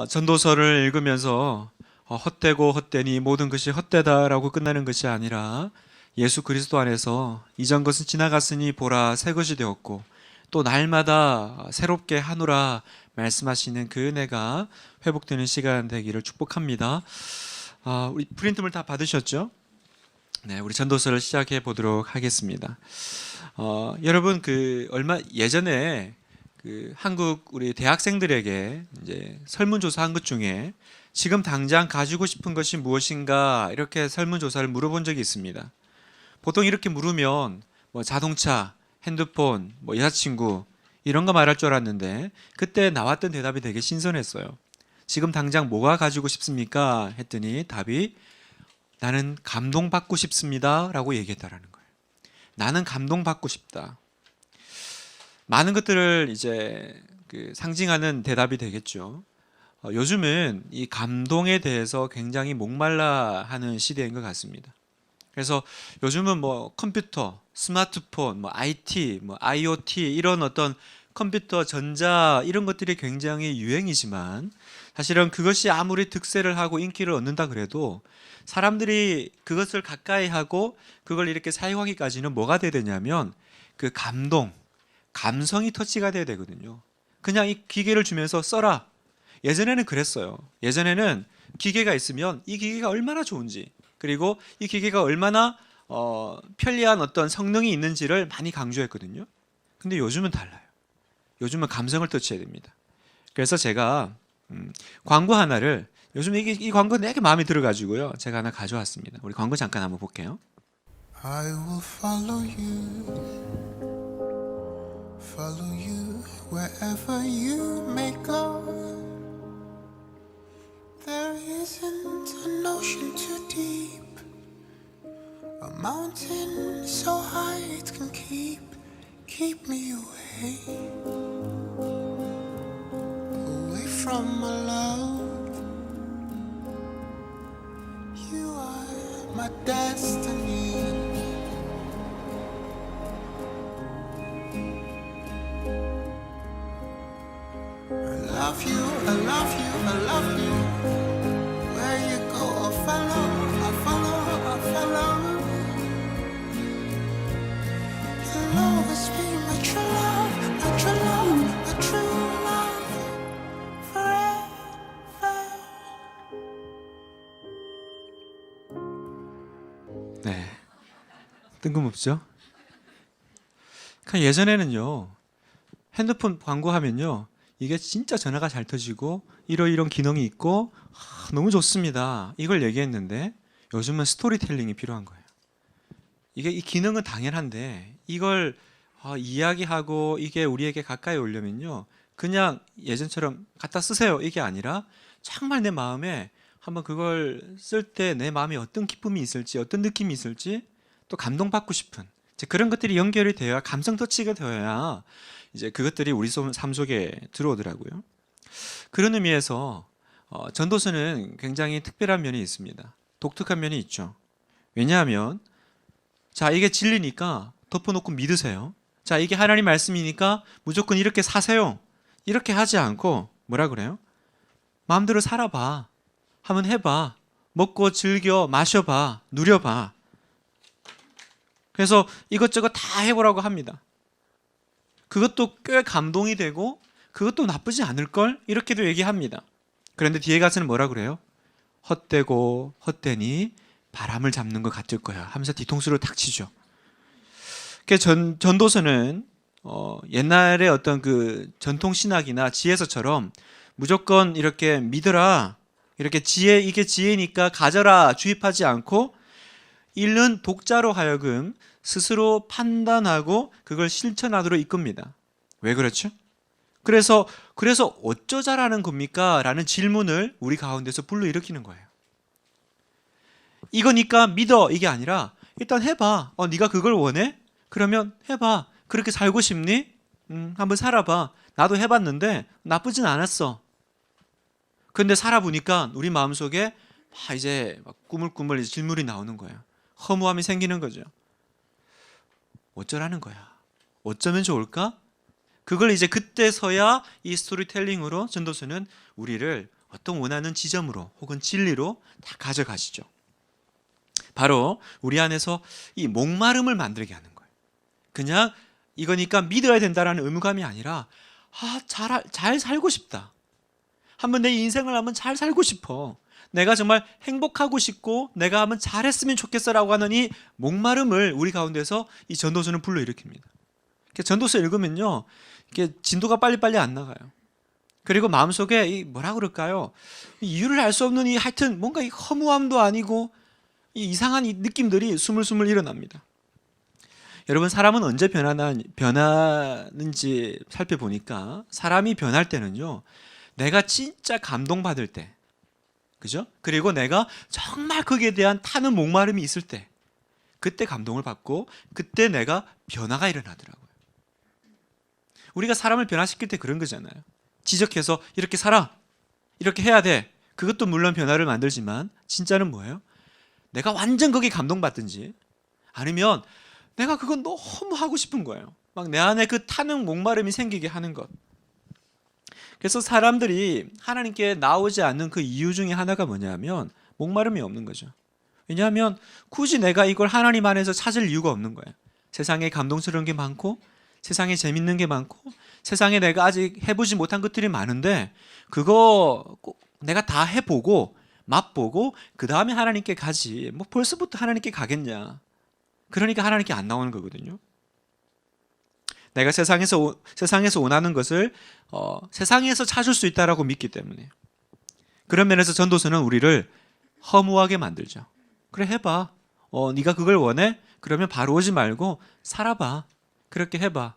전도서를 읽으면서 헛되고 헛되니 모든 것이 헛되다라고 끝나는 것이 아니라 예수 그리스도 안에서 이전 것은 지나갔으니 보라 새 것이 되었고 또 날마다 새롭게 하노라 말씀하시는 그 은혜가 회복되는 시간 되기를 축복합니다. 우리 프린트물 다 받으셨죠? 네, 우리 전도서를 시작해 보도록 하겠습니다. 여러분 얼마 예전에 한국 우리 대학생들에게 이제 설문조사한 것 중에 지금 당장 가지고 싶은 것이 무엇인가 이렇게 설문조사를 물어본 적이 있습니다. 보통 이렇게 물으면 뭐 자동차, 핸드폰, 뭐 여자친구 이런 거 말할 줄 알았는데 그때 나왔던 대답이 되게 신선했어요. 지금 당장 뭐가 가지고 싶습니까? 했더니 답이 나는 감동받고 싶습니다 라고 얘기했다라는 거예요. 나는 감동받고 싶다. 많은 것들을 이제 상징하는 대답이 되겠죠. 요즘은 이 감동에 대해서 굉장히 목말라 하는 시대인 것 같습니다. 그래서 요즘은 뭐 컴퓨터, 스마트폰, 뭐 IT, 뭐 IoT 이런 어떤 컴퓨터, 전자 이런 것들이 굉장히 유행이지만 사실은 그것이 아무리 득세를 하고 인기를 얻는다 그래도 사람들이 그것을 가까이 하고 그걸 이렇게 사용하기까지는 뭐가 돼야 되냐면 그 감성이 터치가 돼야 되거든요. 그냥 이 기계를 주면서 써라. 예전에는 그랬어요. 예전에는 기계가 있으면 이 기계가 얼마나 좋은지 그리고 이 기계가 얼마나 편리한 어떤 성능이 있는지를 많이 강조했거든요. 근데 요즘은 달라요. 요즘은 감성을 터치해야 됩니다. 그래서 제가 광고 하나를 요즘 이 광고 되게 마음에 들어가지고요. 제가 하나 가져왔습니다. 우리 광고 잠깐 한번 볼게요. I will follow you wherever you may go. There isn't an ocean too deep, a mountain so high it can keep me away from my love. You are my destiny. I love you, I love you, I love you. Where you go, I'll follow, I'll follow, I'll follow. You'll always be my true love, my true love, my true love. Forever. 네, 뜬금없죠? 예전에는요 핸드폰 광고하면요 이게 진짜 전화가 잘 터지고 이런 기능이 있고 너무 좋습니다 이걸 얘기했는데 요즘은 스토리텔링이 필요한 거예요. 이게 이 기능은 당연한데 이걸 이야기하고 이게 우리에게 가까이 오려면요 그냥 예전처럼 갖다 쓰세요 이게 아니라 정말 내 마음에 한번 그걸 쓸 때 내 마음에 어떤 기쁨이 있을지 어떤 느낌이 있을지 또 감동받고 싶은 이제 그런 것들이 연결이 되어야 감성 터치가 되어야 이제 그것들이 우리 삶 속에 들어오더라고요. 그런 의미에서 전도서는 굉장히 특별한 면이 있습니다. 독특한 면이 있죠. 왜냐하면 자 이게 진리니까 덮어놓고 믿으세요. 자 이게 하나님 말씀이니까 무조건 이렇게 사세요. 이렇게 하지 않고 뭐라 그래요? 마음대로 살아봐. 한번 해봐. 먹고 즐겨 마셔봐. 누려봐. 그래서 이것저것 다 해보라고 합니다. 그것도 꽤 감동이 되고 그것도 나쁘지 않을걸? 이렇게도 얘기합니다. 그런데 뒤에 가서는 뭐라 그래요? 헛되고 헛되니 바람을 잡는 것 같을 거야 하면서 뒤통수를 탁 치죠. 전도서는 옛날에 어떤 그 전통 신학이나 지혜서처럼 무조건 이렇게 믿어라 이렇게 이게 지혜니까 가져라 주입하지 않고 읽는 독자로 하여금 스스로 판단하고 그걸 실천하도록 이끕니다. 왜 그렇죠? 그래서 어쩌자라는 겁니까? 라는 질문을 우리 가운데서 불러일으키는 거예요. 이거니까 믿어 이게 아니라 일단 해봐. 네가 그걸 원해? 그러면 해봐. 그렇게 살고 싶니? 한번 살아봐. 나도 해봤는데 나쁘진 않았어. 그런데 살아보니까 우리 마음속에 이제 꾸물꾸물 질문이 나오는 거예요. 허무함이 생기는 거죠. 어쩌라는 거야? 어쩌면 좋을까? 그걸 이제 그때서야 이 스토리텔링으로 전도서는 우리를 어떤 원하는 지점으로 혹은 진리로 다 가져가시죠. 바로 우리 안에서 이 목마름을 만들게 하는 거예요. 그냥 이거니까 믿어야 된다라는 의무감이 아니라 잘 살고 싶다. 한번 내 인생을 한번 잘 살고 싶어. 내가 정말 행복하고 싶고 내가 한번 잘했으면 좋겠어라고 하는 이 목마름을 우리 가운데서 이 전도서는 불러일으킵니다. 전도서 읽으면요, 이게 진도가 빨리빨리 안 나가요. 그리고 마음속에 이 뭐라 그럴까요? 이유를 알 수 없는 이 하여튼 뭔가 이 허무함도 아니고 이 이상한 이 느낌들이 스물스물 일어납니다. 여러분, 사람은 언제 변하는지 살펴보니까 사람이 변할 때는요, 내가 진짜 감동받을 때, 그죠? 그리고 내가 정말 거기에 대한 타는 목마름이 있을 때, 그때 감동을 받고 그때 내가 변화가 일어나더라고요. 우리가 사람을 변화시킬 때 그런 거잖아요. 지적해서 이렇게 살아, 이렇게 해야 돼. 그것도 물론 변화를 만들지만 진짜는 뭐예요? 내가 완전 거기에 감동받든지 아니면 내가 그건 너무 하고 싶은 거예요. 막 내 안에 그 타는 목마름이 생기게 하는 것. 그래서 사람들이 하나님께 나오지 않는 그 이유 중에 하나가 뭐냐면 목마름이 없는 거죠. 왜냐하면 굳이 내가 이걸 하나님 안에서 찾을 이유가 없는 거예요. 세상에 감동스러운 게 많고 세상에 재밌는 게 많고 세상에 내가 아직 해보지 못한 것들이 많은데 그거 꼭 내가 다 해보고 맛보고 그 다음에 하나님께 가지 뭐 벌써부터 하나님께 가겠냐. 그러니까 하나님께 안 나오는 거거든요. 내가 세상에서 원하는 것을 세상에서 찾을 수 있다라고 믿기 때문에. 그런 면에서 전도서는 우리를 허무하게 만들죠. 그래, 해봐. 네가 그걸 원해? 그러면 바로 오지 말고 살아봐. 그렇게 해봐.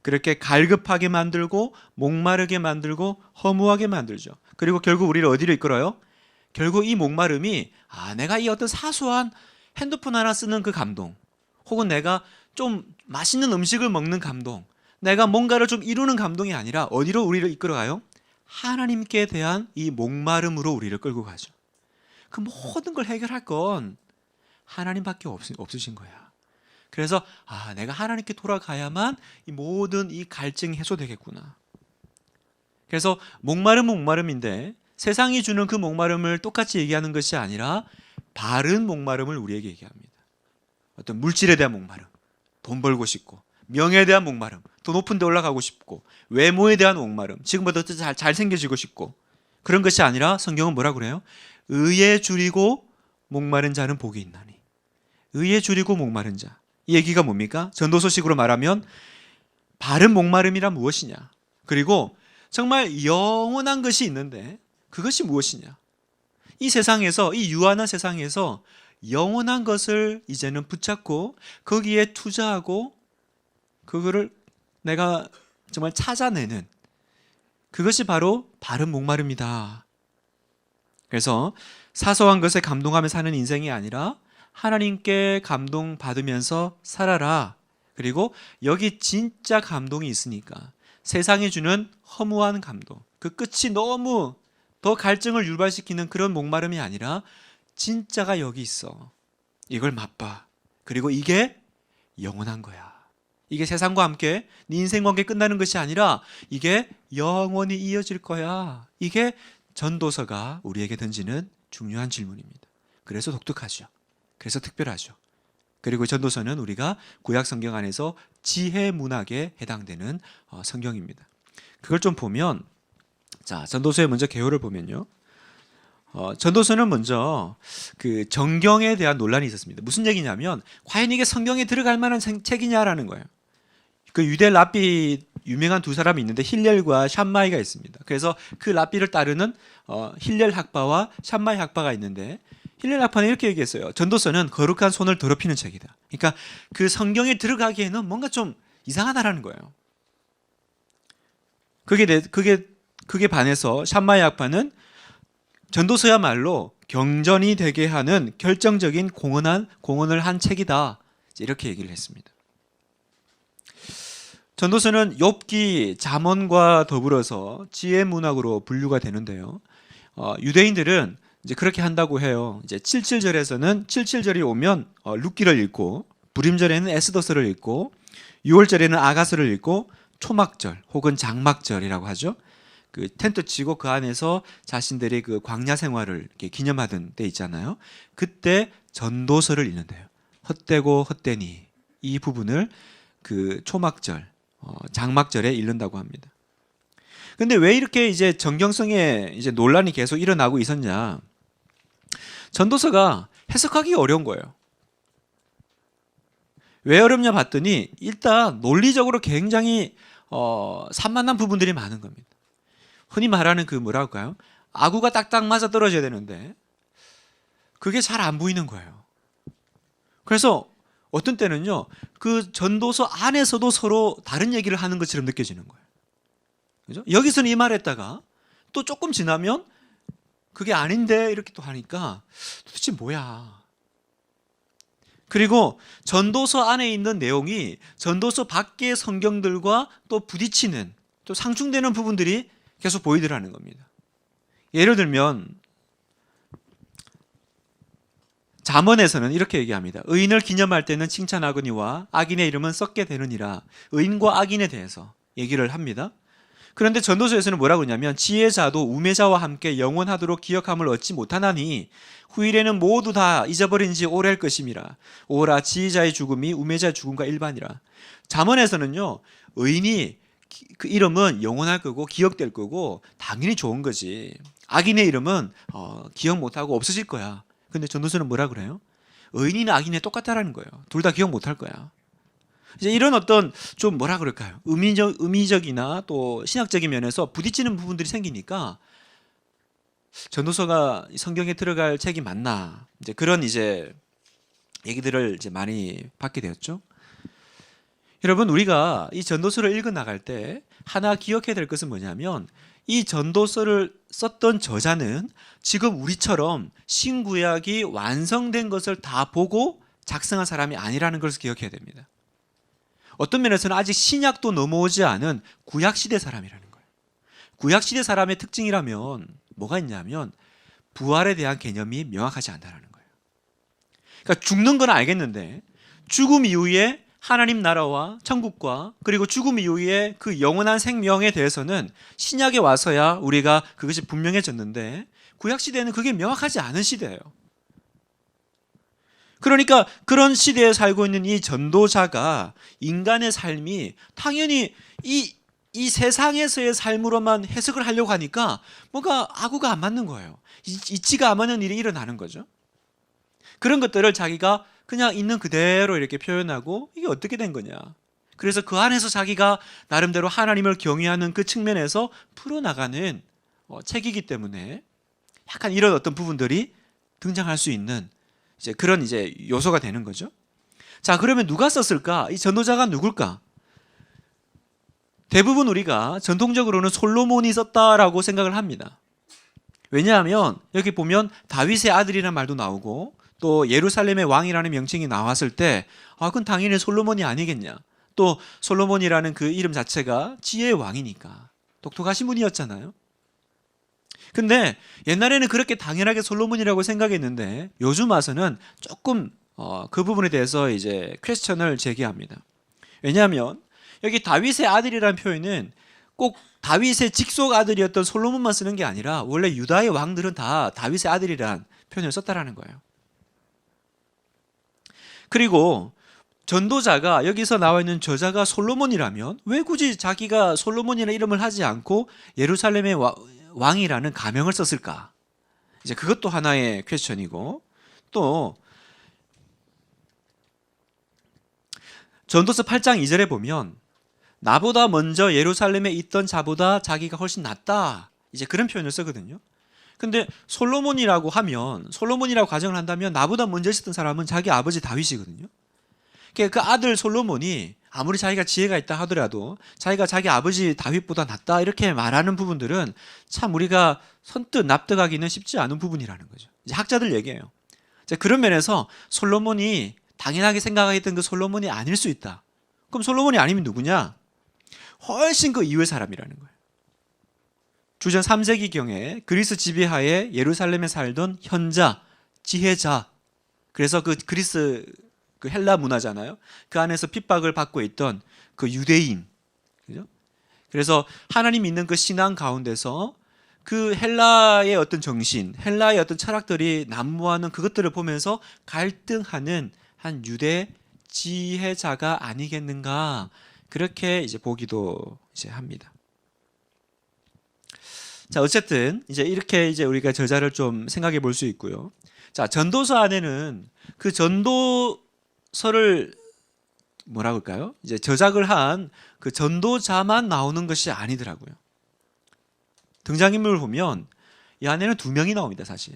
그렇게 갈급하게 만들고 목마르게 만들고 허무하게 만들죠. 그리고 결국 우리를 어디로 이끌어요? 결국 이 목마름이 내가 이 어떤 사소한 핸드폰 하나 쓰는 그 감동, 혹은 내가 좀 맛있는 음식을 먹는 감동, 내가 뭔가를 좀 이루는 감동이 아니라 어디로 우리를 이끌어가요? 하나님께 대한 이 목마름으로 우리를 끌고 가죠. 그 모든 걸 해결할 건 하나님밖에 없으신 거야. 그래서 내가 하나님께 돌아가야만 이 모든 이 갈증이 해소되겠구나. 그래서 목마름인데 세상이 주는 그 목마름을 똑같이 얘기하는 것이 아니라 바른 목마름을 우리에게 얘기합니다. 어떤 물질에 대한 목마름, 돈 벌고 싶고, 명예에 대한 목마름, 더 높은 데 올라가고 싶고, 외모에 대한 목마름, 지금보다 더 잘생겨지고 싶고, 그런 것이 아니라 성경은 뭐라 그래요? 의에 줄이고 목마른 자는 복이 있나니. 의에 줄이고 목마른 자. 이 얘기가 뭡니까? 전도서식으로 말하면 바른 목마름이란 무엇이냐? 그리고 정말 영원한 것이 있는데 그것이 무엇이냐? 이 세상에서, 이 유한한 세상에서 영원한 것을 이제는 붙잡고 거기에 투자하고 그거를 내가 정말 찾아내는 그것이 바로 바른 목마름이다. 그래서 사소한 것에 감동하며 사는 인생이 아니라 하나님께 감동받으면서 살아라. 그리고 여기 진짜 감동이 있으니까 세상이 주는 허무한 감동, 그 끝이 너무 더 갈증을 유발시키는 그런 목마름이 아니라 진짜가 여기 있어. 이걸 맛봐. 그리고 이게 영원한 거야. 이게 세상과 함께 네 인생과 함께 끝나는 것이 아니라 이게 영원히 이어질 거야. 이게 전도서가 우리에게 던지는 중요한 질문입니다. 그래서 독특하죠. 그래서 특별하죠. 그리고 전도서는 우리가 구약 성경 안에서 지혜 문학에 해당되는 성경입니다. 그걸 좀 보면, 자, 전도서의 먼저 개요를 보면요. 전도서는 먼저 그 정경에 대한 논란이 있었습니다. 무슨 얘기냐면 과연 이게 성경에 들어갈 만한 책이냐라는 거예요. 그 유대 랍비 유명한 두 사람이 있는데 힐렐과 샴마이가 있습니다. 그래서 그 랍비를 따르는 힐렐 학파와 샴마이 학파가 있는데 힐렐 학파는 이렇게 얘기했어요. 전도서는 거룩한 손을 더럽히는 책이다. 그러니까 그 성경에 들어가기에는 뭔가 좀 이상하다라는 거예요. 그게 반해서 샴마이 학파는 전도서야말로 경전이 되게 하는 결정적인 공헌을 한 책이다. 이렇게 얘기를 했습니다. 전도서는 욥기, 잠언과 더불어서 지혜 문학으로 분류가 되는데요. 유대인들은 이제 그렇게 한다고 해요. 이제 77절에서는 77절이 오면 룻기를 읽고, 불임절에는 에스더서를 읽고, 6월절에는 아가서를 읽고, 초막절 혹은 장막절이라고 하죠. 그 텐트 치고 그 안에서 자신들의 그 광야 생활을 이렇게 기념하던 때 있잖아요. 그때 전도서를 읽는데요. 헛되고 헛되니 이 부분을 그 초막절, 장막절에 읽는다고 합니다. 근데 왜 이렇게 이제 정경성에 이제 논란이 계속 일어나고 있었냐? 전도서가 해석하기 어려운 거예요. 왜 어렵냐 봤더니 일단 논리적으로 굉장히 산만한 부분들이 많은 겁니다. 흔히 말하는 그 뭐라고 할까요? 아구가 딱딱 맞아 떨어져야 되는데 그게 잘 안 보이는 거예요. 그래서 어떤 때는요, 그 전도서 안에서도 서로 다른 얘기를 하는 것처럼 느껴지는 거예요. 그죠? 여기서는 이 말했다가 또 조금 지나면 그게 아닌데 이렇게 또 하니까 도대체 뭐야? 그리고 전도서 안에 있는 내용이 전도서 밖의 성경들과 또 부딪히는, 또 상충되는 부분들이 계속 보이더라는 겁니다. 예를 들면 잠언에서는 이렇게 얘기합니다. 의인을 기념할 때는 칭찬하거니와 악인의 이름은 썩게 되느니라. 의인과 악인에 대해서 얘기를 합니다. 그런데 전도서에서는 뭐라고 하냐면 지혜자도 우매자와 함께 영원하도록 기억함을 얻지 못하나니 후일에는 모두 다 잊어버린 지 오래일 것임이라. 오라 지혜자의 죽음이 우매자의 죽음과 일반이라. 잠언에서는요, 의인이 그 이름은 영원할 거고 기억될 거고 당연히 좋은 거지. 악인의 이름은 기억 못하고 없어질 거야. 근데 전도서는 뭐라 그래요? 의인이나 악인이 똑같다라는 거예요. 둘 다 기억 못할 거야. 이제 이런 어떤 좀 뭐라 그럴까요? 의미적이나 또 신학적인 면에서 부딪히는 부분들이 생기니까 전도서가 성경에 들어갈 책이 맞나? 이제 그런 이제 얘기들을 이제 많이 받게 되었죠. 여러분, 우리가 이 전도서를 읽어 나갈 때 하나 기억해야 될 것은 뭐냐면 이 전도서를 썼던 저자는 지금 우리처럼 신구약이 완성된 것을 다 보고 작성한 사람이 아니라는 것을 기억해야 됩니다. 어떤 면에서는 아직 신약도 넘어오지 않은 구약시대 사람이라는 거예요. 구약시대 사람의 특징이라면 뭐가 있냐면 부활에 대한 개념이 명확하지 않다는 거예요. 그러니까 죽는 건 알겠는데 죽음 이후에 하나님 나라와 천국과 그리고 죽음 이후에 그 영원한 생명에 대해서는 신약에 와서야 우리가 그것이 분명해졌는데 구약시대에는 그게 명확하지 않은 시대예요. 그러니까 그런 시대에 살고 있는 이 전도자가 인간의 삶이 당연히 이 세상에서의 삶으로만 해석을 하려고 하니까 뭔가 아구가 안 맞는 거예요. 이치가 안 맞는 일이 일어나는 거죠. 그런 것들을 자기가 그냥 있는 그대로 이렇게 표현하고 이게 어떻게 된 거냐. 그래서 그 안에서 자기가 나름대로 하나님을 경외하는 그 측면에서 풀어나가는 책이기 때문에 약간 이런 어떤 부분들이 등장할 수 있는 이제 그런 이제 요소가 되는 거죠. 자, 그러면 누가 썼을까? 이 전도자가 누굴까? 대부분 우리가 전통적으로는 솔로몬이 썼다라고 생각을 합니다. 왜냐하면 여기 보면 다윗의 아들이라는 말도 나오고 또 예루살렘의 왕이라는 명칭이 나왔을 때 그건 당연히 솔로몬이 아니겠냐. 또 솔로몬이라는 그 이름 자체가 지혜의 왕이니까 독특하신 분이었잖아요. 근데 옛날에는 그렇게 당연하게 솔로몬이라고 생각했는데 요즘 와서는 조금 그 부분에 대해서 이제 퀘스천을 제기합니다. 왜냐하면 여기 다윗의 아들이라는 표현은 꼭 다윗의 직속 아들이었던 솔로몬만 쓰는 게 아니라 원래 유다의 왕들은 다 다윗의 아들이라는 표현을 썼다라는 거예요. 그리고 전도자가 여기서 나와 있는 저자가 솔로몬이라면 왜 굳이 자기가 솔로몬이라는 이름을 하지 않고 예루살렘의 왕이라는 가명을 썼을까? 이제 그것도 하나의 퀘스천이고 또 전도서 8장 2절에 보면 나보다 먼저 예루살렘에 있던 자보다 자기가 훨씬 낫다. 이제 그런 표현을 쓰거든요. 근데 솔로몬이라고 하면 솔로몬이라고 가정을 한다면 나보다 먼저 있었던 사람은 자기 아버지 다윗이거든요. 그 아들 솔로몬이 아무리 자기가 지혜가 있다 하더라도 자기가 자기 아버지 다윗보다 낫다 이렇게 말하는 부분들은 참 우리가 선뜻 납득하기는 쉽지 않은 부분이라는 거죠. 이제 학자들 얘기예요. 그런 면에서 솔로몬이 당연하게 생각했던 그 솔로몬이 아닐 수 있다. 그럼 솔로몬이 아니면 누구냐? 훨씬 그 이후의 사람이라는 거예요. 주전 3세기경에 그리스 지배하에 예루살렘에 살던 현자, 지혜자. 그래서 그 그리스 그 헬라 문화잖아요. 그 안에서 핍박을 받고 있던 그 유대인, 그죠? 그래서 하나님 믿는 그 신앙 가운데서 그 헬라의 어떤 정신, 헬라의 어떤 철학들이 난무하는 그것들을 보면서 갈등하는 한 유대 지혜자가 아니겠는가, 그렇게 이제 보기도 이제 합니다. 자, 어쨌든 이제 이렇게 이제 우리가 저자를 좀 생각해 볼 수 있고요. 자, 전도서 안에는 그 전도서를 뭐라 그럴까요? 이제 저작을 한 그 전도자만 나오는 것이 아니더라고요. 등장인물을 보면 이 안에는 두 명이 나옵니다, 사실.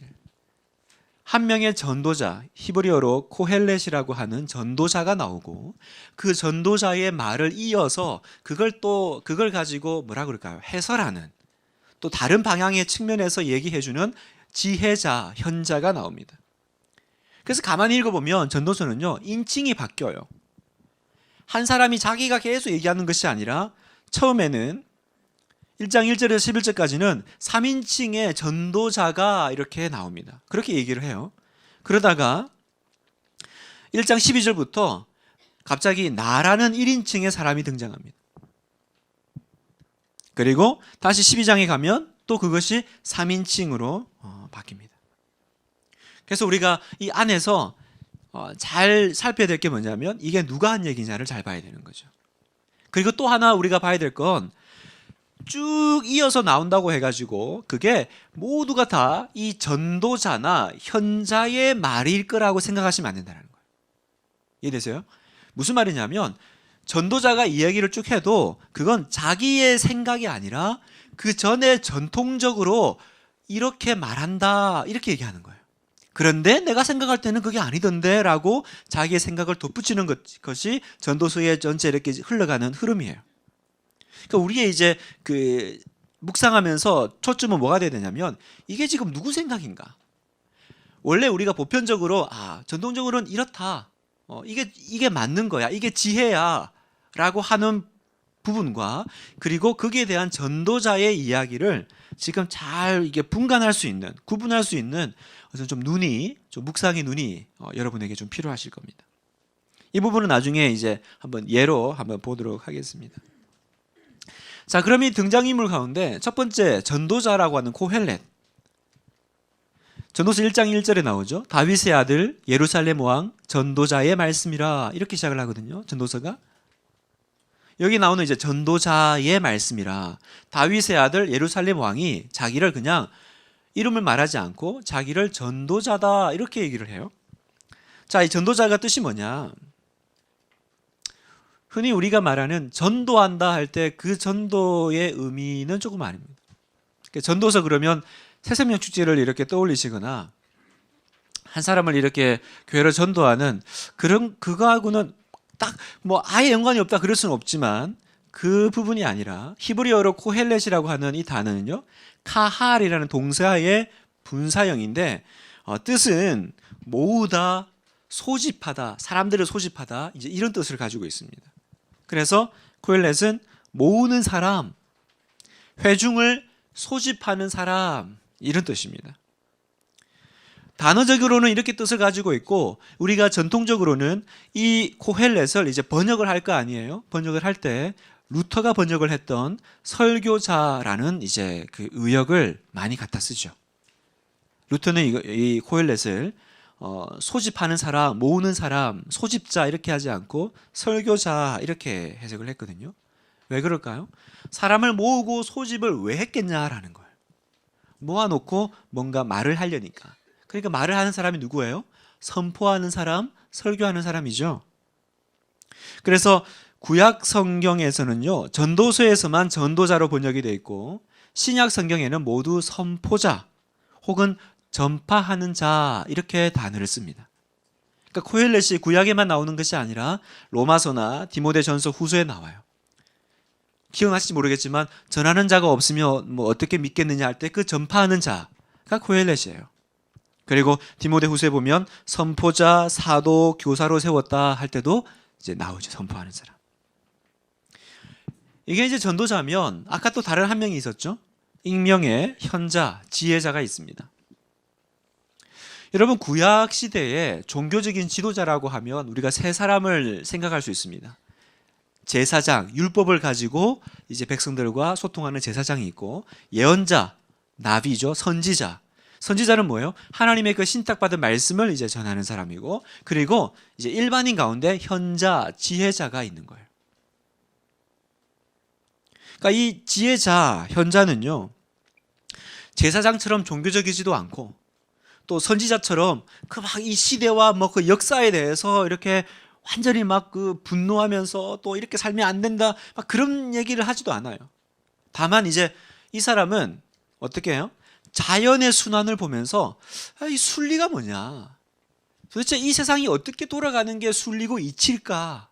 한 명의 전도자, 히브리어로 코헬렛이라고 하는 전도자가 나오고, 그 전도자의 말을 이어서 그걸 가지고 뭐라 그럴까요? 해설하는, 또 다른 방향의 측면에서 얘기해주는 지혜자, 현자가 나옵니다. 그래서 가만히 읽어보면 전도서는요, 인칭이 바뀌어요. 한 사람이 자기가 계속 얘기하는 것이 아니라 처음에는 1장 1절에서 11절까지는 3인칭의 전도자가 이렇게 나옵니다. 그렇게 얘기를 해요. 그러다가 1장 12절부터 갑자기 나라는 1인칭의 사람이 등장합니다. 그리고 다시 12장에 가면 또 그것이 3인칭으로 바뀝니다. 그래서 우리가 이 안에서 잘 살펴야 될 게 뭐냐면 이게 누가 한 얘기냐를 잘 봐야 되는 거죠. 그리고 또 하나 우리가 봐야 될 건 쭉 이어서 나온다고 해가지고 그게 모두가 다 이 전도자나 현자의 말일 거라고 생각하시면 안 된다는 거예요. 이해되세요? 무슨 말이냐면 전도자가 이야기를 쭉 해도 그건 자기의 생각이 아니라 그 전에 전통적으로 이렇게 말한다, 이렇게 얘기하는 거예요. 그런데 내가 생각할 때는 그게 아니던데 라고 자기의 생각을 덧붙이는 것이 전도서의 전체 이렇게 흘러가는 흐름이에요. 그러니까 우리의 이제 그 묵상하면서 초점은 뭐가 돼야 되냐면 이게 지금 누구 생각인가? 원래 우리가 보편적으로 전통적으로는 이렇다. 이게 맞는 거야. 이게 지혜야. 라고 하는 부분과 그리고 거기에 대한 전도자의 이야기를 지금 잘 이게 분간할 수 있는, 구분할 수 있는 좀 묵상의 눈이 여러분에게 좀 필요하실 겁니다. 이 부분은 나중에 이제 한번 예로 한번 보도록 하겠습니다. 자, 그럼 이 등장인물 가운데 첫 번째 전도자라고 하는 코헬렛. 전도서 1장 1절에 나오죠. 다윗의 아들 예루살렘 왕 전도자의 말씀이라, 이렇게 시작을 하거든요. 전도서가. 여기 나오는 이제 전도자의 말씀이라, 다윗의 아들 예루살렘 왕이 자기를 그냥 이름을 말하지 않고 자기를 전도자다, 이렇게 얘기를 해요. 자, 이 전도자가 뜻이 뭐냐? 흔히 우리가 말하는 전도한다 할 때 그 전도의 의미는 조금 아닙니다. 전도서 그러면 새생명 축제를 이렇게 떠올리시거나 한 사람을 이렇게 교회로 전도하는 그런 그거하고는 딱 뭐 아예 연관이 없다 그럴 수는 없지만 그 부분이 아니라 히브리어로 코헬렛이라고 하는 이 단어는요, 카할이라는 동사의 분사형인데 뜻은 모으다, 소집하다, 사람들을 소집하다, 이제 이런 뜻을 가지고 있습니다. 그래서 코헬렛은 모으는 사람, 회중을 소집하는 사람, 이런 뜻입니다. 단어적으로는 이렇게 뜻을 가지고 있고 우리가 전통적으로는 이 코헬렛을 이제 번역을 할 거 아니에요. 번역을 할 때 루터가 번역을 했던 설교자라는 이제 그 의역을 많이 갖다 쓰죠. 루터는 이 코헬렛을 소집하는 사람, 모으는 사람, 소집자 이렇게 하지 않고 설교자 이렇게 해석을 했거든요. 왜 그럴까요? 사람을 모으고 소집을 왜 했겠냐라는 거예요. 모아놓고 뭔가 말을 하려니까. 그러니까 말을 하는 사람이 누구예요? 선포하는 사람, 설교하는 사람이죠. 그래서 구약 성경에서는요, 전도서에서만 전도자로 번역이 되어 있고 신약 성경에는 모두 선포자 혹은 전파하는 자, 이렇게 단어를 씁니다. 그러니까 코헬렛이 구약에만 나오는 것이 아니라 로마서나 디모데전서 후서에 나와요. 기억나실지 모르겠지만 전하는 자가 없으면 뭐 어떻게 믿겠느냐 할 때 그 전파하는 자가 코헬렛이에요. 그리고 디모데 후서에 보면 선포자, 사도, 교사로 세웠다 할 때도 이제 나오죠. 선포하는 사람. 이게 이제 전도자면 아까 또 다른 한 명이 있었죠. 익명의 현자, 지혜자가 있습니다. 여러분, 구약 시대에 종교적인 지도자라고 하면 우리가 세 사람을 생각할 수 있습니다. 제사장, 율법을 가지고 이제 백성들과 소통하는 제사장이 있고, 예언자, 나비죠, 선지자. 선지자는 뭐예요? 하나님의 그 신탁받은 말씀을 이제 전하는 사람이고, 그리고 이제 일반인 가운데 현자, 지혜자가 있는 거예요. 그러니까 이 지혜자, 현자는요, 제사장처럼 종교적이지도 않고, 또 선지자처럼 그 막 이 시대와 뭐 그 역사에 대해서 이렇게 완전히 막 그 분노하면서 또 이렇게 살면 안 된다, 막 그런 얘기를 하지도 않아요. 다만 이제 이 사람은 어떻게 해요? 자연의 순환을 보면서 이 순리가 뭐냐? 도대체 이 세상이 어떻게 돌아가는 게 순리고 이치일까?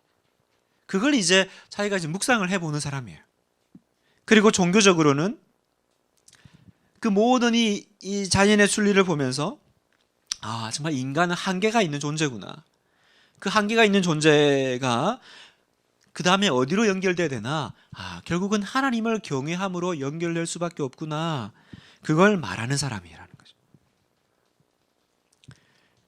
그걸 이제 자기가 이제 묵상을 해보는 사람이에요. 그리고 종교적으로는 그 모든 이 자연의 순리를 보면서 정말 인간은 한계가 있는 존재구나. 그 한계가 있는 존재가 그 다음에 어디로 연결돼야 되나? 결국은 하나님을 경외함으로 연결될 수밖에 없구나. 그걸 말하는 사람이라는 거죠.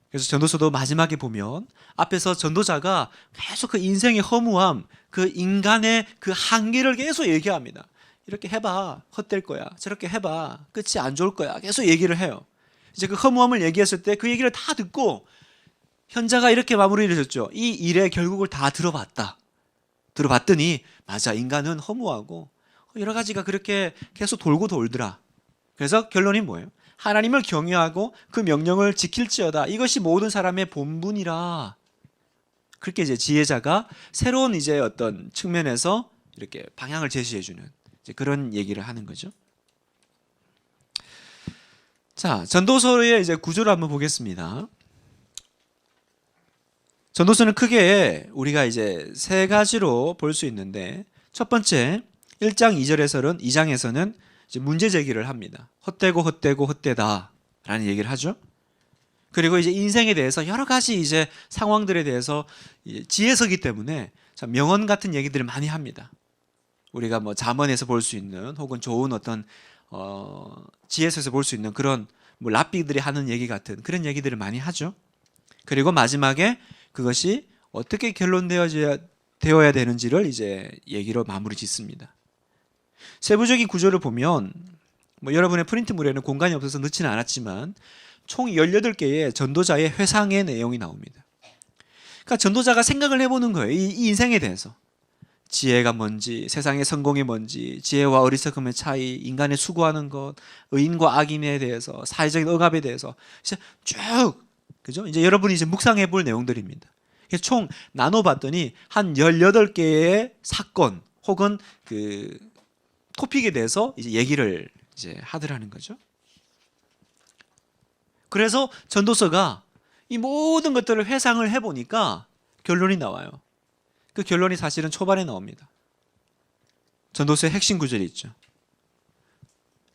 그래서 전도서도 마지막에 보면 앞에서 전도자가 계속 그 인생의 허무함, 그 인간의 그 한계를 계속 얘기합니다. 이렇게 해봐, 헛될 거야. 저렇게 해봐, 끝이 안 좋을 거야. 계속 얘기를 해요. 이제 그 허무함을 얘기했을 때 그 얘기를 다 듣고 현자가 이렇게 마무리를 했죠. 이 일의 결국을 다 들어봤더니 맞아, 인간은 허무하고 여러 가지가 그렇게 계속 돌고 돌더라. 그래서 결론이 뭐예요? 하나님을 경외하고 그 명령을 지킬지어다. 이것이 모든 사람의 본분이라. 그렇게 이제 지혜자가 새로운 이제 어떤 측면에서 이렇게 방향을 제시해주는 이제 그런 얘기를 하는 거죠. 자, 전도서의 이제 구조를 한번 보겠습니다. 전도서는 크게 우리가 이제 세 가지로 볼 수 있는데, 첫 번째 1장 2장에서는 이제 문제 제기를 합니다. 헛되고 헛되다라는 얘기를 하죠. 그리고 이제 인생에 대해서 여러 가지 이제 상황들에 대해서 지혜서기 때문에 참 명언 같은 얘기들을 많이 합니다. 우리가 뭐 잠언에서 볼 수 있는 혹은 좋은 어떤 지혜서에서 볼 수 있는 그런 뭐 랍비들이 하는 얘기 같은 그런 얘기들을 많이 하죠. 그리고 마지막에 그것이 어떻게 결론되어야 되는지를 이제 얘기로 마무리 짓습니다. 세부적인 구조를 보면 뭐 여러분의 프린트물에는 공간이 없어서 넣지는 않았지만 총 18개의 전도자의 회상의 내용이 나옵니다. 그러니까 전도자가 생각을 해보는 거예요. 이 인생에 대해서. 지혜가 뭔지, 세상의 성공이 뭔지, 지혜와 어리석음의 차이, 인간의 수고하는 것, 의인과 악인에 대해서, 사회적인 억압에 대해서 이제 쭉, 그죠? 이제 여러분이 이제 묵상해 볼 내용들입니다. 그래서 총 나눠봤더니 한 18개의 사건 혹은 그 토픽에 대해서 이제 얘기를 이제 하더라는 거죠. 그래서 전도서가 이 모든 것들을 회상을 해보니까 결론이 나와요. 그 결론이 사실은 초반에 나옵니다. 전도서의 핵심 구절이 있죠.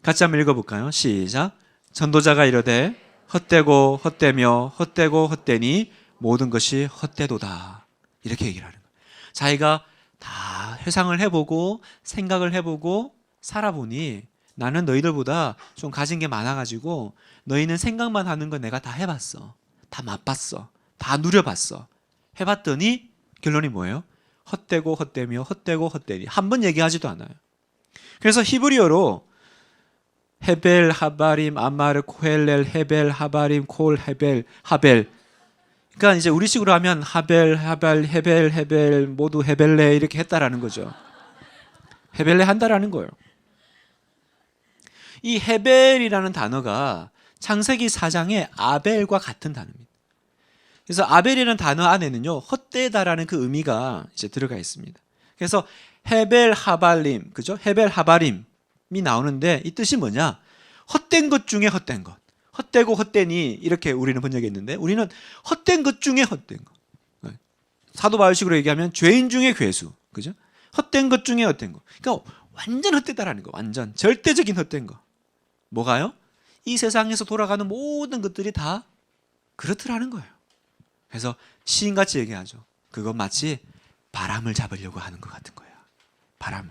같이 한번 읽어볼까요? 시작. 전도자가 이르되 헛되고 헛되며 헛되고 헛되니 모든 것이 헛되도다. 이렇게 얘기를 하는 거예요. 자기가 다 회상을 해보고 생각을 해보고 살아보니 나는 너희들보다 좀 가진 게 많아가지고 너희는 생각만 하는 거 내가 다 해봤어. 다 맛봤어. 다 누려봤어. 해봤더니 결론이 뭐예요? 헛되고 헛되며 헛되고 헛되니. 한 번 얘기하지도 않아요. 그래서 히브리어로 헤벨, 하바림, 아마르, 코헬렐, 헤벨, 하바림, 콜, 헤벨, 하벨. 그러니까 이제 우리식으로 하면 하벨, 헤벨 모두 헤벨레 이렇게 했다라는 거죠. 헤벨레 한다라는 거예요. 이 헤벨이라는 단어가 창세기 4장의 아벨과 같은 단어입니다. 그래서 아벨이라는 단어 안에는요, 헛되다라는 그 의미가 이제 들어가 있습니다. 그래서 헤벨 하발림, 그죠? 헤벨 하바림이 나오는데 이 뜻이 뭐냐? 헛된 것 중에 헛된 것. 헛되고 헛되니 이렇게 우리는 번역했는데 우리는 헛된 것 중에 헛된 것. 사도 바울식으로 얘기하면 죄인 중에 괴수, 그죠? 헛된 것 중에 헛된 것. 그러니까 완전 헛되다라는 거, 완전 절대적인 헛된 거. 뭐가요? 이 세상에서 돌아가는 모든 것들이 다 그렇더라는 거예요. 그래서 시인같이 얘기하죠. 그건 마치 바람을 잡으려고 하는 것 같은 거예요. 바람을.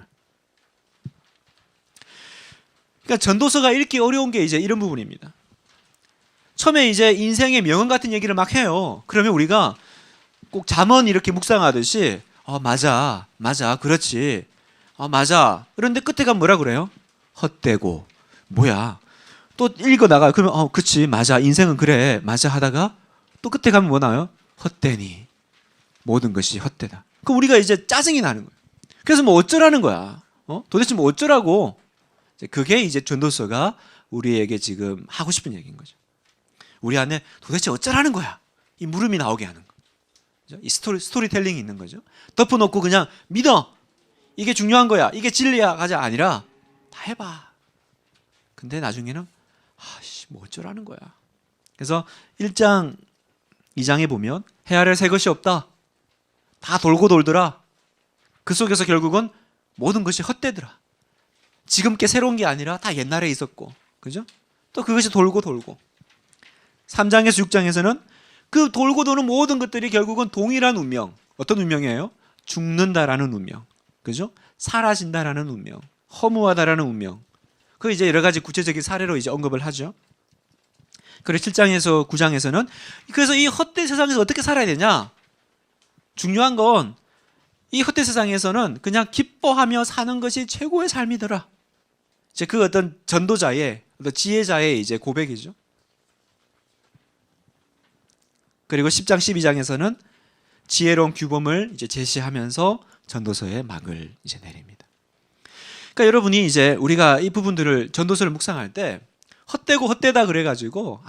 그러니까 전도서가 읽기 어려운 게 이제 이런 부분입니다. 처음에 이제 인생의 명언 같은 얘기를 막 해요. 그러면 우리가 꼭 잠언 이렇게 묵상하듯이 맞아, 맞아, 그렇지. 맞아. 그런데 끝에 가면 뭐라 그래요? 헛되고. 뭐야? 또 읽어 나가. 그러면 그치, 맞아. 인생은 그래, 맞아 하다가 또 끝에 가면 뭐 나와요? 헛되니 모든 것이 헛되다. 그럼 우리가 이제 짜증이 나는 거예요. 그래서 뭐 어쩌라는 거야? 도대체 뭐 어쩌라고? 그게 이제 전도서가 우리에게 지금 하고 싶은 얘기인 거죠. 우리 안에 도대체 어쩌라는 거야? 이 물음이 나오게 하는 거. 이 스토리텔링이 있는 거죠. 덮어놓고 그냥 믿어. 이게 중요한 거야. 이게 진리야. 가자. 아니라 다 해봐. 근데 나중에는 뭐 어쩌라는 거야. 그래서 1장, 2장에 보면 해 아래 새 것이 없다. 다 돌고 돌더라. 그 속에서 결국은 모든 것이 헛되더라. 지금 게 새로운 게 아니라 다 옛날에 있었고, 그죠? 또 그것이 돌고 돌고. 3장에서 6장에서는 그 돌고 도는 모든 것들이 결국은 동일한 운명. 어떤 운명이에요? 죽는다라는 운명. 그죠? 사라진다라는 운명. 허무하다라는 운명. 그 이제 여러 가지 구체적인 사례로 이제 언급을 하죠. 그래서 7장에서 9장에서는 그래서 이 헛된 세상에서 어떻게 살아야 되냐? 중요한 건 이 헛된 세상에서는 그냥 기뻐하며 사는 것이 최고의 삶이더라. 이제 그 어떤 전도자의, 어떤 지혜자의 이제 고백이죠. 그리고 10장, 12장에서는 지혜로운 규범을 이제 제시하면서 전도서의 막을 이제 내립니다. 그러니까 여러분이 이제 우리가 이 부분들을 전도서를 묵상할 때 헛되고 헛되다 그래가지고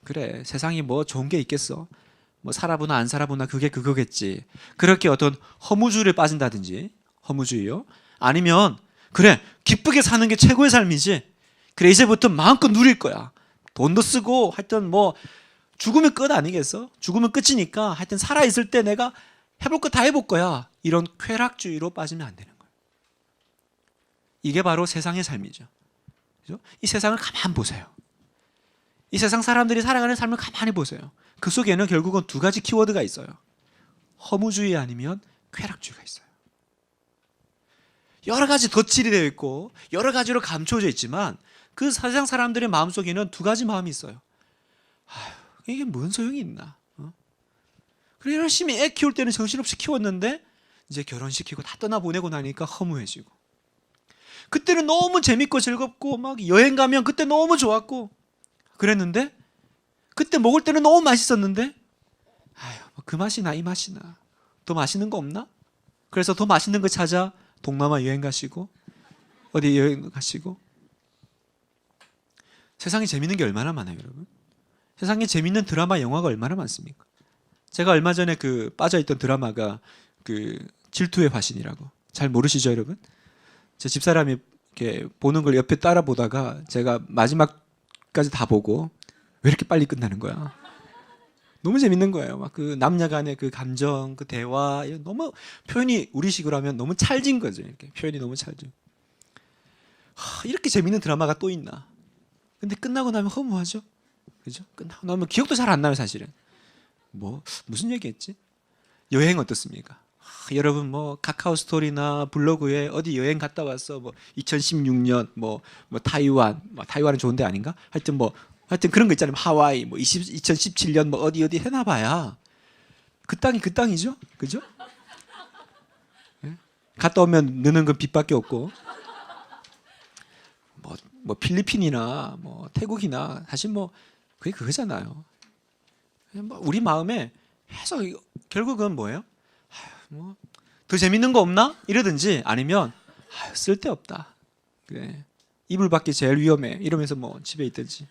그래 세상이 뭐 좋은 게 있겠어. 뭐 살아보나 안 살아보나 그게 그거겠지. 그렇게 어떤 허무주의에 빠진다든지 허무주의요. 아니면 그래 기쁘게 사는 게 최고의 삶이지. 그래 이제부터 마음껏 누릴 거야. 돈도 쓰고 하여튼 뭐 죽으면 끝 아니겠어? 죽으면 끝이니까 하여튼 살아있을 때 내가 해볼 거 다 해볼 거야. 이런 쾌락주의로 빠지면 안 되는 거예요. 이게 바로 세상의 삶이죠. 그죠? 이 세상을 가만 보세요. 이 세상 사람들이 살아가는 삶을 가만히 보세요. 그 속에는 결국은 두 가지 키워드가 있어요. 허무주의 아니면 쾌락주의가 있어요. 여러 가지 덧칠이 되어 있고 여러 가지로 감춰져 있지만 그 세상 사람들의 마음속에는 두 가지 마음이 있어요. 이게 뭔 소용이 있나? 그래 열심히 애 키울 때는 정신없이 키웠는데 이제 결혼시키고 다 떠나보내고 나니까 허무해지고 그때는 너무 재밌고 즐겁고 막 여행 가면 그때 너무 좋았고 그랬는데 그때 먹을 때는 너무 맛있었는데 그 맛이나 이 맛이나 더 맛있는 거 없나? 그래서 더 맛있는 거 찾아 동남아 여행 가시고 어디 여행 가시고 세상에 재밌는 게 얼마나 많아요 여러분. 세상에 재밌는 드라마 영화가 얼마나 많습니까? 제가 얼마 전에 그 빠져있던 드라마가 그 질투의 화신이라고 잘 모르시죠 여러분? 제 집사람이 이렇게 보는 걸 옆에 따라 보다가 제가 마지막까지 다 보고 왜 이렇게 빨리 끝나는 거야? 너무 재밌는 거예요. 막 그 남녀 간의 그 감정, 그 대화 너무 표현이 우리식으로 하면 너무 찰진 거죠. 이렇게 표현이 너무 찰진. 이렇게 재밌는 드라마가 또 있나? 근데 끝나고 나면 허무하죠. 그죠? 끝나고 나면 기억도 잘 안 나요, 사실은. 뭐 무슨 얘기했지? 여행 어떻습니까? 여러분 뭐 카카오 스토리나 블로그에 어디 여행 갔다 왔어. 뭐 2016년 뭐 타이완, 타이완은 좋은 데 아닌가? 하여튼 그런 거 있잖아요. 하와이 뭐 2017년 뭐 어디 해놔봐야 그 땅이 그 땅이죠, 그죠? 예? 갔다 오면 느는 건 빛밖에 없고 뭐 필리핀이나 뭐 태국이나 사실 뭐 그게 그거잖아요. 뭐 우리 마음에 해서 결국은 뭐예요? 뭐 더 재밌는 거 없나? 이러든지 아니면 쓸데없다. 그래 이불 밖이 제일 위험해. 이러면서 뭐 집에 있든지.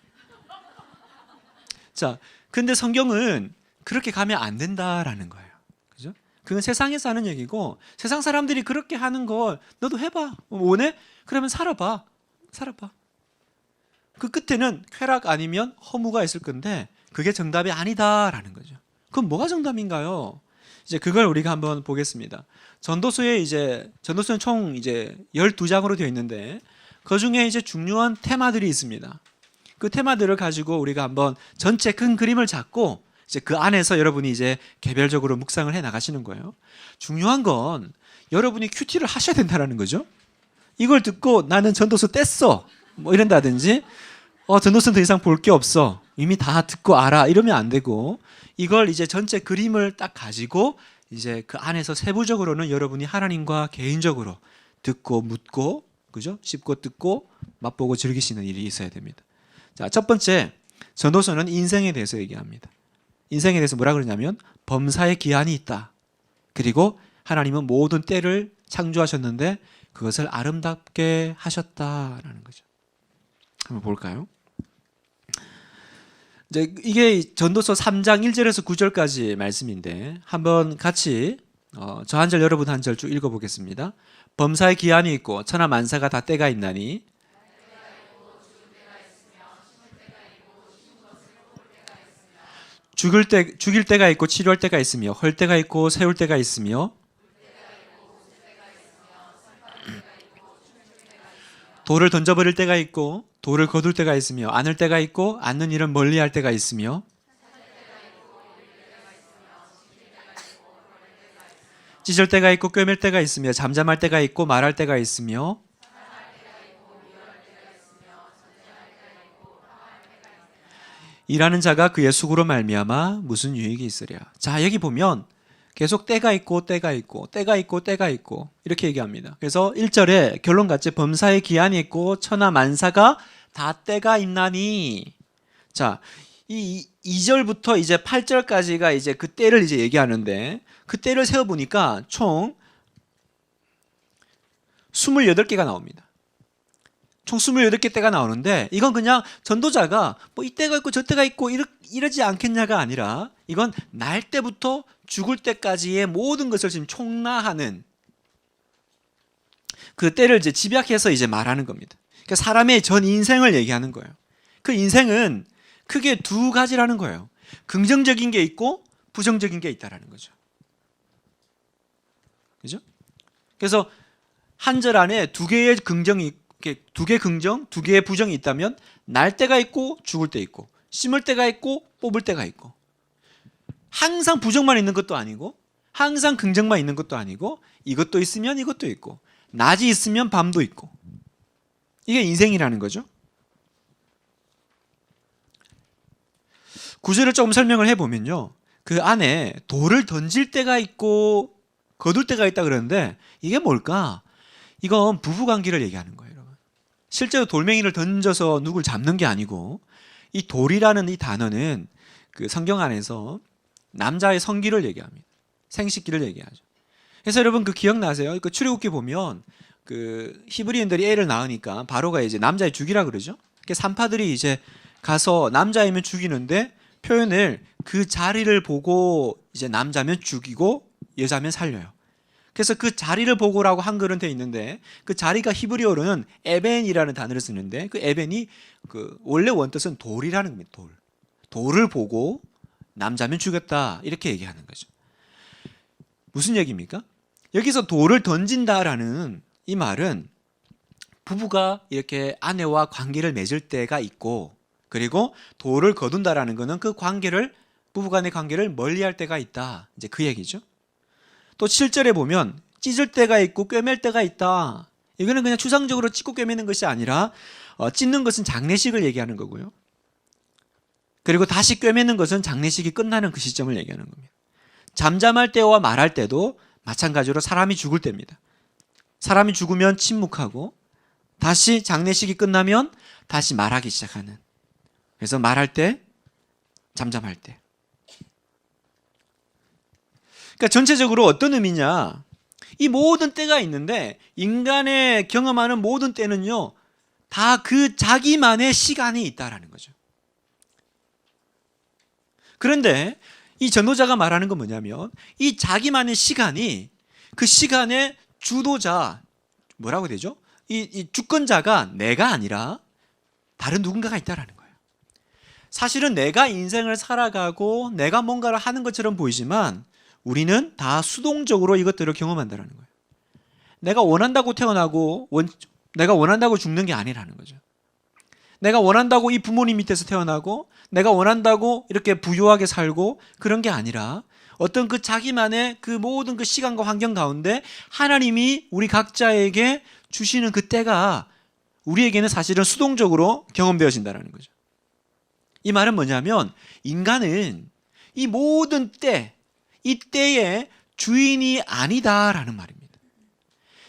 자, 근데 성경은 그렇게 가면 안 된다라는 거예요. 그죠? 그건 세상에서 하는 얘기고 세상 사람들이 그렇게 하는 걸 너도 해봐. 원해? 그러면 살아봐. 그 끝에는 쾌락 아니면 허무가 있을 건데 그게 정답이 아니다라는 거죠. 그럼 뭐가 정답인가요? 이제 그걸 우리가 한번 보겠습니다. 전도서는 총 이제 12장으로 되어 있는데 그 중에 이제 중요한 테마들이 있습니다. 그 테마들을 가지고 우리가 한번 전체 큰 그림을 잡고 이제 그 안에서 여러분이 이제 개별적으로 묵상을 해 나가시는 거예요. 중요한 건 여러분이 큐티를 하셔야 된다는 거죠. 이걸 듣고 나는 전도서 뗐어 뭐 이런다든지 전도서는 더 이상 볼 게 없어 이미 다 듣고 알아 이러면 안 되고 이걸 이제 전체 그림을 딱 가지고 이제 그 안에서 세부적으로는 여러분이 하나님과 개인적으로 듣고 묻고, 그죠? 씹고 뜯고 맛보고 즐기시는 일이 있어야 됩니다. 자, 첫 번째, 전도서는 인생에 대해서 얘기합니다. 인생에 대해서 뭐라 그러냐면 범사의 기한이 있다. 그리고 하나님은 모든 때를 창조하셨는데 그것을 아름답게 하셨다라는 거죠. 한번 볼까요? 이제 이게 전도서 3장 1절에서 9절까지 말씀인데 한번 같이 저 한 절 여러분 한 절 쭉 읽어보겠습니다. 범사의 기한이 있고 천하 만사가 다 때가 있나니 죽일 때가 있고 치료할 때가 있으며 헐 때가 있고 세울 때가 있으며 돌을 던져버릴 때가 있고 돌을 거둘 때가 있으며 안을 때가 있고 안는 일은 멀리할 때가 있으며 찢을 때가 있고 꿰맬 때가 있으며 잠잠할 때가 있고 말할 때가 있으며 일하는 자가 그의 수고로 말미암아 무슨 유익이 있으랴. 자, 여기 보면 계속 때가 있고 때가 있고 때가 있고 때가 있고 이렇게 얘기합니다. 그래서 1절에 결론같이 범사의 기한이 있고 천하 만사가 다 때가 있나니. 자, 이 2절부터 이제 8절까지가 이제 그 때를 이제 얘기하는데 그 때를 세어 보니까 총 28개가 나옵니다. 총 28개 때가 나오는데 이건 그냥 전도자가 뭐 이때가 있고 저 때가 있고 이러지 않겠냐가 아니라 이건 날 때부터 죽을 때까지의 모든 것을 지금 총나하는 그 때를 이제 집약해서 이제 말하는 겁니다. 그러니까 사람의 전 인생을 얘기하는 거예요. 그 인생은 크게 두 가지라는 거예요. 긍정적인 게 있고 부정적인 게 있다라는 거죠. 그죠? 그래서 한 절 안에 두 개의 긍정이 두 개 긍정, 두 개의 부정이 있다면 날 때가 있고 죽을 때 있고 심을 때가 있고 뽑을 때가 있고 항상 부정만 있는 것도 아니고 항상 긍정만 있는 것도 아니고 이것도 있으면 이것도 있고 낮이 있으면 밤도 있고 이게 인생이라는 거죠. 구절을 조금 설명을 해보면요. 그 안에 돌을 던질 때가 있고 거둘 때가 있다 그러는데 이게 뭘까? 이건 부부관계를 얘기하는 거예요. 여러분. 실제로 돌멩이를 던져서 누굴 잡는 게 아니고 이 돌이라는 이 단어는 그 성경 안에서 남자의 성기를 얘기합니다. 생식기를 얘기하죠. 그래서 여러분 그 기억나세요? 그 출애굽기 보면 그 히브리인들이 애를 낳으니까 바로가 이제 남자의 죽이라 그러죠. 산파들이 이제 가서 남자이면 죽이는데 표현을 그 자리를 보고 이제 남자면 죽이고 여자면 살려요. 그래서 그 자리를 보고라고 한글은 돼 있는데 그 자리가 히브리어로는 에벤이라는 단어를 쓰는데 그 에벤이 그 원래 원뜻은 돌이라는 겁니다. 돌을 보고 남자면 죽였다 이렇게 얘기하는 거죠. 무슨 얘기입니까? 여기서 돌을 던진다라는 이 말은 부부가 이렇게 아내와 관계를 맺을 때가 있고 그리고 돌을 거둔다라는 것은 그 관계를 부부간의 관계를 멀리할 때가 있다. 이제 그 얘기죠. 또 7절에 보면 찢을 때가 있고 꿰맬 때가 있다. 이거는 그냥 추상적으로 찢고 꿰매는 것이 아니라 찢는 것은 장례식을 얘기하는 거고요. 그리고 다시 꿰매는 것은 장례식이 끝나는 그 시점을 얘기하는 겁니다. 잠잠할 때와 말할 때도 마찬가지로 사람이 죽을 때입니다. 사람이 죽으면 침묵하고 다시 장례식이 끝나면 다시 말하기 시작하는. 그래서 말할 때, 잠잠할 때. 그러니까 전체적으로 어떤 의미냐? 이 모든 때가 있는데 인간의 경험하는 모든 때는요, 다 그 자기만의 시간이 있다라는 거죠. 그런데 이 전도자가 말하는 건 뭐냐면 이 자기만의 시간이 그 시간의 주도자, 뭐라고 되죠? 이 주권자가 내가 아니라 다른 누군가가 있다라는 거예요. 사실은 내가 인생을 살아가고 내가 뭔가를 하는 것처럼 보이지만 우리는 다 수동적으로 이것들을 경험한다는 거예요. 내가 원한다고 태어나고 내가 원한다고 죽는 게 아니라는 거죠. 내가 원한다고 이 부모님 밑에서 태어나고 내가 원한다고 이렇게 부유하게 살고 그런 게 아니라 어떤 그 자기만의 그 모든 그 시간과 환경 가운데 하나님이 우리 각자에게 주시는 그 때가 우리에게는 사실은 수동적으로 경험되어진다는 거죠. 이 말은 뭐냐면 인간은 이 모든 때, 이 때에 주인이 아니다라는 말입니다.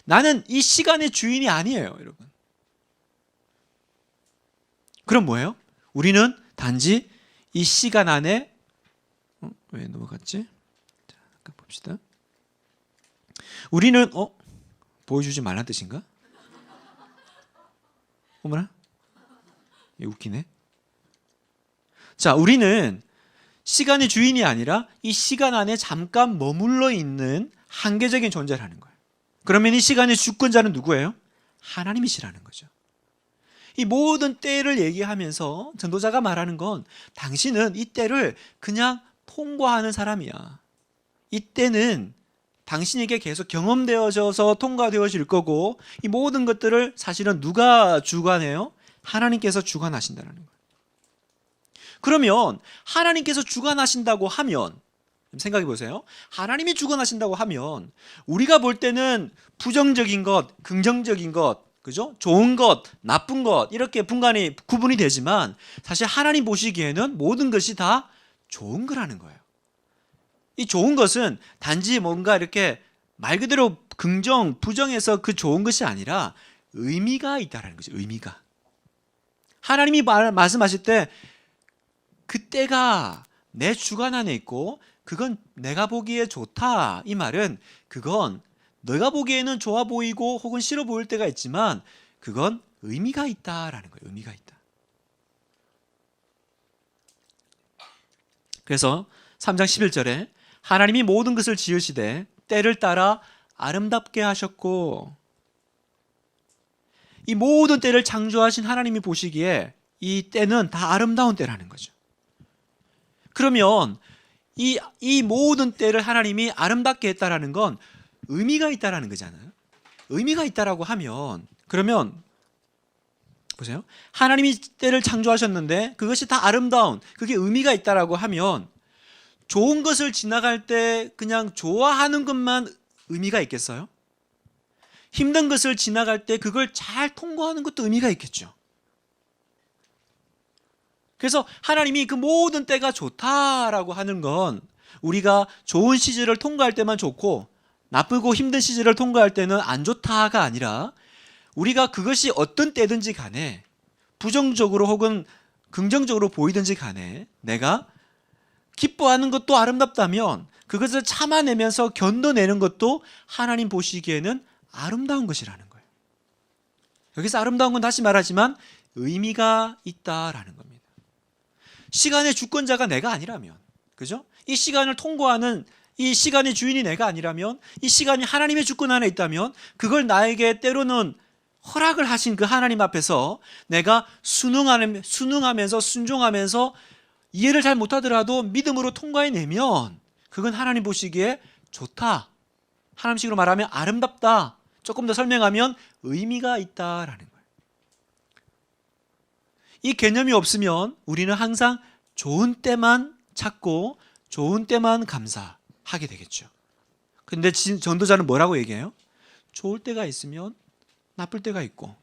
나는 이 시간의 주인이 아니에요, 여러분. 그럼 뭐예요? 우리는 단지 이 시간 안에 왜 넘어갔지? 자, 잠깐 봅시다. 우리는 보여주지 말란 뜻인가? 어머나, 웃기네. 자, 우리는 시간의 주인이 아니라 이 시간 안에 잠깐 머물러 있는 한계적인 존재라는 거예요. 그러면 이 시간의 주권자는 누구예요? 하나님이시라는 거죠. 이 모든 때를 얘기하면서 전도자가 말하는 건 당신은 이 때를 그냥 통과하는 사람이야. 이 때는 당신에게 계속 경험되어져서 통과되어질 거고, 이 모든 것들을 사실은 누가 주관해요? 하나님께서 주관하신다는 거예요. 그러면 하나님께서 주관하신다고 하면, 생각해 보세요. 하나님이 주관하신다고 하면 우리가 볼 때는 부정적인 것, 긍정적인 것, 그죠? 좋은 것, 나쁜 것, 이렇게 구분이 되지만 사실 하나님 보시기에는 모든 것이 다 좋은 거라는 거예요. 이 좋은 것은 단지 뭔가 이렇게 말 그대로 긍정, 부정에서 그 좋은 것이 아니라 의미가 있다라는 거죠. 의미가. 하나님이 말씀하실 때 그때가 내 주관 안에 있고 그건 내가 보기에 좋다. 이 말은 그건 너가 보기에는 좋아 보이고 혹은 싫어 보일 때가 있지만 그건 의미가 있다라는 거예요. 의미가 있다. 그래서 3장 11절에 하나님이 모든 것을 지으시되 때를 따라 아름답게 하셨고, 이 모든 때를 창조하신 하나님이 보시기에 이 때는 다 아름다운 때라는 거죠. 그러면 이 모든 때를 하나님이 아름답게 했다라는 건 의미가 있다라는 거잖아요. 의미가 있다라고 하면 그러면 보세요. 하나님이 때를 창조하셨는데 그것이 다 아름다운, 그게 의미가 있다라고 하면 좋은 것을 지나갈 때 그냥 좋아하는 것만 의미가 있겠어요? 힘든 것을 지나갈 때 그걸 잘 통과하는 것도 의미가 있겠죠. 그래서 하나님이 그 모든 때가 좋다라고 하는 건 우리가 좋은 시절을 통과할 때만 좋고 나쁘고 힘든 시절을 통과할 때는 안 좋다가 아니라 우리가 그것이 어떤 때든지 간에 부정적으로 혹은 긍정적으로 보이든지 간에 내가 기뻐하는 것도 아름답다면 그것을 참아내면서 견뎌내는 것도 하나님 보시기에는 아름다운 것이라는 거예요. 여기서 아름다운 건 다시 말하지만 의미가 있다라는 겁니다. 시간의 주권자가 내가 아니라면, 그죠? 이 시간을 통과하는 이 시간의 주인이 내가 아니라면, 이 시간이 하나님의 주권 안에 있다면 그걸 때로는 허락을 하신 그 하나님 앞에서 내가 순응하면서 순종하면서 이해를 잘 못하더라도 믿음으로 통과해내면 그건 하나님 보시기에 좋다. 하나님식으로 말하면 아름답다. 조금 더 설명하면 의미가 있다라는 거예요. 이 개념이 없으면 우리는 항상 좋은 때만 찾고 좋은 때만 감사하게 되겠죠. 근데 전도자는 뭐라고 얘기해요? 좋을 때가 있으면 나쁠 때가 있고,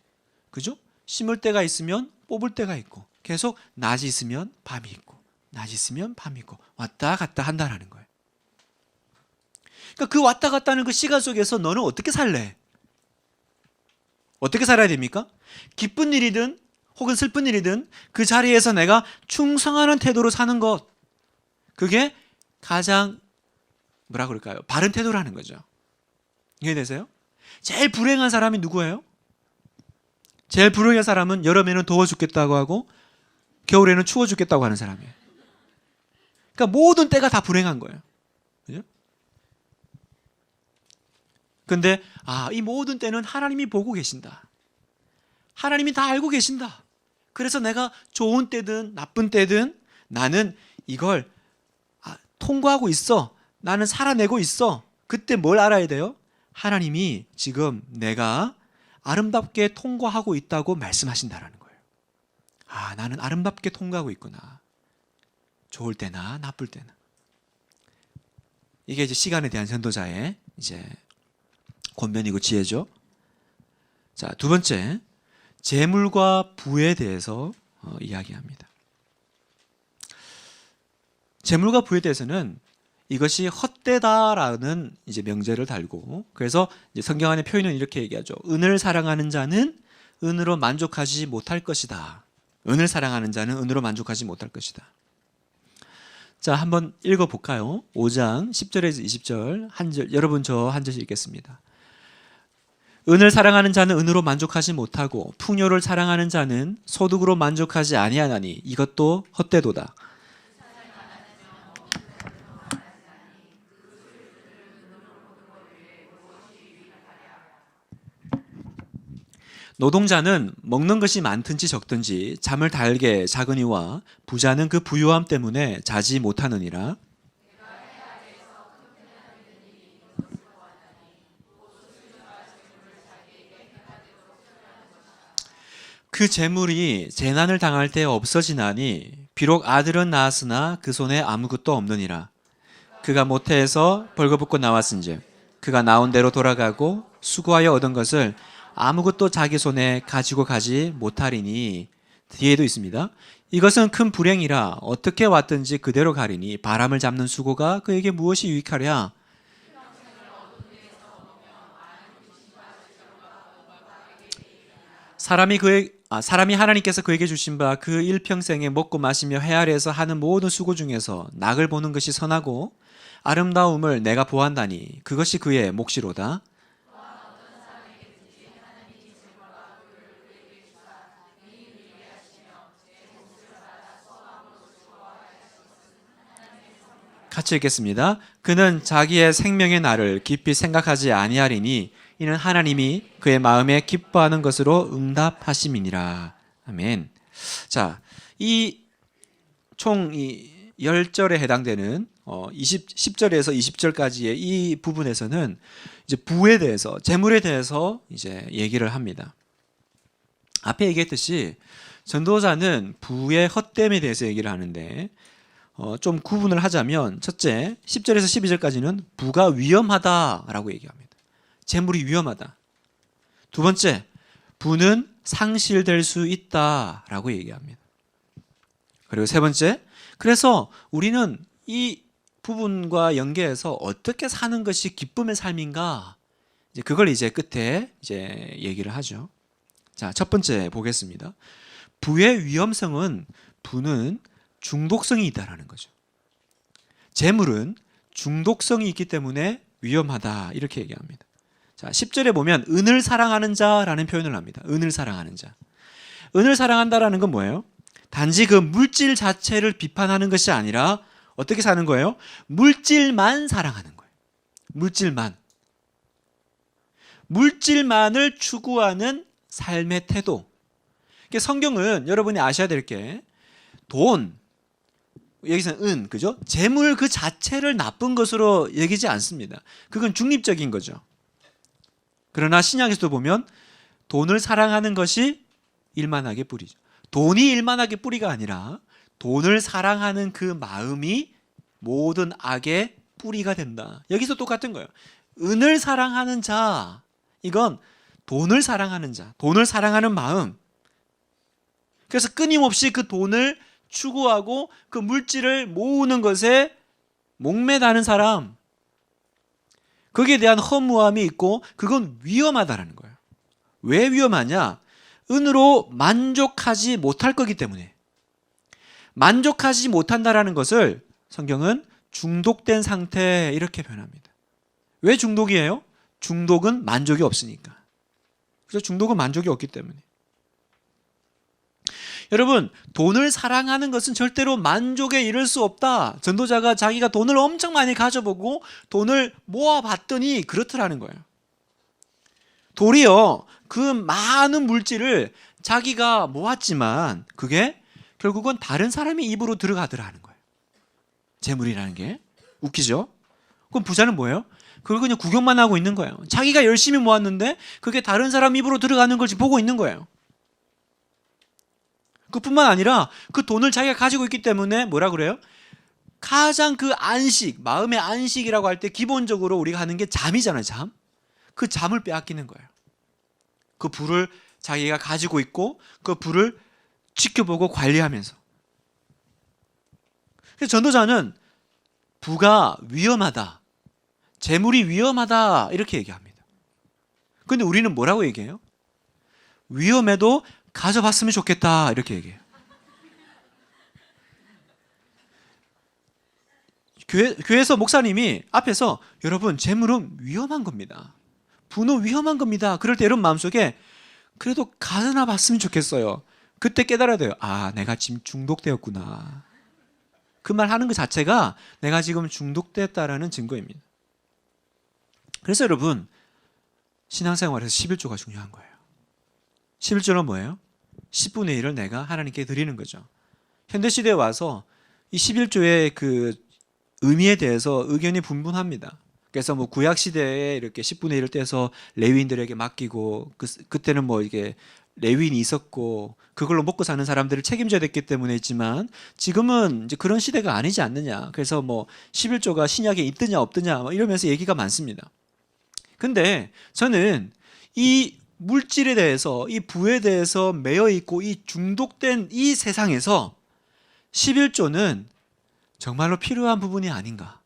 그죠? 심을 때가 있으면 뽑을 때가 있고, 계속 낮이 있으면 밤이 있고, 낮이 있으면 밤이 있고, 왔다 갔다 한다라는 거예요. 그러니까 그 왔다 갔다 하는 그 시간 속에서 너는 어떻게 살래? 어떻게 살아야 됩니까? 기쁜 일이든 혹은 슬픈 일이든 그 자리에서 내가 충성하는 태도로 사는 것, 그게 가장 뭐라 그럴까요? 바른 태도라는 거죠. 이해되세요? 제일 불행한 사람이 누구예요? 제일 불행한 사람은 여름에는 더워 죽겠다고 하고 겨울에는 추워 죽겠다고 하는 사람이에요. 그러니까 모든 때가 다 불행한 거예요. 그죠? 근데 이 모든 때는 하나님이 보고 계신다. 하나님이 다 알고 계신다. 그래서 내가 좋은 때든 나쁜 때든 나는 이걸 통과하고 있어. 나는 살아내고 있어. 그때 뭘 알아야 돼요? 하나님이 지금 내가 아름답게 통과하고 있다고 말씀하신다라는 거예요. 나는 아름답게 통과하고 있구나. 좋을 때나 나쁠 때나. 이게 이제 시간에 대한 전도자의 이제 권면이고 지혜죠. 자, 두 번째, 재물과 부에 대해서 이야기합니다. 재물과 부에 대해서는 이것이 헛되다라는 이제 명제를 달고, 그래서 이제 성경 안에 표현은 이렇게 얘기하죠. 은을 사랑하는 자는 은으로 만족하지 못할 것이다. 은을 사랑하는 자는 은으로 만족하지 못할 것이다. 자, 한번 읽어볼까요? 5장 10절에서 20절 한 절, 여러분 저 한 절씩 읽겠습니다. 은을 사랑하는 자는 은으로 만족하지 못하고 풍요를 사랑하는 자는 소득으로 만족하지 아니하나니 이것도 헛되도다. 노동자는 먹는 것이 많든지 적든지 잠을 달게 자거니와 부자는 그 부유함 때문에 자지 못하느니라. 그 재물이 재난을 당할 때 없어지나니 비록 아들은 낳았으나 그 손에 아무것도 없느니라. 그가 모태에서 벌거벗고 나왔은즉 그가 나온 대로 돌아가고 수고하여 얻은 것을 아무것도 자기 손에 가지고 가지 못하리니. 뒤에도 있습니다. 이것은 큰 불행이라 어떻게 왔든지 그대로 가리니 바람을 잡는 수고가 그에게 무엇이 유익하랴. 사람이 하나님께서 그에게 주신 바 그 일평생에 먹고 마시며 해 아래에서 하는 모든 수고 중에서 낙을 보는 것이 선하고 아름다움을 내가 보았다니 그것이 그의 몫이로다. 같이 읽겠습니다. 그는 자기의 생명의 날을 깊이 생각하지 아니하리니 이는 하나님이 그의 마음에 기뻐하는 것으로 응답하심이니라. 아멘. 자, 이 총 10절에 해당되는 10절에서 20절까지의 이 부분에서는 이제 부에 대해서, 재물에 대해서 이제 얘기를 합니다. 앞에 얘기했듯이 전도자는 부의 헛됨에 대해서 얘기를 하는데 좀 구분을 하자면, 첫째, 10절에서 12절까지는 부가 위험하다라고 얘기합니다. 재물이 위험하다. 두 번째, 부는 상실될 수 있다라고 얘기합니다. 그리고 세 번째, 그래서 우리는 이 부분과 연계해서 어떻게 사는 것이 기쁨의 삶인가, 이제 그걸 이제 끝에 이제 얘기를 하죠. 자, 첫 번째 보겠습니다. 부의 위험성은, 부는 중독성이 있다라는 거죠. 재물은 중독성이 있기 때문에 위험하다, 이렇게 얘기합니다. 자, 10절에 보면 은을 사랑하는 자라는 표현을 합니다. 은을 사랑하는 자. 은을 사랑한다라는 건 뭐예요? 단지 그 물질 자체를 비판하는 것이 아니라 어떻게 사는 거예요? 물질만 사랑하는 거예요. 물질만. 물질만을 추구하는 삶의 태도. 성경은 여러분이 아셔야 될 게, 돈, 여기서는 은, 그죠? 재물 그 자체를 나쁜 것으로 여기지 않습니다. 그건 중립적인 거죠. 그러나 신약에서도 보면 돈을 사랑하는 것이 일만하게 뿌리죠. 돈이 일만하게 뿌리가 아니라 돈을 사랑하는 그 마음이 모든 악의 뿌리가 된다. 여기서 똑같은 거예요. 은을 사랑하는 자, 이건 돈을 사랑하는 자, 돈을 사랑하는 마음. 그래서 끊임없이 그 돈을 추구하고 그 물질을 모으는 것에 목매다는 사람, 거기에 대한 허무함이 있고 그건 위험하다라는 거예요. 왜 위험하냐? 은으로 만족하지 못할 거기 때문에. 만족하지 못한다라는 것을 성경은 중독된 상태, 이렇게 표현합니다. 왜 중독이에요? 중독은 만족이 없으니까. 그래서 중독은 만족이 없기 때문에. 여러분, 돈을 사랑하는 것은 절대로 만족에 이를 수 없다. 전도자가 자기가 돈을 엄청 많이 가져보고 돈을 모아봤더니 그렇더라는 거예요. 도리어 그 많은 물질을 자기가 모았지만 그게 결국은 다른 사람의 입으로 들어가더라는 거예요. 재물이라는 게. 웃기죠? 그럼 부자는 뭐예요? 그걸 그냥 구경만 하고 있는 거예요. 자기가 열심히 모았는데 그게 다른 사람 입으로 들어가는 걸 지금 보고 있는 거예요. 그뿐만 아니라 그 돈을 자기가 가지고 있기 때문에 뭐라 그래요? 가장 그 안식, 마음의 안식이라고 할 때 기본적으로 우리가 하는 게 잠이잖아요. 잠. 그 잠을 빼앗기는 거예요. 그 부를 자기가 가지고 있고 그 부를 지켜보고 관리하면서. 그래서 전도자는 부가 위험하다, 재물이 위험하다 이렇게 얘기합니다. 근데 우리는 뭐라고 얘기해요? 위험해도 가져봤으면 좋겠다 이렇게 얘기해요. 교회에서 목사님이 앞에서 여러분 재물은 위험한 겁니다, 부는 위험한 겁니다, 그럴 때 여러분 마음속에 그래도 가져나 봤으면 좋겠어요. 그때 깨달아야 돼요. 아, 내가 지금 중독되었구나. 그 말 하는 것 자체가 내가 지금 중독됐다라는 증거입니다. 그래서 여러분 신앙생활에서 11조가 중요한 거예요. 11조는 뭐예요? 10분의 1을 내가 하나님께 드리는 거죠. 현대시대에 와서 이 11조의 그 의미에 대해서 의견이 분분합니다. 그래서 뭐 구약시대에 이렇게 10분의 1을 떼서 레위인들에게 맡기고 그때는 뭐 이게 레위인이 있었고 그걸로 먹고 사는 사람들을 책임져야 됐기 때문에 있지만 지금은 이제 그런 시대가 아니지 않느냐. 그래서 뭐 11조가 신약에 있느냐 없느냐 뭐 이러면서 얘기가 많습니다. 근데 저는 이 물질에 대해서 이 부에 대해서 매여 있고 이 중독된 이 세상에서 11조는 정말로 필요한 부분이 아닌가.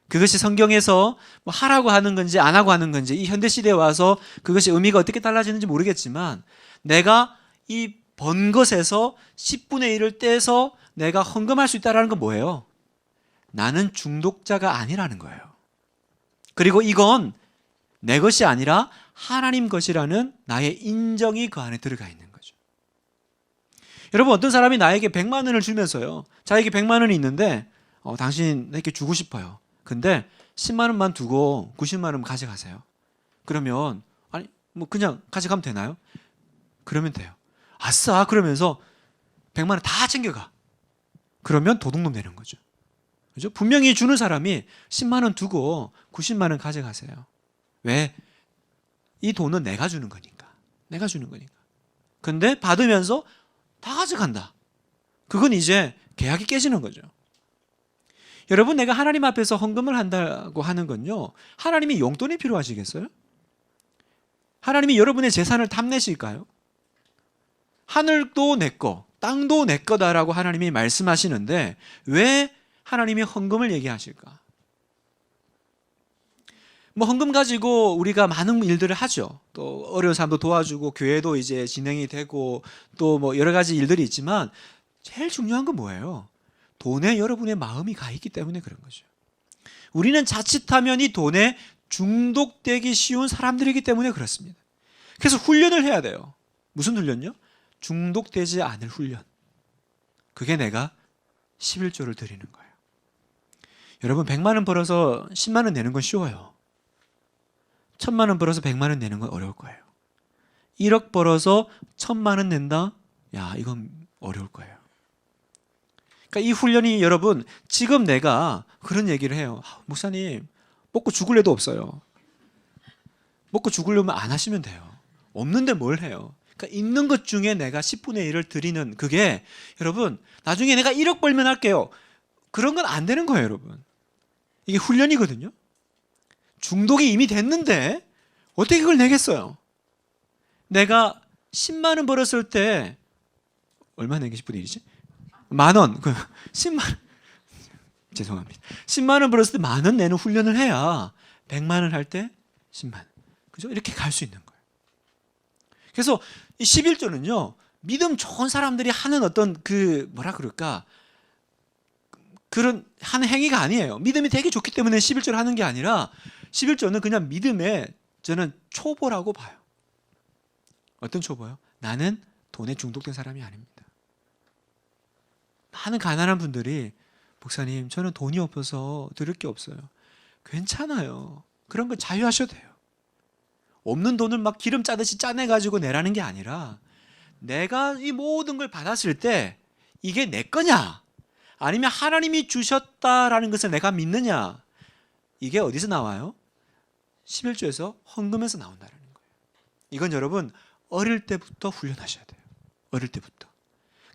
그것이 성경에서 뭐 하라고 하는 건지 안 하고 하는 건지 이 현대시대에 와서 그것이 의미가 어떻게 달라지는지 모르겠지만 내가 이 번 것에서 10분의 1을 떼서 내가 헌금할 수 있다는 건 뭐예요? 나는 중독자가 아니라는 거예요. 그리고 이건 내 것이 아니라 하나님 것이라는 나의 인정이 그 안에 들어가 있는 거죠. 여러분 어떤 사람이 나에게 100만 원을 주면서요, 자에게 100만 원이 있는데 당신에게 주고 싶어요. 근데 10만 원만 두고 90만 원 가져가세요. 그러면 아니 뭐 그냥 가져가면 되나요? 그러면 돼요. 아싸 그러면서 100만 원 다 챙겨가. 그러면 도둑놈 되는 거죠. 그죠? 분명히 주는 사람이 10만 원 두고 90만 원 가져가세요. 왜? 이 돈은 내가 주는 거니까. 내가 주는 거니까. 근데 받으면서 다 가져간다. 그건 이제 계약이 깨지는 거죠. 여러분 내가 하나님 앞에서 헌금을 한다고 하는 건요, 하나님이 용돈이 필요하시겠어요? 하나님이 여러분의 재산을 탐내실까요? 하늘도 내 거, 땅도 내 거다라고 하나님이 말씀하시는데 왜 하나님이 헌금을 얘기하실까? 뭐 헌금 가지고 우리가 많은 일들을 하죠. 또 어려운 사람도 도와주고 교회도 이제 진행이 되고 또 뭐 여러 가지 일들이 있지만 제일 중요한 건 뭐예요? 돈에 여러분의 마음이 가 있기 때문에 그런 거죠. 우리는 자칫하면 이 돈에 중독되기 쉬운 사람들이기 때문에 그렇습니다. 그래서 훈련을 해야 돼요. 무슨 훈련요? 중독되지 않을 훈련. 그게 내가 11조를 드리는 거예요. 여러분 100만 원 벌어서 10만 원 내는 건 쉬워요. 1000만 원 벌어서 100만 원 내는 건 어려울 거예요. 1억 벌어서 1000만 원 낸다? 야, 이건 어려울 거예요. 그러니까 이 훈련이 여러분 지금 내가 그런 얘기를 해요. 목사님 먹고 죽을 애도 없어요. 먹고 죽으려면 안 하시면 돼요. 없는데 뭘 해요? 그러니까 있는 것 중에 내가 10분의 1을 드리는 그게 여러분 나중에 내가 1억 벌면 할게요. 그런 건 안 되는 거예요, 여러분. 이게 훈련이거든요. 중독이 이미 됐는데 어떻게 그걸 내겠어요? 내가 10만 원 벌었을 때 얼마 내게 10분의 1이지? 만 원. 10만 원. 죄송합니다. 10만 원 벌었을 때 만 원 내는 훈련을 해야 100만 원 할 때 10만 원. 그죠? 이렇게 갈 수 있는 거예요. 그래서 이 11조는요. 믿음 좋은 사람들이 하는 어떤 그 뭐라 그럴까? 그런 하는 행위가 아니에요. 믿음이 되게 좋기 때문에 11조를 하는 게 아니라 11조는 그냥 믿음의 저는 초보라고 봐요. 어떤 초보요? 나는 돈에 중독된 사람이 아닙니다. 많은 가난한 분들이 목사님 저는 돈이 없어서 드릴 게 없어요. 괜찮아요. 그런 거 자유하셔도 돼요. 없는 돈을 막 기름 짜듯이 짜내가지고 내라는 게 아니라 내가 이 모든 걸 받았을 때 이게 내 거냐 아니면 하나님이 주셨다라는 것을 내가 믿느냐, 이게 어디서 나와요? 11조에서 헌금에서 나온다는 거예요. 이건 여러분 어릴 때부터 훈련하셔야 돼요. 어릴 때부터.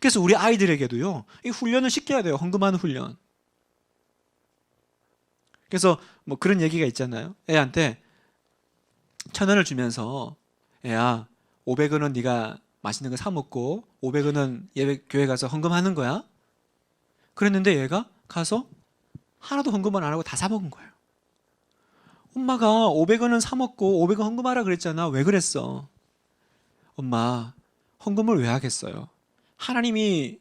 그래서 우리 아이들에게도요, 이 훈련을 시켜야 돼요. 헌금하는 훈련. 그래서 뭐 그런 얘기가 있잖아요. 애한테 1,000원을 주면서 애야 500원은 네가 맛있는 거 사 먹고 500원은 예배 교회 가서 헌금하는 거야. 그랬는데 얘가 가서 하나도 헌금을 안 하고 다 사 먹은 거예요. 엄마가 500원은 사 먹고 500원 헌금하라 그랬잖아. 왜 그랬어? 엄마, 헌금을 왜 하겠어요? 하나님을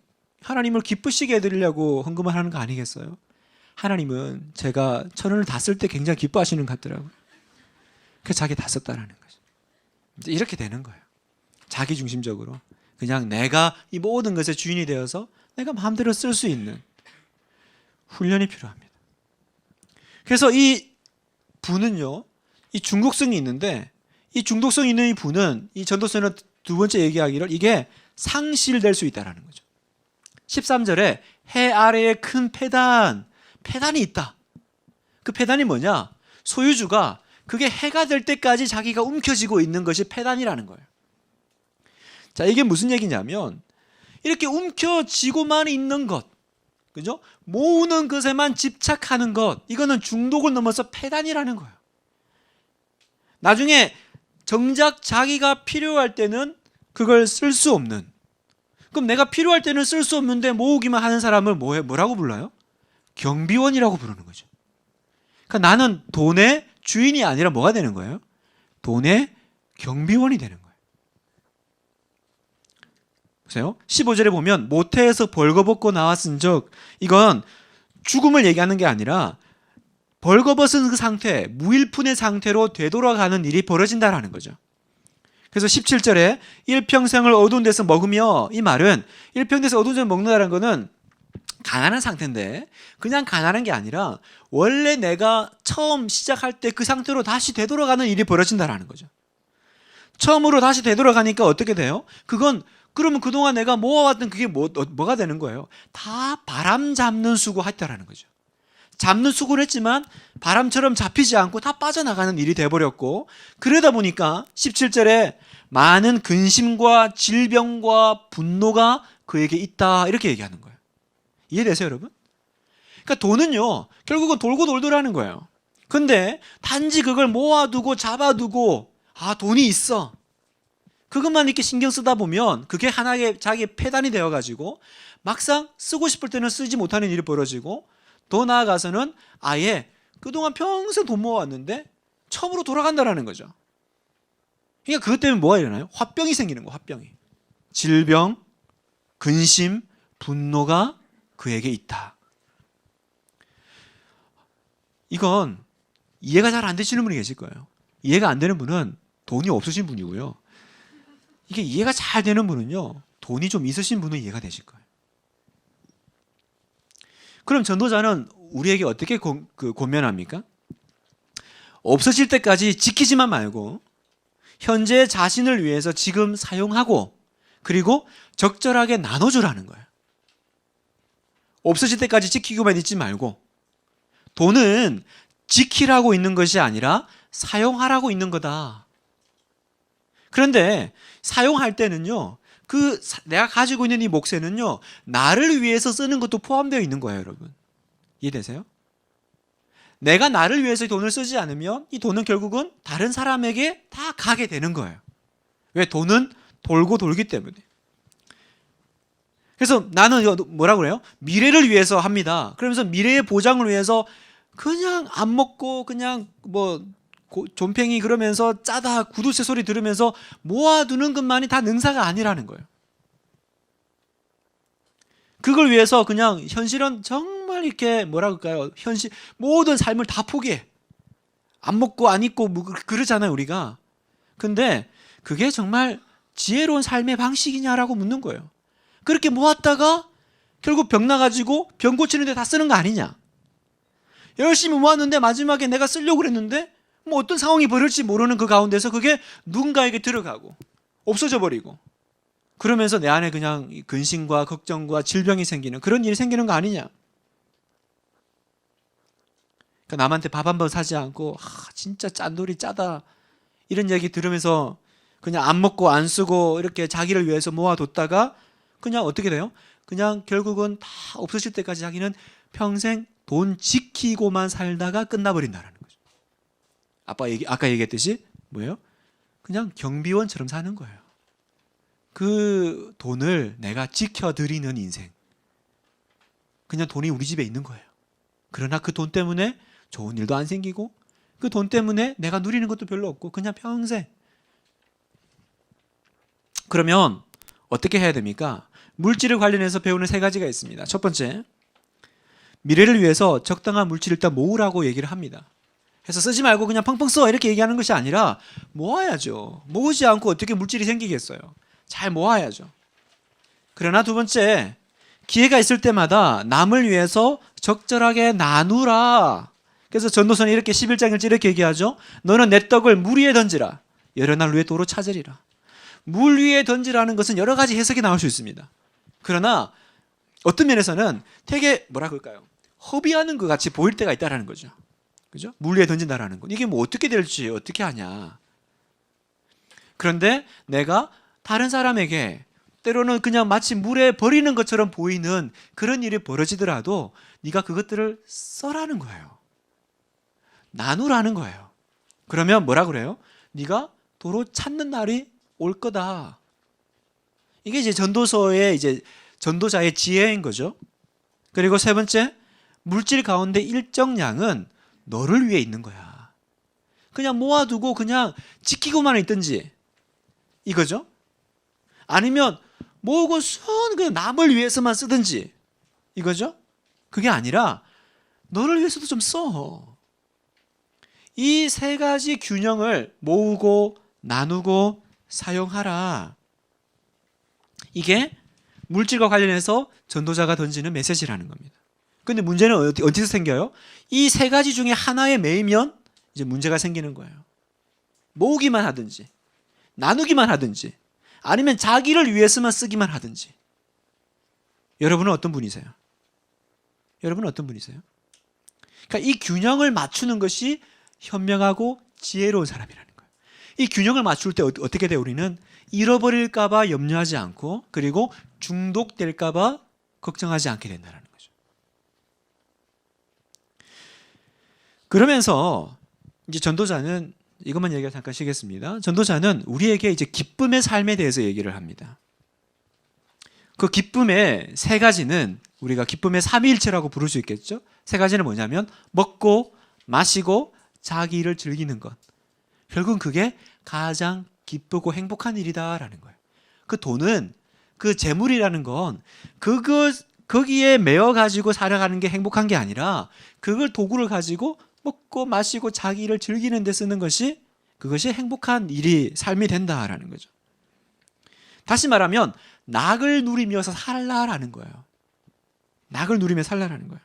기쁘시게 해드리려고 헌금을 하는 거 아니겠어요? 하나님은 제가 1,000원을 다 쓸 때 굉장히 기뻐하시는 것 같더라고요. 그래서 자기 다 썼다라는 거죠. 이제 이렇게 되는 거예요. 자기 중심적으로. 그냥 내가 이 모든 것의 주인이 되어서 내가 마음대로 쓸 수 있는 훈련이 필요합니다. 그래서 이 부는요, 이 중독성이 있는데, 이 중독성 있는 이 부는 이 전도서는 두 번째 얘기하기를 이게 상실될 수 있다는 거죠. 13절에 해 아래에 큰 폐단이 있다. 그 폐단이 뭐냐? 소유주가 그게 해가 될 때까지 자기가 움켜쥐고 있는 것이 폐단이라는 거예요. 자, 이게 무슨 얘기냐면 이렇게 움켜쥐고만 있는 것, 그죠? 모으는 것에만 집착하는 것, 이거는 중독을 넘어서 폐단이라는 거예요. 나중에 정작 자기가 필요할 때는 그걸 쓸 수 없는, 그럼 내가 필요할 때는 쓸 수 없는데 모으기만 하는 사람을 뭐라고 불러요? 경비원이라고 부르는 거죠. 그러니까 나는 돈의 주인이 아니라 뭐가 되는 거예요? 돈의 경비원이 되는 거예요. 보세요. 15절에 보면 모태에서 벌거벗고 나왔은즉, 이건 죽음을 얘기하는 게 아니라 벌거벗은 그 상태, 무일푼의 상태로 되돌아가는 일이 벌어진다라는 거죠. 그래서 17절에 일평생을 어두운 데서 먹으며, 이 말은 일평생에서 어두운 데서 먹는다는 거는 가난한 상태인데 그냥 가난한 게 아니라 원래 내가 처음 시작할 때 그 상태로 다시 되돌아가는 일이 벌어진다라는 거죠. 처음으로 다시 되돌아가니까 어떻게 돼요? 그러면 그동안 내가 모아왔던 그게 뭐가 되는 거예요? 다 바람 잡는 수고 했다라는 거죠. 잡는 수고를 했지만 바람처럼 잡히지 않고 다 빠져나가는 일이 돼버렸고, 그러다 보니까 17절에 많은 근심과 질병과 분노가 그에게 있다, 이렇게 얘기하는 거예요. 이해되세요, 여러분? 그러니까 돈은요, 결국은 돌고 돌더라는 거예요. 근데 단지 그걸 모아두고 잡아두고, 돈이 있어, 그것만 이렇게 신경 쓰다 보면 그게 하나의 자기 폐단이 되어가지고 막상 쓰고 싶을 때는 쓰지 못하는 일이 벌어지고, 더 나아가서는 아예 그동안 평생 돈 모아왔는데 처음으로 돌아간다라는 거죠. 그러니까 그것 때문에 뭐가 일어나요? 화병이 생기는 거예요. 화병이. 질병, 근심, 분노가 그에게 있다. 이건 이해가 잘 안 되시는 분이 계실 거예요. 이해가 안 되는 분은 돈이 없으신 분이고요. 이게 이해가 잘 되는 분은요, 돈이 좀 있으신 분은 이해가 되실 거예요. 그럼 전도자는 우리에게 어떻게 권면합니까? 없어질 때까지 지키지만 말고 현재 자신을 위해서 지금 사용하고, 그리고 적절하게 나눠주라는 거예요. 없어질 때까지 지키고만 있지 말고, 돈은 지키라고 있는 것이 아니라 사용하라고 있는 거다. 그런데 사용할 때는요, 내가 가지고 있는 이 몫에는요, 나를 위해서 쓰는 것도 포함되어 있는 거예요, 여러분. 이해되세요? 내가 나를 위해서 돈을 쓰지 않으면 이 돈은 결국은 다른 사람에게 다 가게 되는 거예요. 왜? 돈은 돌고 돌기 때문에. 그래서 나는 뭐라고 그래요? 미래를 위해서 합니다. 그러면서 미래의 보장을 위해서 그냥 안 먹고 그냥 존팽이 그러면서 짜다 구두쇠 소리 들으면서 모아두는 것만이 다 능사가 아니라는 거예요. 그걸 위해서 그냥 현실은 정말 이렇게 그럴까요? 모든 삶을 다 포기해. 안 먹고 안 입고 그러잖아요, 우리가. 근데 그게 정말 지혜로운 삶의 방식이냐라고 묻는 거예요. 그렇게 모았다가 결국 병 나가지고 병 고치는데 다 쓰는 거 아니냐? 열심히 모았는데 마지막에 내가 쓰려고 그랬는데 어떤 상황이 벌일지 모르는 그 가운데서 그게 누군가에게 들어가고 없어져 버리고, 그러면서 내 안에 그냥 근심과 걱정과 질병이 생기는 그런 일이 생기는 거 아니냐? 그러니까 남한테 밥 한 번 사지 않고 진짜 짠돌이 짜다 이런 얘기 들으면서 그냥 안 먹고 안 쓰고 이렇게 자기를 위해서 모아뒀다가 그냥 어떻게 돼요? 그냥 결국은 다 없어질 때까지 자기는 평생 돈 지키고만 살다가 끝나버린다는 거죠. 아까 얘기했듯이 뭐예요? 그냥 경비원처럼 사는 거예요. 그 돈을 내가 지켜드리는 인생. 그냥 돈이 우리 집에 있는 거예요. 그러나 그 돈 때문에 좋은 일도 안 생기고 그 돈 때문에 내가 누리는 것도 별로 없고 그냥 평생. 그러면 어떻게 해야 됩니까? 물질을 관련해서 배우는 세 가지가 있습니다. 첫 번째, 미래를 위해서 적당한 물질을 일단 모으라고 얘기를 합니다. 해서 쓰지 말고 그냥 펑펑 써 이렇게 얘기하는 것이 아니라 모아야죠. 모으지 않고 어떻게 물질이 생기겠어요. 잘 모아야죠. 그러나 두 번째, 기회가 있을 때마다 남을 위해서 적절하게 나누라. 그래서 전도서는 이렇게 11장일지 이렇게 얘기하죠. 너는 내 떡을 물 위에 던지라. 여러 날 후에 도로 찾으리라. 물 위에 던지라는 것은 여러 가지 해석이 나올 수 있습니다. 그러나 어떤 면에서는 되게 뭐라 그럴까요? 허비하는 것 같이 보일 때가 있다라는 거죠. 그죠? 물 위에 던진다라는 것. 이게 뭐 어떻게 될지 어떻게 하냐. 그런데 내가 다른 사람에게 때로는 그냥 마치 물에 버리는 것처럼 보이는 그런 일이 벌어지더라도 네가 그것들을 써라는 거예요. 나누라는 거예요. 그러면 뭐라 그래요? 네가 도로 찾는 날이 올 거다. 이게 이제 전도서의 이제 전도자의 지혜인 거죠. 그리고 세 번째, 물질 가운데 일정량은 너를 위해 있는 거야. 그냥 모아두고 그냥 지키고만 있든지 이거죠. 아니면 모으고 그냥 남을 위해서만 쓰든지 이거죠. 그게 아니라 너를 위해서도 좀 써. 이 세 가지 균형을 모으고 나누고 사용하라. 이게 물질과 관련해서 전도자가 던지는 메시지라는 겁니다. 그런데 문제는 어디서 생겨요? 이 세 가지 중에 하나에 매이면 이제 문제가 생기는 거예요. 모으기만 하든지 나누기만 하든지 아니면 자기를 위해서만 쓰기만 하든지. 여러분은 어떤 분이세요? 여러분은 어떤 분이세요? 그러니까 이 균형을 맞추는 것이 현명하고 지혜로운 사람이라는 거예요. 이 균형을 맞출 때 어떻게 돼요? 우리는 잃어버릴까 봐 염려하지 않고 그리고 중독될까 봐 걱정하지 않게 된다는 거죠. 그러면서 이제 전도자는 이것만 얘기를 잠깐 쉬겠습니다. 전도자는 우리에게 이제 기쁨의 삶에 대해서 얘기를 합니다. 그 기쁨의 세 가지는 우리가 기쁨의 삼위일체라고 부를 수 있겠죠. 세 가지는 뭐냐면 먹고 마시고 자기 일을 즐기는 것. 결국은 그게 가장 기쁘고 행복한 일이다라는 거예요. 그 돈은 그 재물이라는 건 거기에 매여 가지고 살아가는 게 행복한 게 아니라 그걸 도구를 가지고 먹고 마시고 자기 일을 즐기는 데 쓰는 것이 그것이 행복한 일이 삶이 된다라는 거죠. 다시 말하면 낙을 누리면서 살라라는 거예요. 낙을 누리며 살라라는 거예요.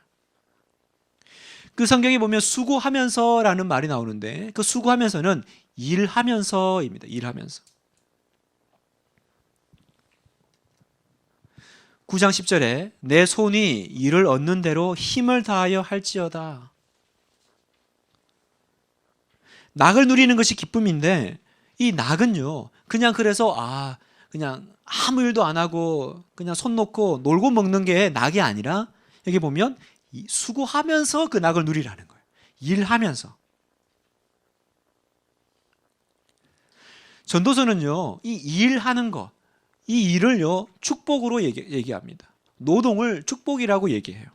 그 성경에 보면 수고하면서라는 말이 나오는데 그 수고하면서는 일하면서입니다. 일하면서. 9장 10절에 내 손이 일을 얻는 대로 힘을 다하여 할지어다. 낙을 누리는 것이 기쁨인데 이 낙은요 그냥 그래서 그냥 아무 일도 안 하고 그냥 손 놓고 놀고 먹는 게 낙이 아니라 여기 보면 수고하면서 그 낙을 누리라는 거예요. 일하면서. 전도서는요 이 일하는 것, 이 일을요 축복으로 얘기합니다. 노동을 축복이라고 얘기해요.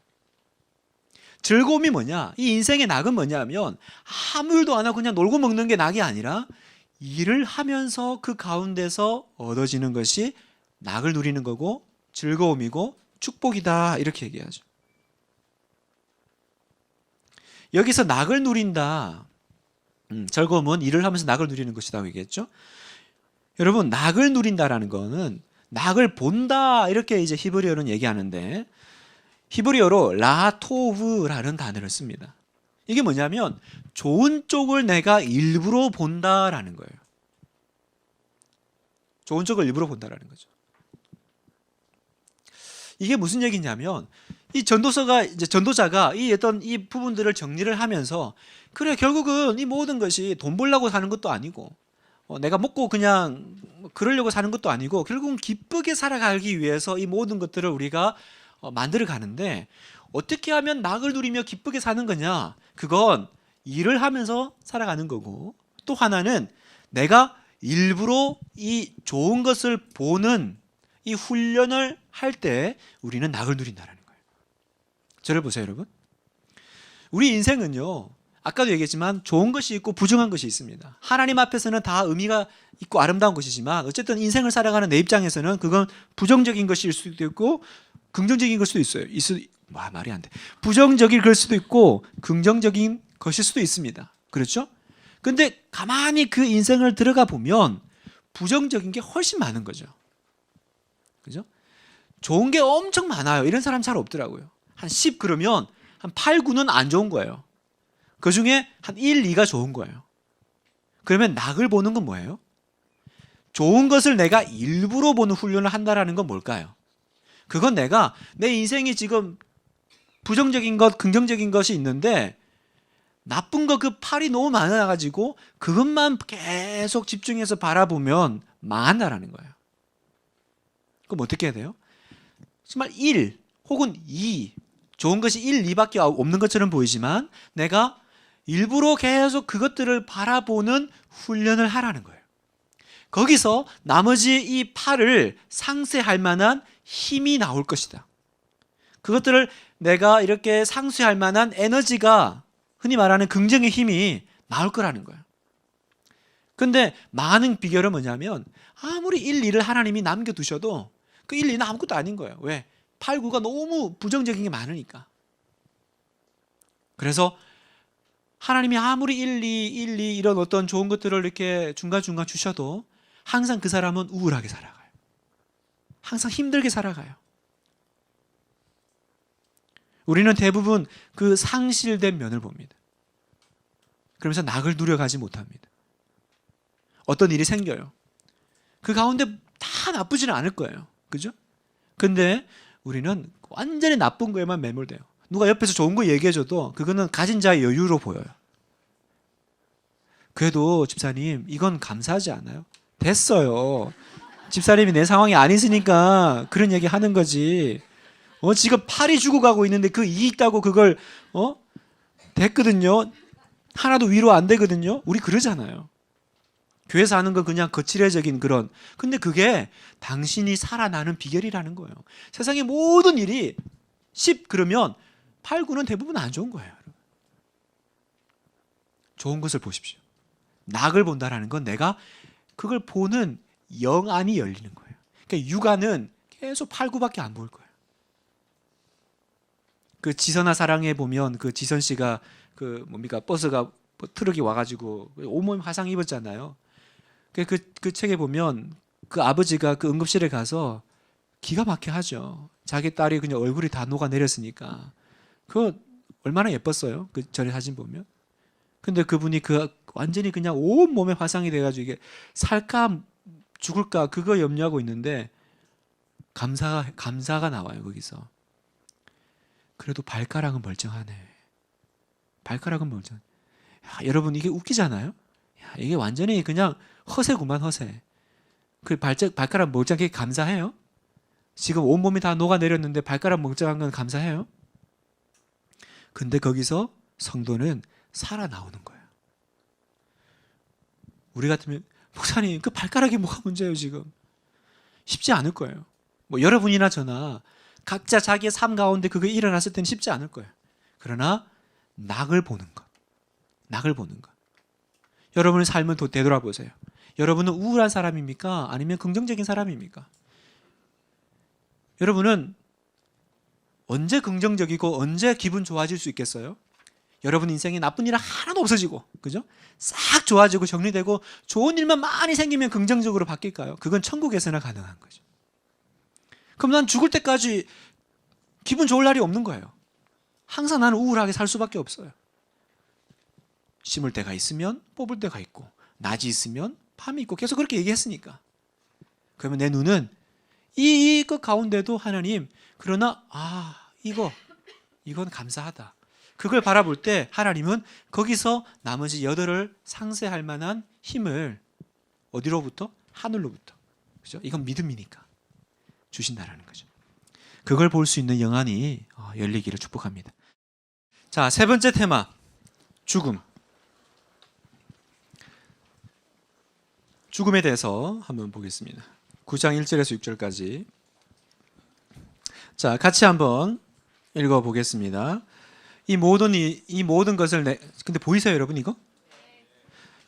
즐거움이 뭐냐? 이 인생의 낙은 뭐냐면 아무 일도 안 하고 그냥 놀고 먹는 게 낙이 아니라 일을 하면서 그 가운데서 얻어지는 것이 낙을 누리는 거고 즐거움이고 축복이다 이렇게 얘기하죠. 여기서 낙을 누린다. 즐거움은 일을 하면서 낙을 누리는 것이라고 얘기했죠. 여러분 낙을 누린다라는 거는 낙을 본다 이렇게 이제 히브리어는 얘기하는데 히브리어로 라토브라는 단어를 씁니다. 이게 뭐냐면 좋은 쪽을 내가 일부러 본다라는 거예요. 좋은 쪽을 일부러 본다라는 거죠. 이게 무슨 얘기냐면 이 전도자가 이 어떤 이 부분들을 정리를 하면서 그래 결국은 이 모든 것이 돈 벌려고 사는 것도 아니고 내가 먹고 그냥 그러려고 사는 것도 아니고 결국은 기쁘게 살아가기 위해서 이 모든 것들을 우리가 만들어 가는데 어떻게 하면 낙을 누리며 기쁘게 사는 거냐? 그건 일을 하면서 살아가는 거고 또 하나는 내가 일부러 이 좋은 것을 보는 이 훈련을 할 때 우리는 낙을 누린다는 거예요. 저를 보세요, 여러분. 우리 인생은요, 아까도 얘기했지만 좋은 것이 있고 부정한 것이 있습니다. 하나님 앞에서는 다 의미가 있고 아름다운 것이지만 어쨌든 인생을 살아가는 내 입장에서는 그건 부정적인 것일 수도 있고 긍정적인 걸 수도 있어요. 말이 안 돼. 부정적인 걸 수도 있고 긍정적인 것일 수도 있습니다. 그렇죠? 근데 가만히 그 인생을 들어가 보면 부정적인 게 훨씬 많은 거죠. 그죠? 좋은 게 엄청 많아요. 이런 사람 잘 없더라고요. 한 10 그러면 한 8, 9는 안 좋은 거예요. 그 중에 한 1, 2가 좋은 거예요. 그러면 낙을 보는 건 뭐예요? 좋은 것을 내가 일부러 보는 훈련을 한다라는 건 뭘까요? 그건 내가 내 인생이 지금 부정적인 것, 긍정적인 것이 있는데 나쁜 거 그 8이 너무 많아가지고 그것만 계속 집중해서 바라보면 망한다라는 거예요. 그럼 어떻게 해야 돼요? 정말 1 혹은 2 좋은 것이 1, 2밖에 없는 것처럼 보이지만 내가 일부러 계속 그것들을 바라보는 훈련을 하라는 거예요. 거기서 나머지 이 8을 상쇄할 만한 힘이 나올 것이다. 그것들을 내가 이렇게 상쇄할 만한 에너지가 흔히 말하는 긍정의 힘이 나올 거라는 거예요. 근데 많은 비결은 뭐냐면 아무리 1, 2를 하나님이 남겨두셔도 그 1, 2는 아무것도 아닌 거예요. 왜? 8, 9가 너무 부정적인 게 많으니까. 그래서 하나님이 아무리 1, 2 이런 어떤 좋은 것들을 이렇게 중간중간 주셔도 항상 그 사람은 우울하게 살아가요. 항상 힘들게 살아가요. 우리는 대부분 그 상실된 면을 봅니다. 그러면서 낙을 누려가지 못합니다. 어떤 일이 생겨요. 그 가운데 다 나쁘지는 않을 거예요. 그죠? 근데 우리는 완전히 나쁜 거에만 매몰돼요. 누가 옆에서 좋은 거 얘기해줘도 그거는 가진 자의 여유로 보여요. 그래도 집사님 이건 감사하지 않아요? 됐어요. 집사님이 내 상황이 아니시니까 그런 얘기 하는 거지. 지금 8이 죽어가고 있는데 그 2 있다고 그걸 됐거든요. 하나도 위로 안 되거든요. 우리 그러잖아요. 교회에서 하는 건 그냥 거칠애적인 그런. 근데 그게 당신이 살아나는 비결이라는 거예요. 세상의 모든 일이 10 그러면 8, 9는 대부분 안 좋은 거예요. 좋은 것을 보십시오. 낙을 본다라는 건 내가 그걸 보는 영안이 열리는 거예요. 그러니까 육안은 계속 8, 9밖에 안 보일 거예요. 그 지선아 사랑에 보면 그 지선 씨가 그 버스가 트럭이 와가지고 온몸 화상 입었잖아요. 그 책에 보면 그 아버지가 그 응급실에 가서 기가 막혀 하죠. 자기 딸이 그냥 얼굴이 다 녹아 내렸으니까. 그거 얼마나 예뻤어요. 그 전에 사진 보면. 근데 그분이 그 완전히 그냥 온 몸에 화상이 돼가지고 이게 살까 죽을까 그거 염려하고 있는데 감사가 나와요 거기서. 그래도 발가락은 멀쩡하네. 발가락은 멀쩡. 여러분 이게 웃기잖아요. 이게 완전히 그냥 허세구만 허세. 그 발가락 멀쩡하게 감사해요? 지금 온몸이 다 녹아내렸는데 발가락 멀쩡한 건 감사해요? 근데 거기서 성도는 살아나오는 거예요. 우리 같으면 목사님 그 발가락이 뭐가 문제예요 지금? 쉽지 않을 거예요. 뭐 여러분이나 저나 각자 자기의 삶 가운데 그게 일어났을 때는 쉽지 않을 거예요. 그러나 낙을 보는 것. 낙을 보는 것. 여러분의 삶을 되돌아보세요. 여러분은 우울한 사람입니까? 아니면 긍정적인 사람입니까? 여러분은 언제 긍정적이고 언제 기분 좋아질 수 있겠어요? 여러분 인생에 나쁜 일 하나도 없어지고, 그죠? 싹 좋아지고 정리되고 좋은 일만 많이 생기면 긍정적으로 바뀔까요? 그건 천국에서나 가능한 거죠. 그럼 난 죽을 때까지 기분 좋을 날이 없는 거예요. 항상 나는 우울하게 살 수밖에 없어요. 심을 때가 있으면 뽑을 때가 있고, 낮이 있으면 밤이 있고, 계속 그렇게 얘기했으니까. 그러면 내 눈은 그 가운데도 하나님, 그러나 이건 감사하다. 그걸 바라볼 때 하나님은 거기서 나머지 8을 상쇄할 만한 힘을 어디로부터? 하늘로부터. 그죠? 이건 믿음이니까 주신다라는 거죠. 그걸 볼 수 있는 영안이 열리기를 축복합니다. 자, 세 번째 테마, 죽음. 죽음에 대해서 한번 보겠습니다. 9장 1절에서 6절까지. 자, 같이 한번 읽어보겠습니다. 이 모든 것을 근데 보이세요, 여러분 이거?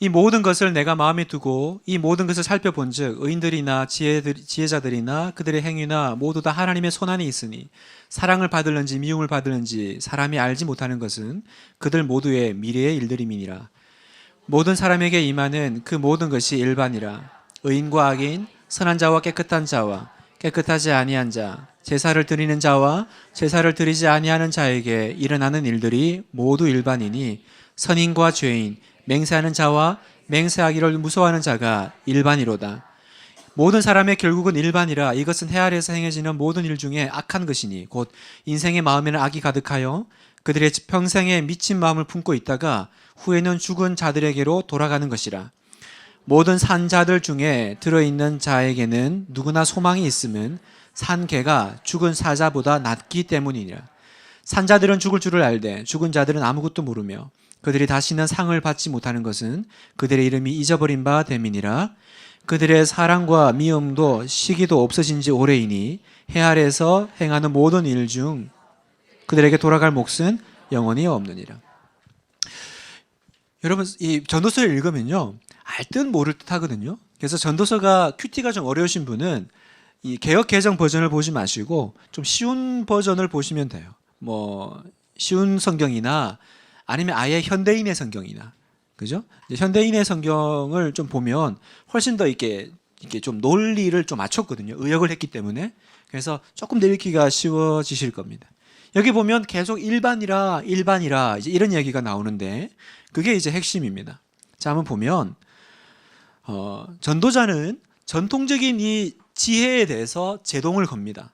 이 모든 것을 내가 마음에 두고 이 모든 것을 살펴본즉 의인들이나 지혜자들이나 그들의 행위나 모두 다 하나님의 손안에 있으니 사랑을 받을는지 미움을 받을는지 사람이 알지 못하는 것은 그들 모두의 미래의 일들임이니라. 모든 사람에게 임하는 그 모든 것이 일반이라. 의인과 악인, 선한 자와 깨끗한 자와 깨끗하지 아니한 자, 제사를 드리는 자와 제사를 드리지 아니하는 자에게 일어나는 일들이 모두 일반이니 선인과 죄인, 맹세하는 자와 맹세하기를 무서워하는 자가 일반이로다. 모든 사람의 결국은 일반이라. 이것은 해 아래에서 행해지는 모든 일 중에 악한 것이니 곧 인생의 마음에는 악이 가득하여 그들의 평생에 미친 마음을 품고 있다가 후에는 죽은 자들에게로 돌아가는 것이라. 모든 산 자들 중에 들어있는 자에게는 누구나 소망이 있음은 산 개가 죽은 사자보다 낫기 때문이니라. 산 자들은 죽을 줄을 알되 죽은 자들은 아무것도 모르며 그들이 다시는 상을 받지 못하는 것은 그들의 이름이 잊어버린 바 됨이니라. 그들의 사랑과 미움도 시기도 없어진 지 오래이니 해 아래에서 행하는 모든 일 중 그들에게 돌아갈 몫은 영원히 없느니라. 여러분, 이 전도서를 읽으면요, 알 듯 모를 듯 하거든요. 그래서 전도서가 큐티가 좀 어려우신 분은 이 개역 개정 버전을 보지 마시고 좀 쉬운 버전을 보시면 돼요. 뭐 쉬운 성경이나 아니면 아예 현대인의 성경이나, 그죠? 현대인의 성경을 좀 보면 훨씬 더 이렇게 좀 논리를 좀 맞췄거든요. 의역을 했기 때문에. 그래서 조금 더 읽기가 쉬워지실 겁니다. 여기 보면 계속 일반이라 이제 이런 얘기가 나오는데 그게 이제 핵심입니다. 자, 한번 보면 전도자는 전통적인 이 지혜에 대해서 제동을 겁니다.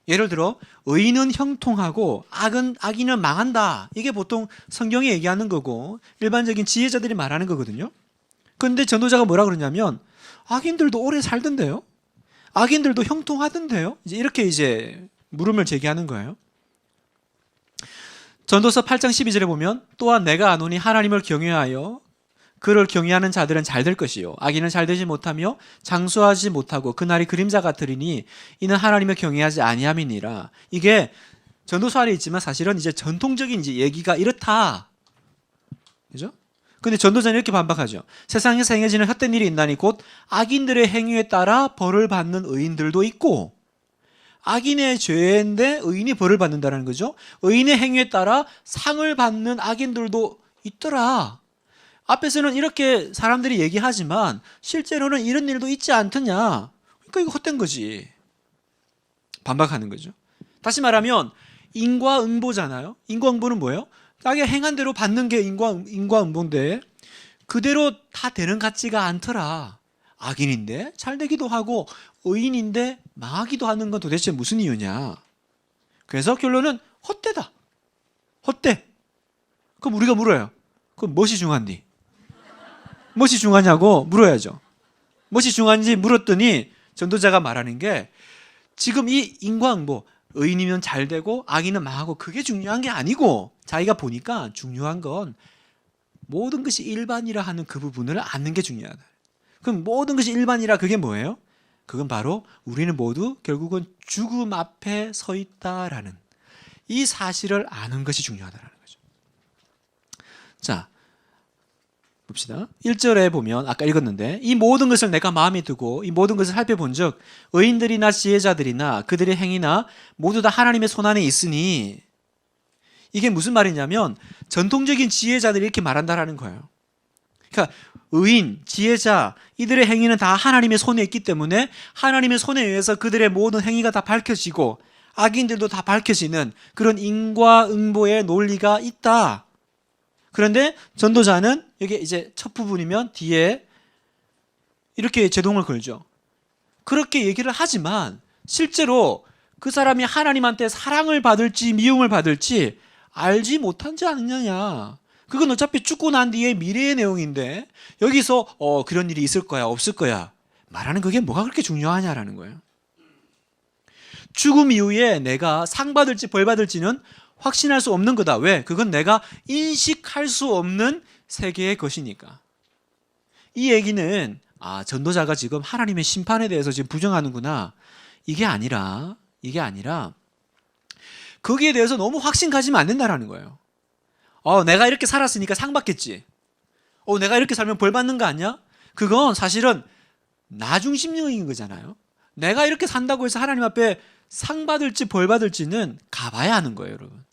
예를 들어 의인은 형통하고 악인은 망한다. 이게 보통 성경이 얘기하는 거고 일반적인 지혜자들이 말하는 거거든요. 그런데 전도자가 뭐라 그러냐면 악인들도 오래 살던데요. 악인들도 형통하던데요. 이렇게 이제 물음을 제기하는 거예요. 전도서 8장 12절에 보면 또한 내가 아노니 하나님을 경외하여 그를 경외하는 자들은 잘 될 것이요 악인은 잘 되지 못하며 장수하지 못하고 그날이 그림자 같으리니 이는 하나님을 경외하지 아니함이니라. 이게 전도서 안에 있지만 사실은 이제 전통적인 이제 얘기가 이렇다. 그죠? 근데 전도자는 이렇게 반박하죠. 세상에서 행해지는 헛된 일이 있나니 곧 악인들의 행위에 따라 벌을 받는 의인들도 있고 악인의 죄인데 의인이 벌을 받는다는 거죠. 의인의 행위에 따라 상을 받는 악인들도 있더라. 앞에서는 이렇게 사람들이 얘기하지만 실제로는 이런 일도 있지 않더냐. 그러니까 이거 헛된 거지. 반박하는 거죠. 다시 말하면 인과응보잖아요. 인과응보는 뭐예요? 자기가 행한 대로 받는 게 인과응보인데 그대로 다 되는 같지가 않더라. 악인인데 잘 되기도 하고 의인인데 망하기도 하는 건 도대체 무슨 이유냐. 그래서 결론은 헛되다. 헛돼. 그럼 우리가 물어요. 그럼 무엇이 중요한디? 무엇이 중요하냐고 물어야죠. 무엇이 중요한지 물었더니 전도자가 말하는 게 지금 이 인과응보, 의인이면 잘 되고 악인은 망하고 그게 중요한 게 아니고 자기가 보니까 중요한 건 모든 것이 일반이라 하는 그 부분을 아는 게 중요하다. 그럼 모든 것이 일반이라 그게 뭐예요? 그건 바로 우리는 모두 결국은 죽음 앞에 서 있다라는 이 사실을 아는 것이 중요하다는 거죠. 자, 봅시다. 1절에 보면 아까 읽었는데 이 모든 것을 내가 마음에 두고 이 모든 것을 살펴본즉 의인들이나 지혜자들이나 그들의 행위나 모두 다 하나님의 손안에 있으니 이게 무슨 말이냐면 전통적인 지혜자들이 이렇게 말한다라는 거예요. 그러니까 의인, 지혜자 이들의 행위는 다 하나님의 손에 있기 때문에 하나님의 손에 의해서 그들의 모든 행위가 다 밝혀지고 악인들도 다 밝혀지는 그런 인과응보의 논리가 있다. 그런데 전도자는 여기 이제 첫 부분이면 뒤에 이렇게 제동을 걸죠. 그렇게 얘기를 하지만 실제로 그 사람이 하나님한테 사랑을 받을지 미움을 받을지 알지 못하지 않느냐. 그건 어차피 죽고 난 뒤에 미래의 내용인데 여기서 그런 일이 있을 거야 없을 거야 말하는 그게 뭐가 그렇게 중요하냐라는 거예요. 죽음 이후에 내가 상 받을지 벌 받을지는 확신할 수 없는 거다. 왜? 그건 내가 인식할 수 없는 세계의 것이니까. 이 얘기는 전도자가 지금 하나님의 심판에 대해서 지금 부정하는구나. 이게 아니라 거기에 대해서 너무 확신 가지면 안 된다라는 거예요. 내가 이렇게 살았으니까 상 받겠지. 내가 이렇게 살면 벌 받는 거 아니야? 그건 사실은 나 중심적인 거잖아요. 내가 이렇게 산다고 해서 하나님 앞에 상 받을지 벌 받을지는 가봐야 하는 거예요, 여러분.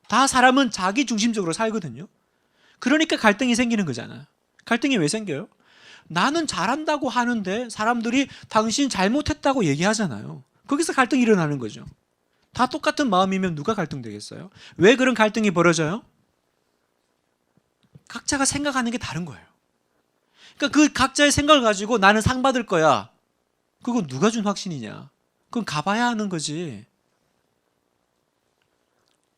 다 사람은 자기 중심적으로 살거든요. 그러니까 갈등이 생기는 거잖아요. 갈등이 왜 생겨요? 나는 잘한다고 하는데 사람들이 당신 잘못했다고 얘기하잖아요. 거기서 갈등이 일어나는 거죠. 다 똑같은 마음이면 누가 갈등되겠어요? 왜 그런 갈등이 벌어져요? 각자가 생각하는 게 다른 거예요. 그러니까 그 각자의 생각을 가지고 나는 상 받을 거야. 그건 누가 준 확신이냐? 그건 가봐야 하는 거지.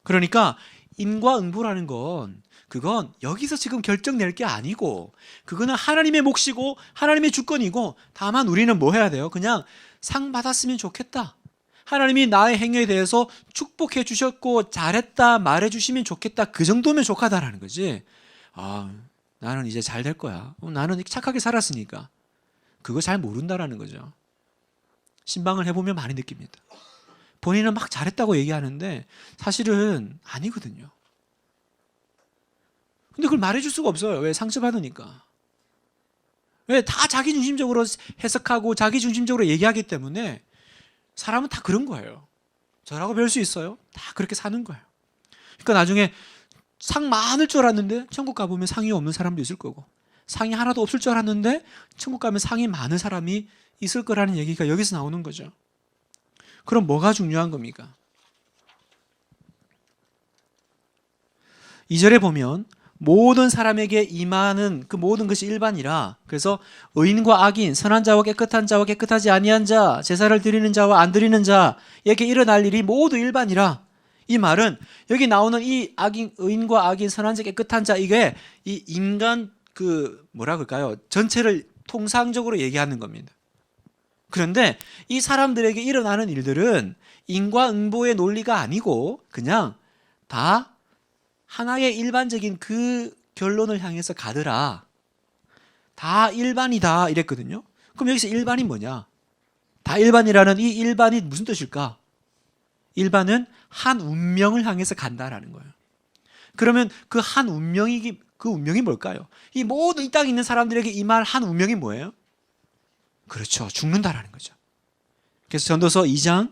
그러니까 인과응보라는 건 그건 여기서 지금 결정낼 게 아니고 그거는 하나님의 몫이고 하나님의 주권이고 다만 우리는 뭐 해야 돼요? 그냥 상 받았으면 좋겠다. 하나님이 나의 행위에 대해서 축복해 주셨고 잘했다 말해 주시면 좋겠다. 그 정도면 족하다라는 거지. 나는 이제 잘 될 거야. 나는 착하게 살았으니까. 그거 잘 모른다라는 거죠. 신방을 해보면 많이 느낍니다. 본인은 막 잘했다고 얘기하는데 사실은 아니거든요. 근데 그걸 말해줄 수가 없어요. 왜? 상처받으니까. 왜? 다 자기 중심적으로 해석하고 자기 중심적으로 얘기하기 때문에 사람은 다 그런 거예요. 저라고 배울 수 있어요? 다 그렇게 사는 거예요. 그러니까 나중에 상 많을 줄 알았는데 천국 가보면 상이 없는 사람도 있을 거고 상이 하나도 없을 줄 알았는데 천국 가면 상이 많은 사람이 있을 거라는 얘기가 여기서 나오는 거죠. 그럼 뭐가 중요한 겁니까? 2절에 보면 모든 사람에게 임하는 그 모든 것이 일반이라. 그래서 의인과 악인, 선한 자와 깨끗한 자와 깨끗하지 아니한 자, 제사를 드리는 자와 안 드리는 자에게 일어날 일이 모두 일반이라. 이 말은 여기 나오는 이 악인, 의인과 악인, 선한 자, 깨끗한 자, 이게 이 인간 뭐라 그럴까요? 전체를 통상적으로 얘기하는 겁니다. 그런데 이 사람들에게 일어나는 일들은 인과응보의 논리가 아니고 그냥 다 하나의 일반적인 그 결론을 향해서 가더라. 다 일반이다 이랬거든요. 그럼 여기서 일반이 뭐냐? 다 일반이라는 이 일반이 무슨 뜻일까? 일반은 한 운명을 향해서 간다라는 거예요. 그러면 그 한 운명이 그 운명이 뭘까요? 이 모든 이 땅에 있는 사람들에게 임할 한 운명이 뭐예요? 그렇죠. 죽는다라는 거죠. 그래서 전도서 2장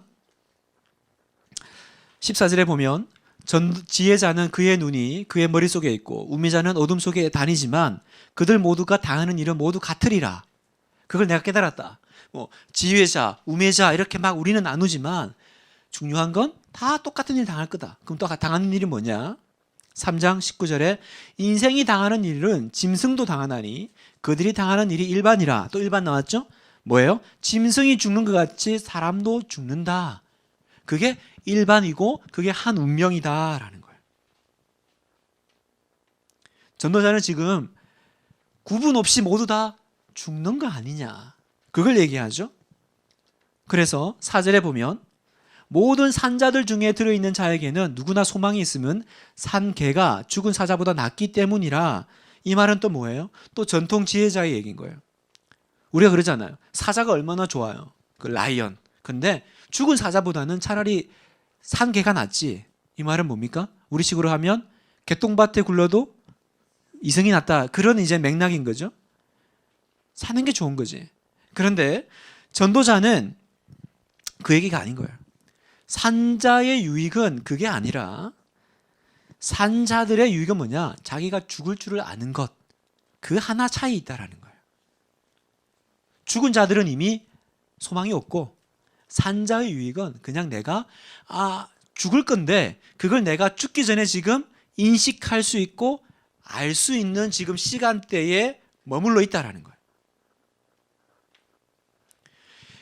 14절에 보면 지혜자는 그의 눈이 그의 머릿속에 있고 우매자는 어둠 속에 다니지만 그들 모두가 당하는 일은 모두 같으리라. 그걸 내가 깨달았다. 지혜자, 우매자 이렇게 막 우리는 나누지만 중요한 건 다 똑같은 일 당할 거다. 그럼 또 당하는 일이 뭐냐? 3장 19절에 인생이 당하는 일은 짐승도 당하나니 그들이 당하는 일이 일반이라. 또 일반 나왔죠? 뭐예요? 짐승이 죽는 것 같이 사람도 죽는다. 그게 일반이고 그게 한 운명이다라는 거예요. 전도자는 지금 구분 없이 모두 다 죽는 거 아니냐. 그걸 얘기하죠. 그래서 4절에 보면 모든 산자들 중에 들어있는 자에게는 누구나 소망이 있으면 산 개가 죽은 사자보다 낫기 때문이라. 이 말은 또 뭐예요? 또 전통 지혜자의 얘기인 거예요. 우리가 그러잖아요. 사자가 얼마나 좋아요. 그 라이언. 근데 죽은 사자보다는 차라리 산 개가 낫지. 이 말은 뭡니까? 우리식으로 하면 개똥밭에 굴러도 이승이 낫다. 그런 이제 맥락인 거죠. 사는 게 좋은 거지. 그런데 전도자는 그 얘기가 아닌 거예요. 산자의 유익은 그게 아니라 산자들의 유익은 뭐냐? 자기가 죽을 줄을 아는 것. 그 하나 차이 있다라는 거예요. 죽은 자들은 이미 소망이 없고 산자의 유익은 그냥 내가 죽을 건데 그걸 내가 죽기 전에 지금 인식할 수 있고 알 수 있는 지금 시간대에 머물러 있다라는 거예요.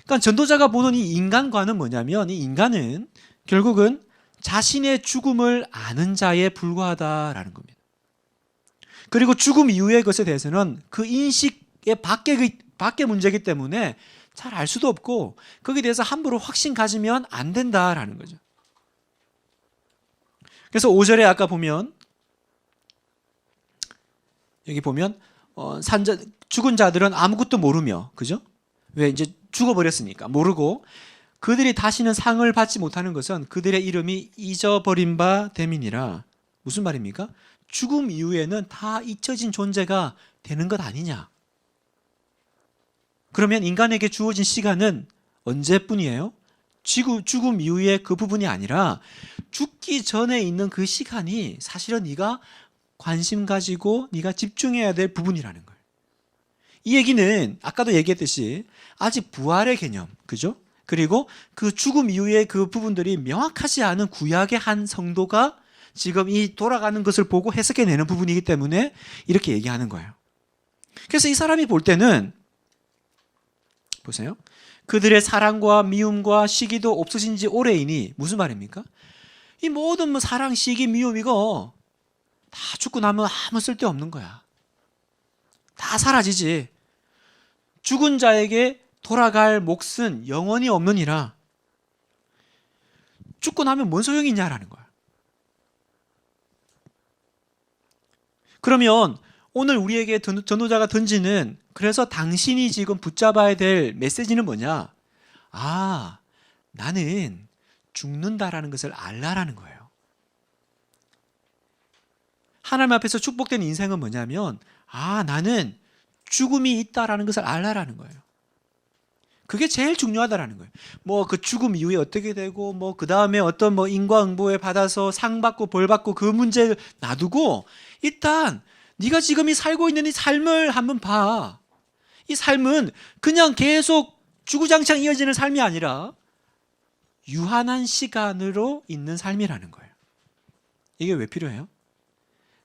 그러니까 전도자가 보는 이 인간과는 뭐냐면 이 인간은 결국은 자신의 죽음을 아는 자에 불과하다라는 겁니다. 그리고 죽음 이후의 것에 대해서는 그 인식의 밖의 문제이기 때문에 잘 알 수도 없고 거기에 대해서 함부로 확신 가지면 안 된다라는 거죠. 그래서 5절에 아까 보면 여기 보면 죽은 자들은 아무것도 모르며 그죠? 왜 이제 죽어버렸으니까 모르고 그들이 다시는 상을 받지 못하는 것은 그들의 이름이 잊어버린 바 됨이니라. 무슨 말입니까? 죽음 이후에는 다 잊혀진 존재가 되는 것 아니냐? 그러면 인간에게 주어진 시간은 언제뿐이에요? 죽음 이후의 그 부분이 아니라 죽기 전에 있는 그 시간이 사실은 네가 관심 가지고 네가 집중해야 될 부분이라는 거예요. 이 얘기는 아까도 얘기했듯이 아직 부활의 개념, 그죠? 그리고 그 죽음 이후의 그 부분들이 명확하지 않은 구약의 한 성도가 지금 이 돌아가는 것을 보고 해석해내는 부분이기 때문에 이렇게 얘기하는 거예요. 그래서 이 사람이 볼 때는 보세요. 그들의 사랑과 미움과 시기도 없어진 지 오래이니 무슨 말입니까? 이 모든 뭐 사랑, 시기, 미움 이거 다 죽고 나면 아무 쓸데없는 거야. 다 사라지지. 죽은 자에게 돌아갈 몫은 영원히 없느니라. 죽고 나면 뭔 소용이 있냐라는 거야. 그러면 오늘 우리에게 전도자가 던지는 그래서 당신이 지금 붙잡아야 될 메시지는 뭐냐? 아, 나는 죽는다라는 것을 알라라는 거예요. 하나님 앞에서 축복된 인생은 뭐냐면 아, 나는 죽음이 있다라는 것을 알라라는 거예요. 그게 제일 중요하다라는 거예요. 뭐 그 죽음 이후에 어떻게 되고 뭐 그 다음에 어떤 뭐 인과응보에 받아서 상 받고 벌 받고 그 문제 놔두고 일단 네가 지금 이 살고 있는 이 삶을 한번 봐. 이 삶은 그냥 계속 주구장창 이어지는 삶이 아니라 유한한 시간으로 있는 삶이라는 거예요. 이게 왜 필요해요?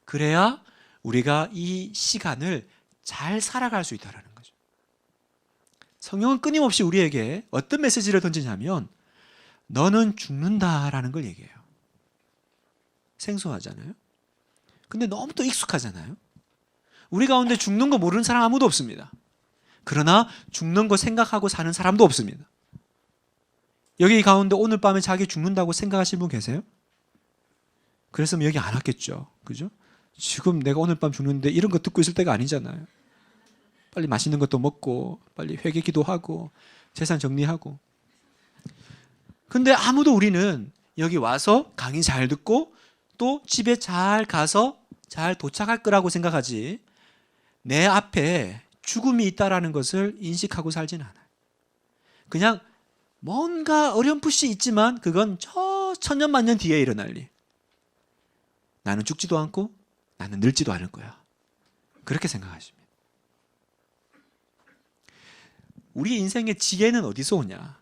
그래야 우리가 이 시간을 잘 살아갈 수 있다는 거죠. 성경은 끊임없이 우리에게 어떤 메시지를 던지냐면 너는 죽는다라는 걸 얘기해요. 생소하잖아요. 근데 너무 또 익숙하잖아요. 우리 가운데 죽는 거 모르는 사람 아무도 없습니다. 그러나 죽는 거 생각하고 사는 사람도 없습니다. 여기 가운데 오늘 밤에 자기 죽는다고 생각하시는 분 계세요? 그랬으면 여기 안 왔겠죠. 그죠? 지금 내가 오늘 밤 죽는데 이런 거 듣고 있을 때가 아니잖아요. 빨리 맛있는 것도 먹고 빨리 회개기도 하고 재산 정리하고. 근데 아무도 우리는 여기 와서 강의 잘 듣고 또 집에 잘 가서 잘 도착할 거라고 생각하지 내 앞에 죽음이 있다라는 것을 인식하고 살진 않아요. 그냥 뭔가 어렴풋이 있지만 그건 저 천년만년 뒤에 일어날 일. 나는 죽지도 않고 나는 늙지도 않을 거야. 그렇게 생각하십니다. 우리 인생의 지혜는 어디서 오냐?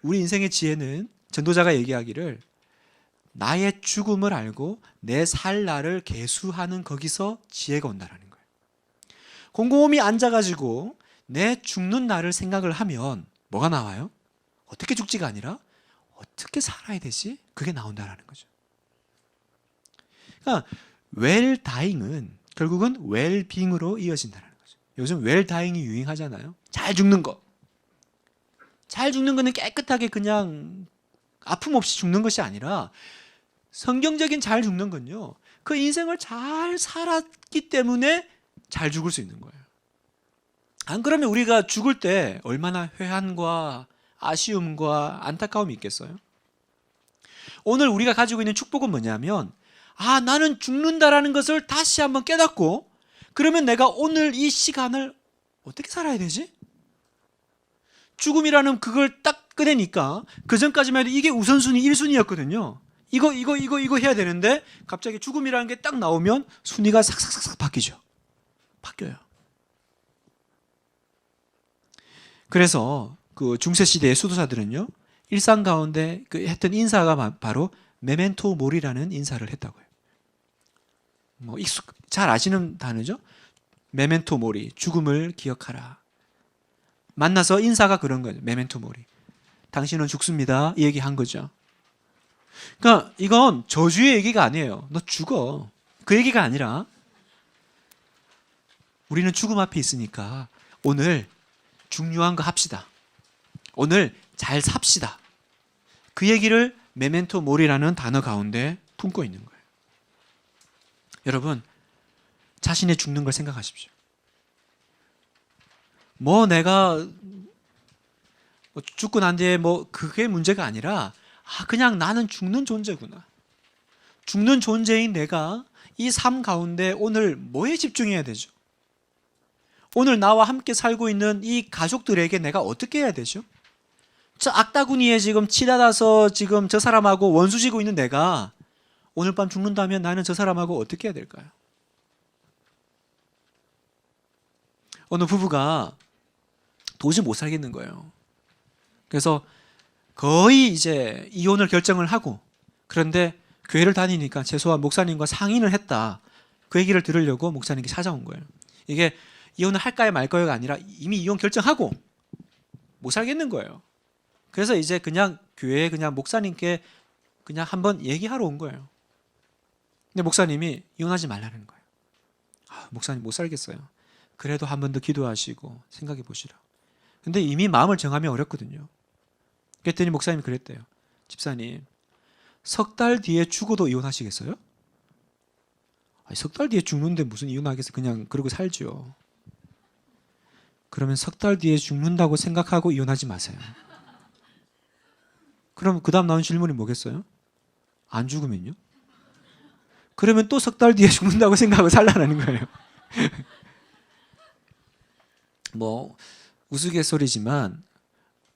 우리 인생의 지혜는 전도자가 얘기하기를 나의 죽음을 알고 내 살 날을 계수하는 거기서 지혜가 온다라는 거예요. 곰곰이 앉아가지고 내 죽는 날을 생각을 하면 뭐가 나와요? 어떻게 죽지가 아니라 어떻게 살아야 되지? 그게 나온다라는 거죠. 그러니까 웰다잉은 결국은 웰빙으로 이어진다는 거죠. 요즘 웰다잉이 유행하잖아요. 잘 죽는 거. 잘 죽는 거는 깨끗하게 그냥 아픔 없이 죽는 것이 아니라 성경적인 잘 죽는 건요. 그 인생을 잘 살았기 때문에 잘 죽을 수 있는 거예요. 안 그러면 우리가 죽을 때 얼마나 회한과 아쉬움과 안타까움이 있겠어요? 오늘 우리가 가지고 있는 축복은 뭐냐면 아, 나는 죽는다라는 것을 다시 한번 깨닫고 그러면 내가 오늘 이 시간을 어떻게 살아야 되지? 죽음이라는 그걸 딱 꺼내니까 그 전까지만 해도 이게 우선순위 1순위였거든요. 이거 해야 되는데 갑자기 죽음이라는 게 딱 나오면 순위가 싹싹싹 바뀌죠. 바뀌어요. 그래서 그 중세시대의 수도사들은요. 일상 가운데 그 했던 인사가 바로 메멘토 모리라는 인사를 했다고요. 뭐 잘 아시는 단어죠. 메멘토 모리, 죽음을 기억하라. 만나서 인사가 그런 거죠. 메멘토 모리. 당신은 죽습니다. 이 얘기 한 거죠. 그러니까 이건 저주의 얘기가 아니에요. 너 죽어. 그 얘기가 아니라 우리는 죽음 앞에 있으니까 오늘 중요한 거 합시다. 오늘 잘 삽시다. 그 얘기를 메멘토 모리라는 단어 가운데 품고 있는 거예요. 여러분, 자신의 죽는 걸 생각하십시오. 뭐 내가 죽고 난 뒤에 뭐 그게 문제가 아니라 아, 그냥 나는 죽는 존재구나. 죽는 존재인 내가 이 삶 가운데 오늘 뭐에 집중해야 되죠? 오늘 나와 함께 살고 있는 이 가족들에게 내가 어떻게 해야 되죠? 저 악다구니에 지금 치닫아서 지금 저 사람하고 원수지고 있는 내가 오늘 밤 죽는다면 나는 저 사람하고 어떻게 해야 될까요? 어느 부부가 도저히 못 살겠는 거예요. 그래서 거의 이제 이혼을 결정을 하고, 그런데 교회를 다니니까 최소한 목사님과 상의를 했다. 그 얘기를 들으려고 목사님께 찾아온 거예요. 이게 이혼을 할까요 말까요가 아니라 이미 이혼 결정하고 못 살겠는 거예요. 그래서 이제 그냥 교회에 그냥 목사님께 그냥 한번 얘기하러 온 거예요. 근데 목사님이 이혼하지 말라는 거예요. 목사님 못 살겠어요. 그래도 한 번 더 기도하시고 생각해 보시라. 근데 이미 마음을 정하면 어렵거든요. 그랬더니 목사님이 그랬대요. 집사님, 석 달 뒤에 죽어도 이혼하시겠어요? 석 달 뒤에 죽는데 무슨 이혼하겠어요? 그냥 그러고 살죠. 그러면 석 달 뒤에 죽는다고 생각하고 이혼하지 마세요. 그럼 그 다음 나온 질문이 뭐겠어요? 안 죽으면요? 그러면 또 석 달 뒤에 죽는다고 생각하고 살라는 거예요. 뭐 우스갯소리지만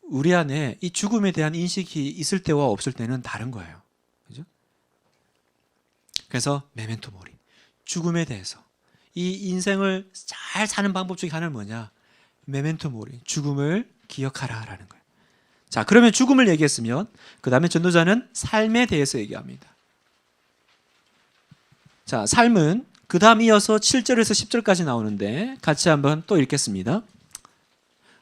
우리 안에 이 죽음에 대한 인식이 있을 때와 없을 때는 다른 거예요. 그죠? 그래서 메멘토 모리, 죽음에 대해서 이 인생을 잘 사는 방법 중에 하나는 뭐냐? 메멘토 모리, 죽음을 기억하라라는 거예요. 자, 그러면 죽음을 얘기했으면 그 다음에 전도자는 삶에 대해서 얘기합니다. 자, 삶은 그 다음 이어서 7절에서 10절까지 나오는데 같이 한번 또 읽겠습니다.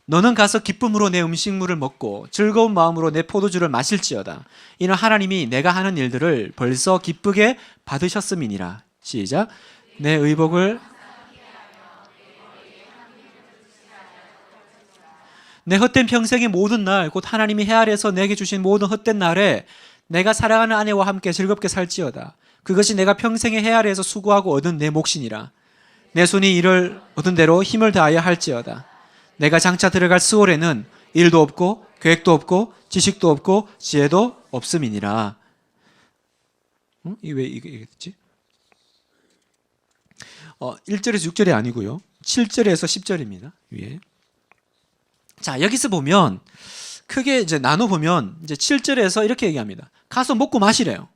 너는 가서 기쁨으로 내 음식물을 먹고 즐거운 마음으로 내 포도주를 마실지어다. 이는 하나님이 내가 하는 일들을 벌써 기쁘게 받으셨음이니라. 시작. 내 의복을 내 헛된 평생의 모든 날, 곧 하나님이 해아래서 내게 주신 모든 헛된 날에 내가 사랑하는 아내와 함께 즐겁게 살지어다. 그것이 내가 평생의 해아래에서 수고하고 얻은 내 몫이니라. 내 손이 이를 얻은 대로 힘을 다하여 할지어다. 내가 장차 들어갈 스올에는 일도 없고 계획도 없고 지식도 없고 지혜도 없음이니라. 이게 왜 이게 됐지? 1절에서 6절이 아니고요. 7절에서 10절입니다. 위에. 자, 여기서 보면 크게 이제 나눠 보면 이제 7절에서 이렇게 얘기합니다. 가서 먹고 마시래요.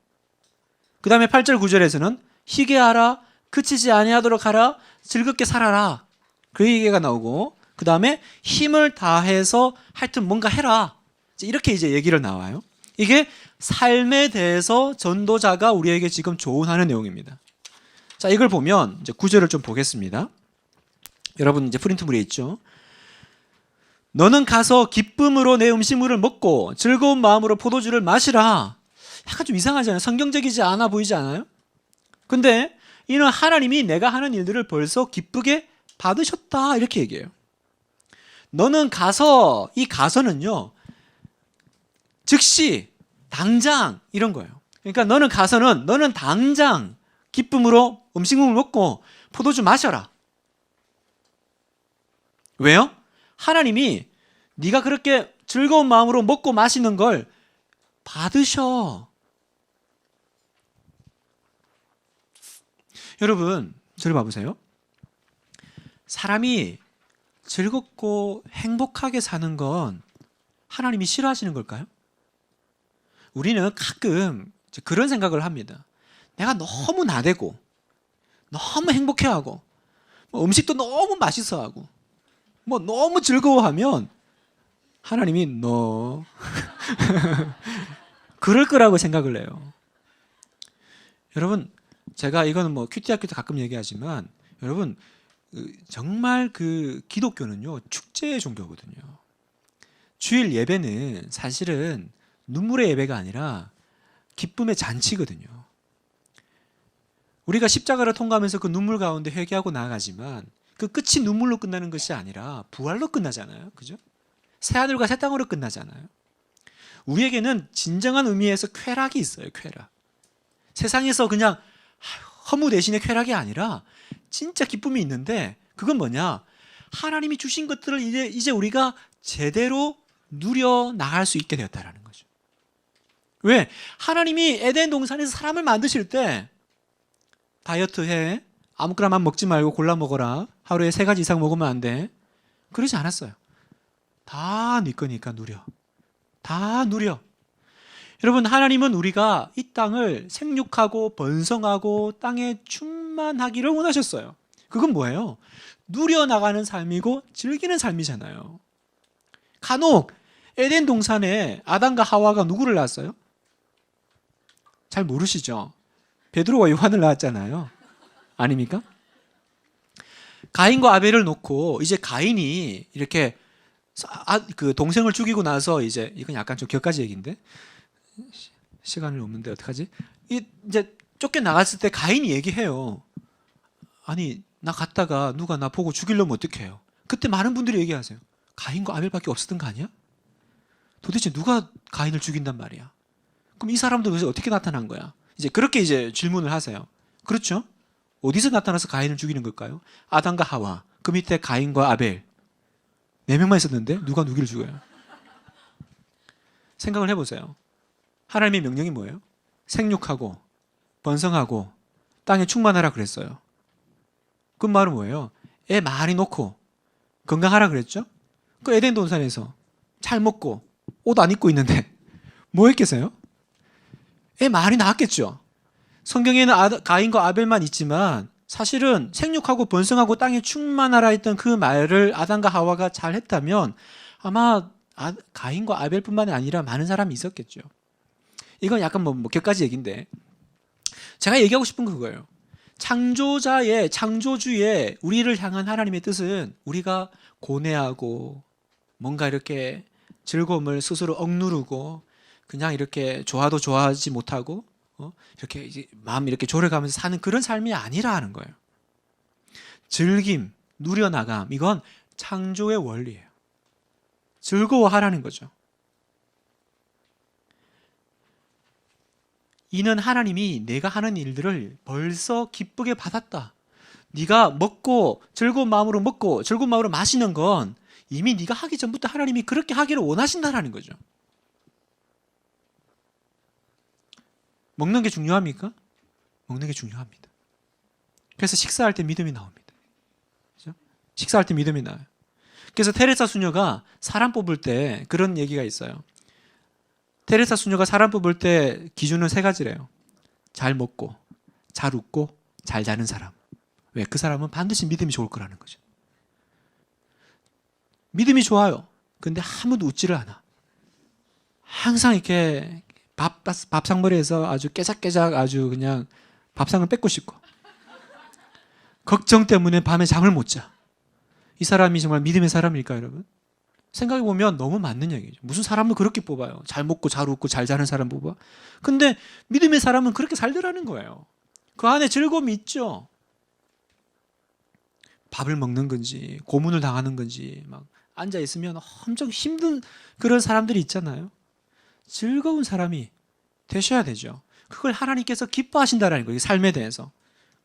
그다음에 8절 9절에서는 희게하라, 그치지 아니하도록 하라, 즐겁게 살아라. 그 얘기가 나오고, 그다음에 힘을 다해서 하여튼 뭔가 해라. 이렇게 이제 얘기를 나와요. 이게 삶에 대해서 전도자가 우리에게 지금 조언하는 내용입니다. 자, 이걸 보면 이제 9절을 좀 보겠습니다. 여러분 이제 프린트물에 있죠. 너는 가서 기쁨으로 내 음식물을 먹고 즐거운 마음으로 포도주를 마시라. 약간 좀 이상하잖아요. 성경적이지 않아 보이지 않아요? 근데 이는 하나님이 내가 하는 일들을 벌써 기쁘게 받으셨다. 이렇게 얘기해요. 너는 가서, 이 가서는요, 즉시, 당장 이런 거예요. 그러니까 너는 가서는 너는 당장 기쁨으로 음식물을 먹고 포도주 마셔라. 왜요? 하나님이 네가 그렇게 즐거운 마음으로 먹고 마시는 걸 받으셔. 여러분, 저를 봐보세요. 사람이 즐겁고 행복하게 사는 건 하나님이 싫어하시는 걸까요? 우리는 가끔 그런 생각을 합니다. 내가 너무 나대고 너무 행복해하고 음식도 너무 맛있어하고 뭐 너무 즐거워하면 하나님이 너 그럴 거라고 생각을 해요. 여러분, 제가 이거는 뭐 큐티학교 때 가끔 얘기하지만 여러분 정말 그 기독교는요 축제의 종교거든요. 주일 예배는 사실은 눈물의 예배가 아니라 기쁨의 잔치거든요. 우리가 십자가를 통과하면서 그 눈물 가운데 회개하고 나아가지만 그 끝이 눈물로 끝나는 것이 아니라 부활로 끝나잖아요. 그죠? 새하늘과 새 땅으로 끝나잖아요. 우리에게는 진정한 의미에서 쾌락이 있어요. 쾌락. 세상에서 그냥 허무 대신에 쾌락이 아니라 진짜 기쁨이 있는데 그건 뭐냐? 하나님이 주신 것들을 이제 우리가 제대로 누려 나갈 수 있게 되었다라는 거죠. 왜? 하나님이 에덴 동산에서 사람을 만드실 때 다이어트 해. 아무거나만 먹지 말고 골라 먹어라. 하루에 3가지 이상 먹으면 안 돼. 그러지 않았어요. 다 네 거니까 누려. 다 누려. 여러분, 하나님은 우리가 이 땅을 생육하고 번성하고 땅에 충만하기를 원하셨어요. 그건 뭐예요? 누려나가는 삶이고 즐기는 삶이잖아요. 간혹 에덴 동산에 아담과 하와가 누구를 낳았어요? 잘 모르시죠? 베드로와 요한을 낳았잖아요. 아닙니까? 가인과 아벨을 놓고 이제 가인이 이렇게 그 동생을 죽이고 나서 이제 이건 약간 좀 격가지 얘기인데 시간이 없는데 어떡하지? 이제 쫓겨나갔을 때 가인이 얘기해요. 아니 나 갔다가 누가 나 보고 죽이려면 어떡해요? 그때 많은 분들이 얘기하세요. 가인과 아벨밖에 없었던 거 아니야? 도대체 누가 가인을 죽인단 말이야? 그럼 이 사람들 도대체 어떻게 나타난 거야? 이제 그렇게 이제 질문을 하세요. 그렇죠? 어디서 나타나서 가인을 죽이는 걸까요? 아담과 하와, 그 밑에 가인과 아벨 4명만 있었는데 누가 누구를 죽여요? 생각을 해보세요. 하나님의 명령이 뭐예요? 생육하고 번성하고 땅에 충만하라 그랬어요. 그 말은 뭐예요? 애 많이 놓고 건강하라 그랬죠? 그 에덴 동산에서 잘 먹고 옷 안 입고 있는데 뭐 했겠어요? 애 많이 낳았겠죠? 성경에는 가인과 아벨만 있지만 사실은 생육하고 번성하고 땅에 충만하라 했던 그 말을 아담과 하와가 잘 했다면 아마 가인과 아벨뿐만이 아니라 많은 사람이 있었겠죠. 이건 약간 뭐 격가지 얘기인데 제가 얘기하고 싶은 건 그거예요. 창조자의 창조주의 우리를 향한 하나님의 뜻은 우리가 고뇌하고 뭔가 이렇게 즐거움을 스스로 억누르고 그냥 이렇게 좋아도 좋아하지 못하고 이렇게 이제 마음 이렇게 졸여가면서 사는 그런 삶이 아니라 하는 거예요. 즐김, 누려나감 이건 창조의 원리예요. 즐거워하라는 거죠. 이는 하나님이 내가 하는 일들을 벌써 기쁘게 받았다. 네가 먹고 즐거운 마음으로 먹고 즐거운 마음으로 마시는 건 이미 네가 하기 전부터 하나님이 그렇게 하기를 원하신다라는 거죠. 먹는 게 중요합니까? 먹는 게 중요합니다. 그래서 식사할 때 믿음이 나옵니다. 그렇죠? 식사할 때 믿음이 나와요. 그래서 테레사 수녀가 사람 뽑을 때 그런 얘기가 있어요. 테레사 수녀가 사람 뽑을 때 기준은 3가지래요. 잘 먹고, 잘 웃고, 잘 자는 사람. 왜? 그 사람은 반드시 믿음이 좋을 거라는 거죠. 믿음이 좋아요. 근데 아무도 웃지를 않아. 항상 이렇게 밥상머리에서 아주 깨작깨작 아주 그냥 밥상을 뺏고 싶고 걱정 때문에 밤에 잠을 못 자. 이 사람이 정말 믿음의 사람일까요, 여러분? 생각해보면 너무 맞는 얘기죠. 무슨 사람을 그렇게 뽑아요? 잘 먹고 잘 웃고 잘 자는 사람 뽑아? 근데 믿음의 사람은 그렇게 살더라는 거예요. 그 안에 즐거움이 있죠. 밥을 먹는 건지 고문을 당하는 건지 막 앉아있으면 엄청 힘든 그런 사람들이 있잖아요. 즐거운 사람이 되셔야 되죠. 그걸 하나님께서 기뻐하신다는 거예요. 삶에 대해서.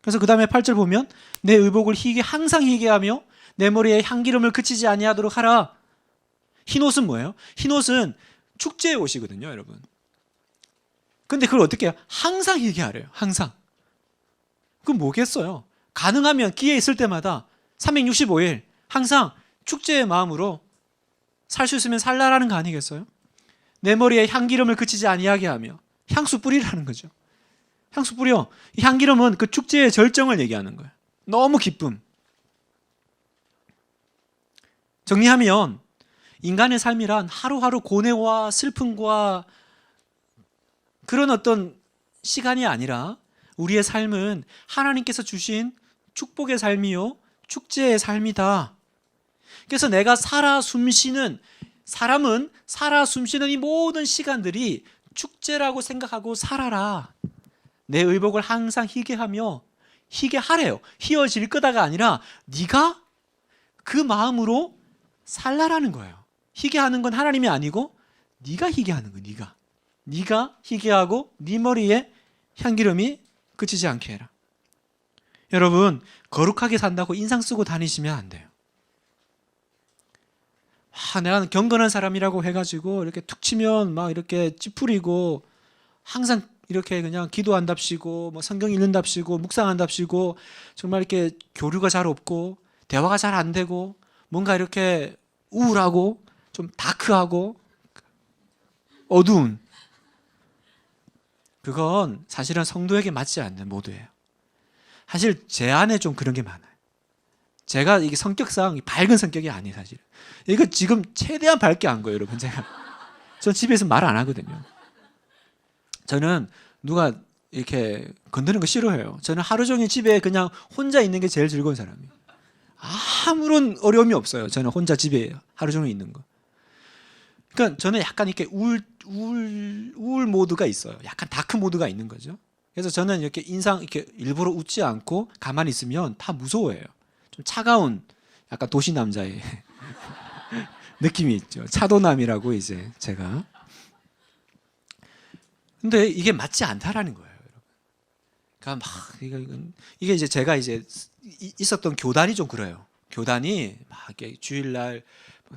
그래서 그 다음에 8절 보면 내 의복을 항상 희게 하며 내 머리에 향기름을 그치지 아니하도록 하라. 흰옷은 뭐예요? 흰옷은 축제의 옷이거든요, 여러분. 근데 그걸 어떻게 해요? 항상 희게 하래요. 항상. 그럼 뭐겠어요? 가능하면 기회 있을 때마다 365일 항상 축제의 마음으로 살 수 있으면 살라라는 거 아니겠어요? 내 머리에 향기름을 그치지 아니하게 하며 향수 뿌리라는 거죠. 향수 뿌려. 이 향기름은 그 축제의 절정을 얘기하는 거예요. 너무 기쁨. 정리하면 인간의 삶이란 하루하루 고뇌와 슬픔과 그런 어떤 시간이 아니라 우리의 삶은 하나님께서 주신 축복의 삶이요 축제의 삶이다. 그래서 내가 사람은 살아 숨쉬는 이 모든 시간들이 축제라고 생각하고 살아라. 내 의복을 항상 희게 하며 희게 하래요. 희어질 거다가 아니라 네가 그 마음으로 살라라는 거예요. 희게 하는 건 하나님이 아니고 네가 희게 하는 거야. 네가 희게 하고 네 머리에 향기름이 그치지 않게 해라. 여러분, 거룩하게 산다고 인상 쓰고 다니시면 안 돼요. 내가 경건한 사람이라고 해가지고 이렇게 툭 치면 막 이렇게 찌푸리고 항상 이렇게 그냥 기도한답시고 뭐 성경 읽는답시고 묵상한답시고 정말 이렇게 교류가 잘 없고 대화가 잘 안 되고 뭔가 이렇게 우울하고 좀 다크하고 어두운, 그건 사실은 성도에게 맞지 않는 모드예요. 사실 제 안에 좀 그런 게 많아요. 제가 이게 성격상 밝은 성격이 아니에요, 사실. 이거 지금 최대한 밝게 한 거예요, 여러분. 전 집에서 말 안 하거든요. 저는 누가 이렇게 건드는 거 싫어해요. 저는 하루 종일 집에 그냥 혼자 있는 게 제일 즐거운 사람이에요. 아무런 어려움이 없어요. 저는 혼자 집에 하루 종일 있는 거. 그러니까 저는 약간 이렇게 우울 모드가 있어요. 약간 다크 모드가 있는 거죠. 그래서 저는 이렇게 이렇게 일부러 웃지 않고 가만히 있으면 다 무서워해요. 좀 차가운 약간 도시 남자의 느낌이 있죠. 차도남이라고 이제 제가. 근데 이게 맞지 않다라는 거예요, 여러분. 그러니까 막 이게 이제 제가 이제 있었던 교단이 좀 그래요. 교단이 막 이렇게 주일날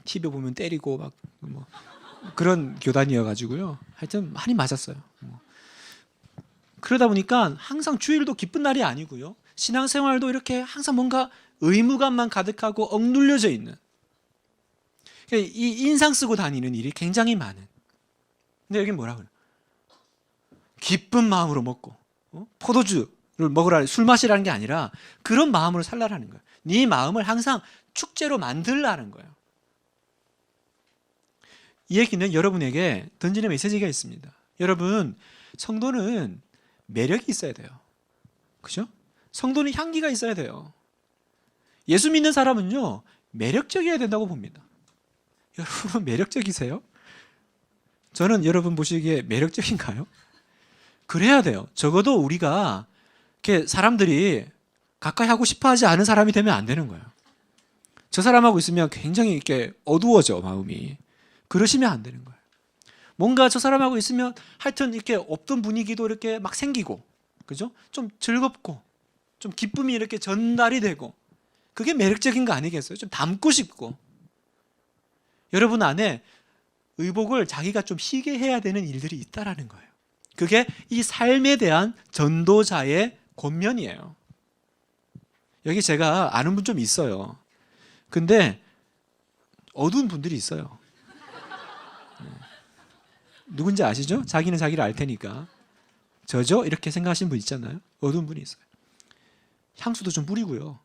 TV 보면 때리고 막 뭐 그런 교단이어가지고요. 하여튼 많이 맞았어요. 그러다 보니까 항상 주일도 기쁜 날이 아니고요. 신앙생활도 이렇게 항상 뭔가 의무감만 가득하고 억눌려져 있는. 이 인상 쓰고 다니는 일이 굉장히 많은. 근데 여기 뭐라 그래요? 기쁜 마음으로 먹고 포도주를 먹으라, 술 마시라는 게 아니라 그런 마음으로 살라라는 거예요. 네 마음을 항상 축제로 만들라는 거예요. 이 얘기는 여러분에게 던지는 메시지가 있습니다. 여러분, 성도는 매력이 있어야 돼요. 그죠? 성도는 향기가 있어야 돼요. 예수 믿는 사람은요, 매력적이어야 된다고 봅니다. 여러분, 매력적이세요? 저는 여러분 보시기에 매력적인가요? 그래야 돼요. 적어도 우리가 이렇게 사람들이 가까이 하고 싶어 하지 않은 사람이 되면 안 되는 거예요. 저 사람하고 있으면 굉장히 이렇게 어두워져, 마음이. 그러시면 안 되는 거예요. 뭔가 저 사람하고 있으면 하여튼 이렇게 없던 분위기도 이렇게 막 생기고, 그죠? 좀 즐겁고, 좀 기쁨이 이렇게 전달이 되고, 그게 매력적인 거 아니겠어요? 좀 닮고 싶고. 여러분 안에 의복을 자기가 좀 희게 해야 되는 일들이 있다라는 거예요. 그게 이 삶에 대한 전도자의 권면이에요. 여기 제가 아는 분 좀 있어요. 근데 어두운 분들이 있어요. 누군지 아시죠? 자기는 자기를 알 테니까. 저죠? 이렇게 생각하시는 분 있잖아요. 어두운 분이 있어요. 향수도 좀 뿌리고요.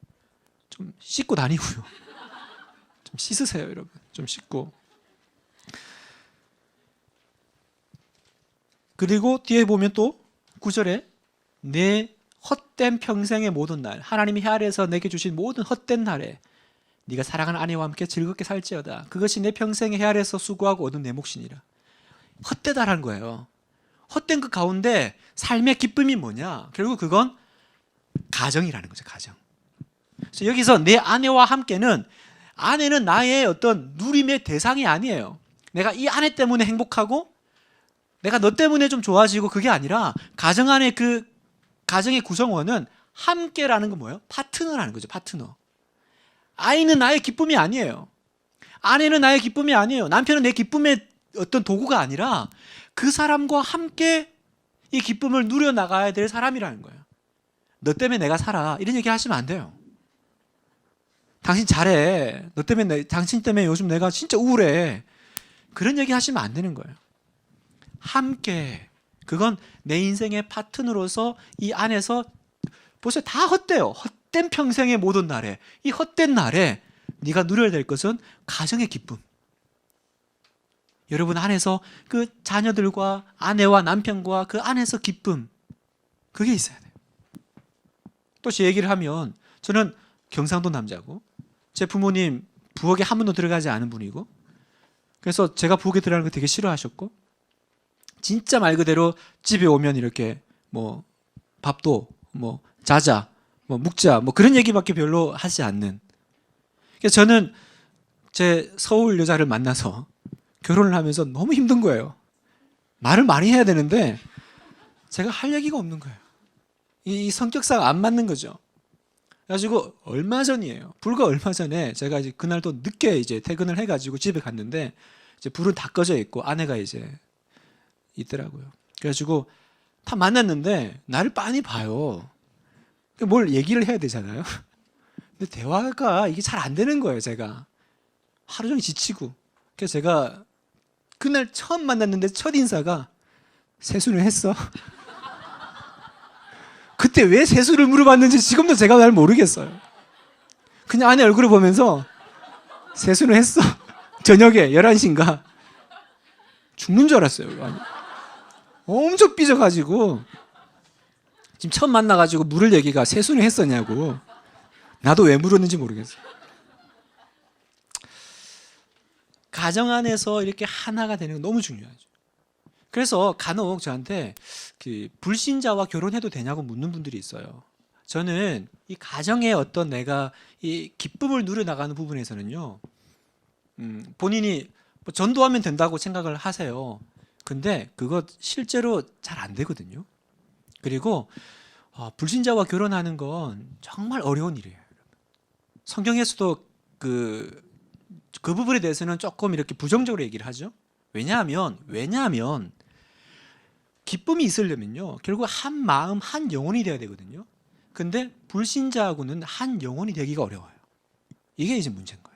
좀 씻고 다니고요. 좀 씻으세요, 여러분. 좀 씻고. 그리고 뒤에 보면 또 9절에 내 헛된 평생의 모든 날, 하나님이 헤아려서 내게 주신 모든 헛된 날에 네가 사랑하는 아내와 함께 즐겁게 살지어다. 그것이 내 평생에 헤아려서 수고하고 얻은 내 몫이니라. 헛되다라는 거예요. 헛된 그 가운데 삶의 기쁨이 뭐냐? 결국 그건 가정이라는 거죠. 가정. 그래서 여기서 내 아내와 함께는, 아내는 나의 어떤 누림의 대상이 아니에요. 내가 이 아내 때문에 행복하고 내가 너 때문에 좀 좋아지고, 그게 아니라 가정 안에 그 가정의 구성원은 함께라는 건 뭐예요? 파트너라는 거죠. 파트너. 아이는 나의 기쁨이 아니에요. 아내는 나의 기쁨이 아니에요. 남편은 내 기쁨의 어떤 도구가 아니라 그 사람과 함께 이 기쁨을 누려나가야 될 사람이라는 거예요. 너 때문에 내가 살아, 이런 얘기 하시면 안 돼요. 당신 잘해, 너 때문에 당신 때문에 요즘 내가 진짜 우울해, 그런 얘기 하시면 안 되는 거예요. 함께, 그건 내 인생의 파트너로서 이 안에서 보세요. 다 헛돼요. 헛된 평생의 모든 날에, 이 헛된 날에 네가 누려야 될 것은 가정의 기쁨. 여러분 안에서 그 자녀들과 아내와 남편과 그 안에서 기쁨, 그게 있어야 돼요. 또 제 얘기를 하면, 저는 경상도 남자고 제 부모님 부엌에 한 번도 들어가지 않은 분이고, 그래서 제가 부엌에 들어가는 거 되게 싫어하셨고, 진짜 말 그대로 집에 오면 이렇게 뭐 밥도 뭐 자자 뭐 묵자 뭐 그런 얘기밖에 별로 하지 않는. 그래서 저는 제 서울 여자를 만나서 결혼을 하면서 너무 힘든 거예요. 말을 많이 해야 되는데 제가 할 얘기가 없는 거예요. 이 성격상 안 맞는 거죠. 그래가지고 얼마 전이에요. 불과 얼마 전에 제가 이제 그날도 늦게 이제 퇴근을 해가지고 집에 갔는데 이제 불은 다 꺼져 있고 아내가 이제 있더라고요. 그래가지고 다 만났는데 나를 빤히 봐요. 뭘 얘기를 해야 되잖아요. 근데 대화가 이게 잘 안 되는 거예요. 제가 하루 종일 지치고. 그래서 제가 그날 처음 만났는데 첫 인사가 세수는 했어? 그때 왜 세수를 물어봤는지 지금도 제가 잘 모르겠어요. 그냥 아내 얼굴을 보면서 세수는 했어? 저녁에 11시인가 죽는 줄 알았어요. 아니, 엄청 삐져가지고 지금 처음 만나가지고 물을 얘기가 세수는 했었냐고. 나도 왜 물었는지 모르겠어요. 가정 안에서 이렇게 하나가 되는 건 너무 중요하죠. 그래서 간혹 저한테 그 불신자와 결혼해도 되냐고 묻는 분들이 있어요. 저는 이 가정의 어떤 내가 이 기쁨을 누려나가는 부분에서는요, 본인이 뭐 전도하면 된다고 생각을 하세요. 근데 그거 실제로 잘 안 되거든요. 그리고 불신자와 결혼하는 건 정말 어려운 일이에요. 성경에서도 그 부분에 대해서는 조금 이렇게 부정적으로 얘기를 하죠. 왜냐하면 기쁨이 있으려면요, 결국 한 마음 한 영혼이 되어야 되거든요. 근데 불신자하고는 한 영혼이 되기가 어려워요. 이게 이제 문제인 거예요.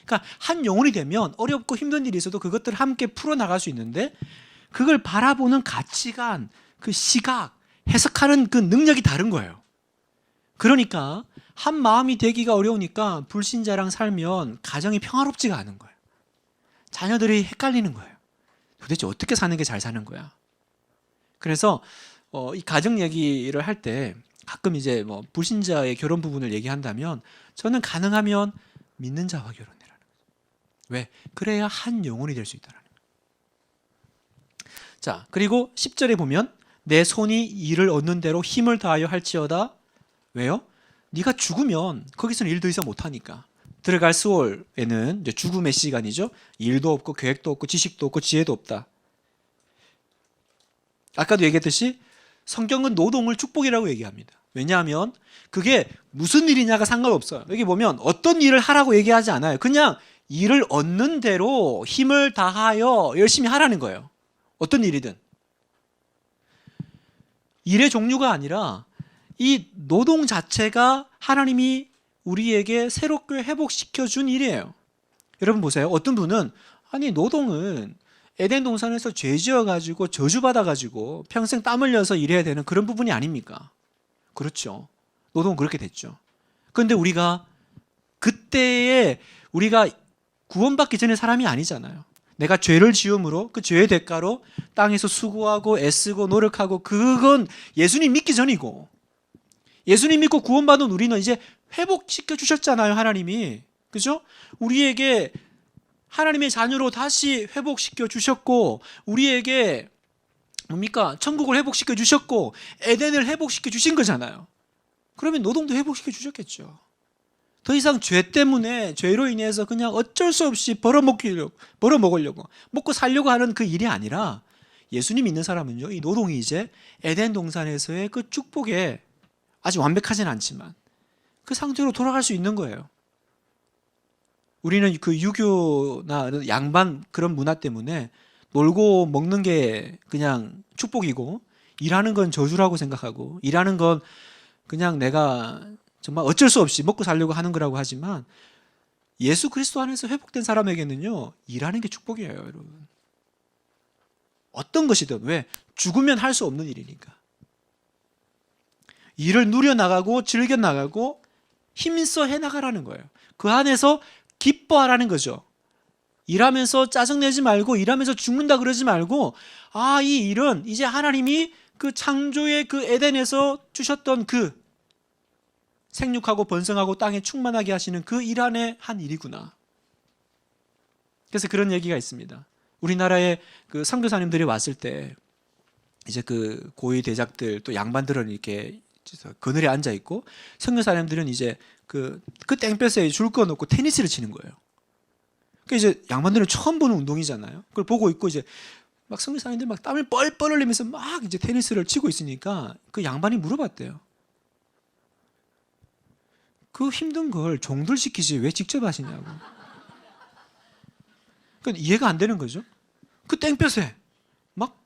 그러니까 한 영혼이 되면 어렵고 힘든 일이 있어도 그것들을 함께 풀어나갈 수 있는데, 그걸 바라보는 가치관, 그 시각, 해석하는 그 능력이 다른 거예요. 그러니까 한 마음이 되기가 어려우니까 불신자랑 살면 가정이 평화롭지가 않은 거예요. 자녀들이 헷갈리는 거예요. 도대체 어떻게 사는 게 잘 사는 거야? 그래서 이 가정 얘기를 할 때 가끔 이제 뭐 불신자의 결혼 부분을 얘기한다면 저는 가능하면 믿는 자와 결혼해라는 거예요. 왜? 그래야 한 영혼이 될 수 있다라는 거예요. 자, 그리고 10절에 보면 내 손이 이를 얻는 대로 힘을 다하여 할지어다. 왜요? 네가 죽으면 거기서는 일 더 이상 못하니까. 들어갈 스월에는 이제 죽음의 시간이죠. 일도 없고 계획도 없고 지식도 없고 지혜도 없다. 아까도 얘기했듯이 성경은 노동을 축복이라고 얘기합니다. 왜냐하면 그게 무슨 일이냐가 상관없어요. 여기 보면 어떤 일을 하라고 얘기하지 않아요. 그냥 일을 얻는 대로 힘을 다하여 열심히 하라는 거예요. 어떤 일이든. 일의 종류가 아니라 이 노동 자체가 하나님이 우리에게 새롭게 회복시켜 준 일이에요. 여러분 보세요. 어떤 분은 아니 노동은 에덴 동산에서 죄 지어가지고 저주받아가지고 평생 땀 흘려서 일해야 되는 그런 부분이 아닙니까? 그렇죠. 노동은 그렇게 됐죠. 그런데 우리가 그때에 우리가 구원받기 전에 사람이 아니잖아요. 내가 죄를 지음으로 그 죄의 대가로 땅에서 수고하고 애쓰고 노력하고, 그건 예수님 믿기 전이고, 예수님 믿고 구원받은 우리는 이제 회복시켜 주셨잖아요. 하나님이. 그죠? 우리에게 하나님의 자녀로 다시 회복시켜 주셨고, 우리에게 뭡니까? 천국을 회복시켜 주셨고, 에덴을 회복시켜 주신 거잖아요. 그러면 노동도 회복시켜 주셨겠죠. 더 이상 죄 때문에, 죄로 인해서 그냥 어쩔 수 없이 벌어먹으려고, 먹고 살려고 하는 그 일이 아니라, 예수님 믿는 사람은요, 이 노동이 이제 에덴 동산에서의 그 축복에, 아직 완벽하진 않지만 그 상태로 돌아갈 수 있는 거예요. 우리는 그 유교나 양반 그런 문화 때문에 놀고 먹는 게 그냥 축복이고, 일하는 건 저주라고 생각하고, 일하는 건 그냥 내가 정말 어쩔 수 없이 먹고 살려고 하는 거라고 하지만, 예수 그리스도 안에서 회복된 사람에게는요, 일하는 게 축복이에요, 여러분. 어떤 것이든. 왜? 죽으면 할 수 없는 일이니까. 일을 누려나가고 즐겨나가고 힘써 해나가라는 거예요. 그 안에서 기뻐하라는 거죠. 일하면서 짜증내지 말고, 일하면서 죽는다 그러지 말고, 이 일은 이제 하나님이 그 창조의 그 에덴에서 주셨던 그 생육하고 번성하고 땅에 충만하게 하시는 그 일 안에 한 일이구나. 그래서 그런 얘기가 있습니다. 우리나라에 그 선교사님들이 왔을 때 이제 그 고위 대작들 또 양반들은 이렇게 그늘에 앉아 있고, 선교사님들은 이제 그 땡볕에 줄 거 놓고 테니스를 치는 거예요. 그 이제 양반들은 처음 보는 운동이잖아요. 그걸 보고 있고, 이제 막 선교사님들 막 땀을 뻘뻘 흘리면서 막 이제 테니스를 치고 있으니까 그 양반이 물어봤대요. 그 힘든 걸 종들 시키지 왜 직접 하시냐고. 그러니까 이해가 안 되는 거죠. 그 땡볕에 막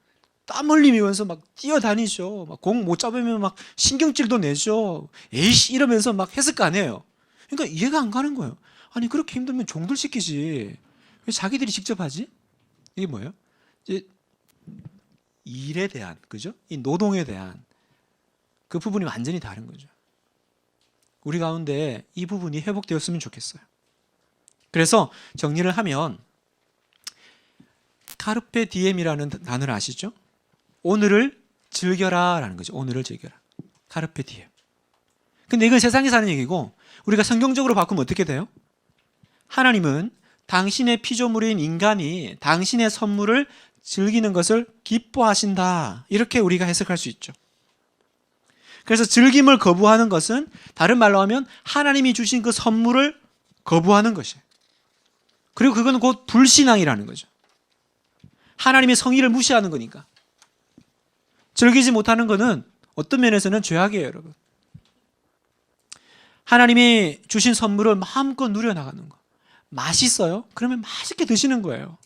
땀 흘리면서 막 뛰어다니죠. 막 공 못 잡으면 막 신경질도 내죠. 에이씨 이러면서 막 했을 거 아니에요. 그러니까 이해가 안 가는 거예요. 아니 그렇게 힘들면 종들 시키지. 왜 자기들이 직접 하지? 이게 뭐예요? 이제 일에 대한, 그죠? 이 노동에 대한 그 부분이 완전히 다른 거죠. 우리 가운데 이 부분이 회복되었으면 좋겠어요. 그래서 정리를 하면 카르페 디엠이라는 단어를 아시죠? 오늘을 즐겨라 라는 거죠. 오늘을 즐겨라. 카르페 디엠. 근데 이건 세상에서 하는 얘기고 우리가 성경적으로 바꾸면 어떻게 돼요? 하나님은 당신의 피조물인 인간이 당신의 선물을 즐기는 것을 기뻐하신다. 이렇게 우리가 해석할 수 있죠. 그래서 즐김을 거부하는 것은 다른 말로 하면 하나님이 주신 그 선물을 거부하는 것이에요. 그리고 그건 곧 불신앙이라는 거죠. 하나님의 성의를 무시하는 거니까. 즐기지 못하는 것은 어떤 면에서는 죄악이에요, 여러분. 하나님이 주신 선물을 마음껏 누려나가는 거. 맛있어요? 그러면 맛있게 드시는 거예요.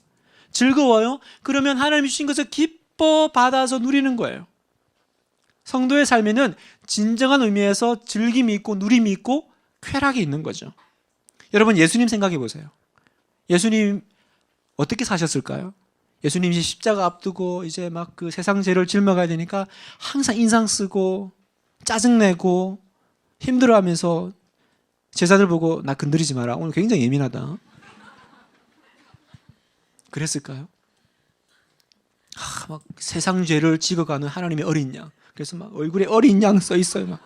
즐거워요? 그러면 하나님이 주신 것을 기뻐 받아서 누리는 거예요. 성도의 삶에는 진정한 의미에서 즐김이 있고 누림이 있고 쾌락이 있는 거죠. 여러분 예수님 생각해 보세요. 예수님 어떻게 사셨을까요? 예수님이 십자가 앞두고 이제 막 그 세상 죄를 짊어가야 되니까 항상 인상 쓰고 짜증내고 힘들어하면서 제자들 보고 나 건드리지 마라. 오늘 굉장히 예민하다. 그랬을까요? 막 세상 죄를 지어가는 하나님의 어린 양. 그래서 막 얼굴에 어린 양 써 있어요. 막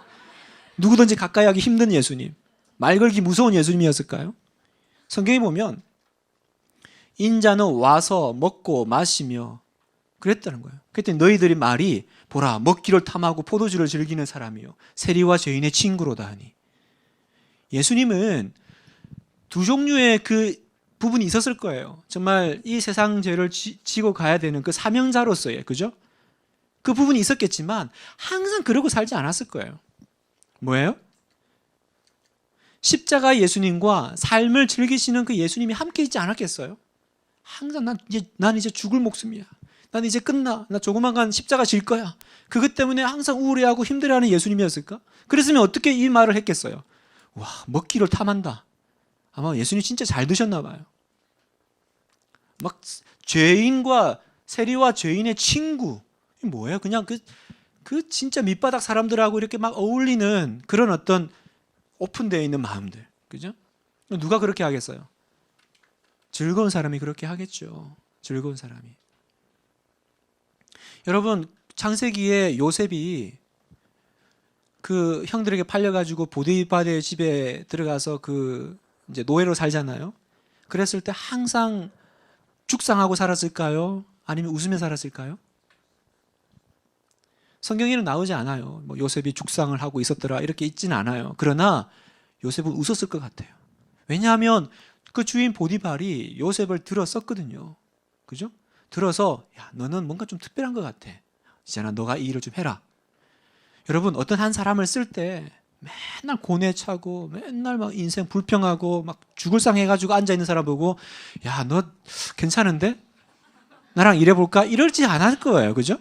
누구든지 가까이 하기 힘든 예수님. 말 걸기 무서운 예수님이었을까요? 성경에 보면 인자는 와서 먹고 마시며 그랬다는 거예요. 그랬더니 너희들이 말이 보라 먹기를 탐하고 포도주를 즐기는 사람이요 세리와 죄인의 친구로다 하니. 예수님은 두 종류의 그 부분이 있었을 거예요. 정말 이 세상 죄를 지고 가야 되는 그 사명자로서의, 그죠? 그 부분이 있었겠지만 항상 그러고 살지 않았을 거예요. 뭐예요? 십자가 예수님과 삶을 즐기시는 그 예수님이 함께 있지 않았겠어요? 항상 난 이제 죽을 목숨이야. 난 이제 끝나. 나 조그만간 십자가 질 거야. 그것 때문에 항상 우울해하고 힘들어하는 예수님이었을까? 그랬으면 어떻게 이 말을 했겠어요? 와, 먹기를 탐한다. 아마 예수님 진짜 잘 드셨나 봐요. 막 죄인과 세리와 죄인의 친구. 이게 뭐예요? 그냥 그 진짜 밑바닥 사람들하고 이렇게 막 어울리는 그런 어떤 오픈되어 있는 마음들. 그죠? 누가 그렇게 하겠어요? 즐거운 사람이 그렇게 하겠죠. 즐거운 사람이. 여러분, 창세기에 요셉이 그 형들에게 팔려가지고 보디바르의 집에 들어가서 그 이제 노예로 살잖아요. 그랬을 때 항상 죽상하고 살았을까요? 아니면 웃으며 살았을까요? 성경에는 나오지 않아요. 뭐 요셉이 죽상을 하고 있었더라 이렇게 있지는 않아요. 그러나 요셉은 웃었을 것 같아요. 왜냐하면 그 주인 보디발이 요셉을 들었었거든요. 그죠? 들어서 야 너는 뭔가 좀 특별한 것 같아. 이제는 너가 이 일을 좀 해라. 여러분 어떤 한 사람을 쓸 때 맨날 고뇌 차고 맨날 막 인생 불평하고 막 죽을 상 해가지고 앉아있는 사람 보고 야 너 괜찮은데? 나랑 일해볼까? 이럴지 않을 거예요. 그죠?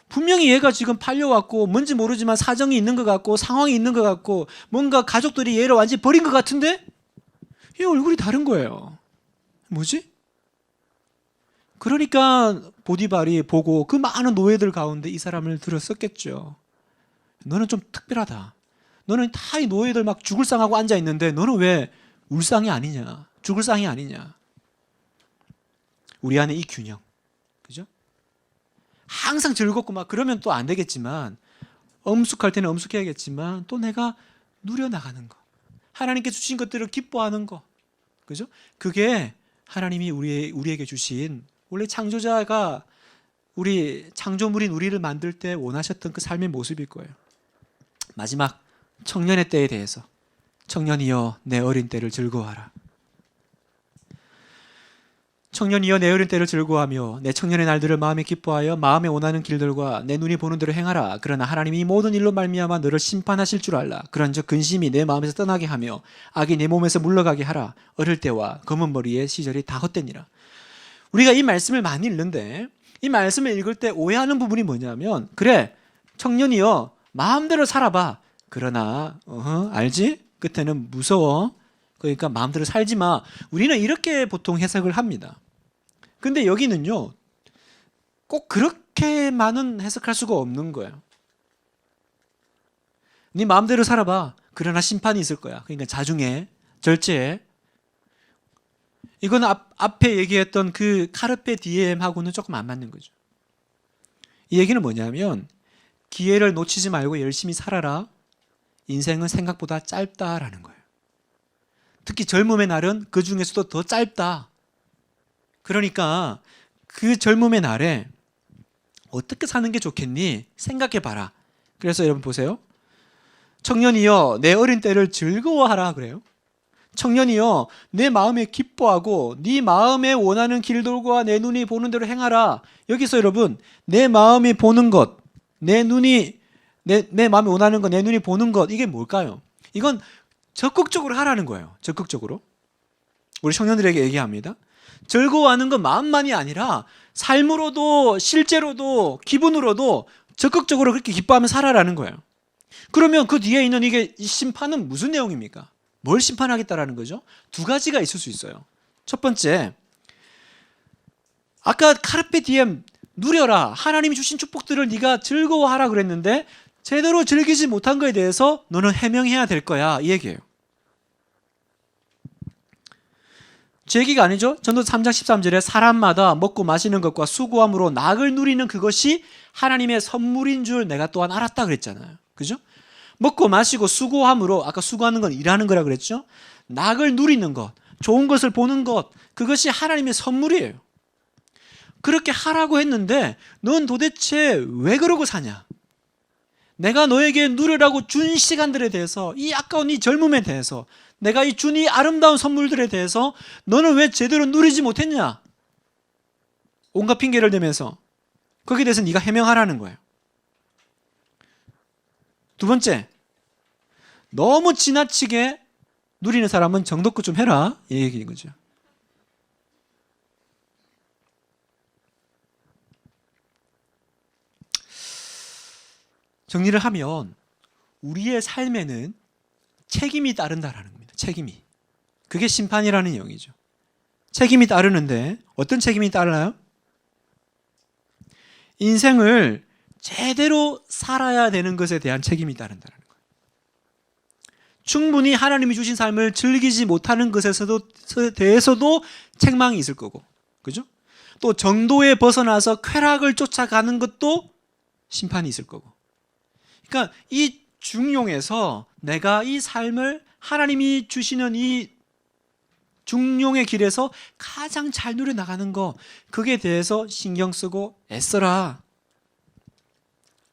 분명히 얘가 지금 팔려왔고 뭔지 모르지만 사정이 있는 것 같고 상황이 있는 것 같고 뭔가 가족들이 얘를 완전히 버린 것 같은데 얘 얼굴이 다른 거예요. 뭐지? 그러니까 보디발이 보고 그 많은 노예들 가운데 이 사람을 들었었겠죠. 너는 좀 특별하다. 너는 다 이 노예들 막 죽을 상하고 앉아있는데 너는 왜 울상이 아니냐? 죽을 상이 아니냐? 우리 안에 이 균형. 그죠? 항상 즐겁고 막 그러면 또 안 되겠지만 엄숙할 때는 엄숙해야겠지만 또 내가 누려나가는 거. 하나님께 주신 것들을 기뻐하는 거. 그죠? 그게 하나님이 우리에게 주신 원래 창조자가 우리 창조물인 우리를 만들 때 원하셨던 그 삶의 모습일 거예요. 마지막 청년의 때에 대해서 청년이여 내 어린 때를 즐거워하라. 청년이여 내 어린 때를 즐거워하며 내 청년의 날들을 마음에 기뻐하여 마음에 원하는 길들과 내 눈이 보는 대로 행하라. 그러나 하나님이 이 모든 일로 말미암아 너를 심판하실 줄 알라. 그런즉 근심이 내 마음에서 떠나게 하며 악이 내 몸에서 물러가게 하라. 어릴 때와 검은 머리의 시절이 다 헛되니라. 우리가 이 말씀을 많이 읽는데 이 말씀을 읽을 때 오해하는 부분이 뭐냐면, 그래, 청년이여 마음대로 살아봐. 그러나 알지? 끝에는 무서워. 그러니까 마음대로 살지 마. 우리는 이렇게 보통 해석을 합니다. 근데 여기는요, 꼭 그렇게만은 해석할 수가 없는 거예요. 네 마음대로 살아봐. 그러나 심판이 있을 거야. 그러니까 자중해, 절제해. 이건 앞에 얘기했던 그 카르페 디엠하고는 조금 안 맞는 거죠. 이 얘기는 뭐냐면, 기회를 놓치지 말고 열심히 살아라. 인생은 생각보다 짧다라는 거예요. 특히 젊음의 날은 그 중에서도 더 짧다. 그러니까 그 젊음의 날에 어떻게 사는 게 좋겠니? 생각해봐라. 그래서 여러분 보세요. 청년이여 내 어린 때를 즐거워하라 그래요. 청년이여 내 마음에 기뻐하고 네 마음에 원하는 길들과 내 눈이 보는 대로 행하라. 여기서 여러분 내 마음이 보는 것, 내 눈이 내 마음이 원하는 것, 내 눈이 보는 것, 이게 뭘까요? 이건 적극적으로 하라는 거예요. 적극적으로. 우리 청년들에게 얘기합니다. 즐거워하는 건 마음만이 아니라 삶으로도 실제로도 기분으로도 적극적으로 그렇게 기뻐하며 살아라는 거예요. 그러면 그 뒤에 있는 이 심판은 무슨 내용입니까? 뭘 심판하겠다라는 거죠? 두 가지가 있을 수 있어요. 첫 번째, 아까 카르페 디엠 누려라. 하나님이 주신 축복들을 네가 즐거워하라 그랬는데 제대로 즐기지 못한 거에 대해서 너는 해명해야 될 거야. 이 얘기예요. 제 얘기가 아니죠. 전도서 3장 13절에 사람마다 먹고 마시는 것과 수고함으로 낙을 누리는 그것이 하나님의 선물인 줄 내가 또한 알았다 그랬잖아요. 그죠? 먹고 마시고 수고함으로, 아까 수고하는 건 일하는 거라 그랬죠. 낙을 누리는 것, 좋은 것을 보는 것, 그것이 하나님의 선물이에요. 그렇게 하라고 했는데 넌 도대체 왜 그러고 사냐? 내가 너에게 누리라고 준 시간들에 대해서, 이 아까운 이 젊음에 대해서, 내가 이 준 이 아름다운 선물들에 대해서 너는 왜 제대로 누리지 못했냐? 온갖 핑계를 대면서 거기에 대해서 네가 해명하라는 거예요. 두 번째, 너무 지나치게 누리는 사람은 정도껏 좀 해라, 이 얘기인 거죠. 정리를 하면 우리의 삶에는 책임이 따른다라는 겁니다. 책임이. 그게 심판이라는 영이죠. 책임이 따르는데 어떤 책임이 따르나요? 인생을 제대로 살아야 되는 것에 대한 책임이 따른다는 거예요. 충분히 하나님이 주신 삶을 즐기지 못하는 것에 대해서도 책망이 있을 거고, 그죠? 또 정도에 벗어나서 쾌락을 쫓아가는 것도 심판이 있을 거고. 그러니까 이 중용에서 내가 이 삶을 하나님이 주시는 이 중용의 길에서 가장 잘 누려 나가는 거, 그게 대해서 신경 쓰고 애써라.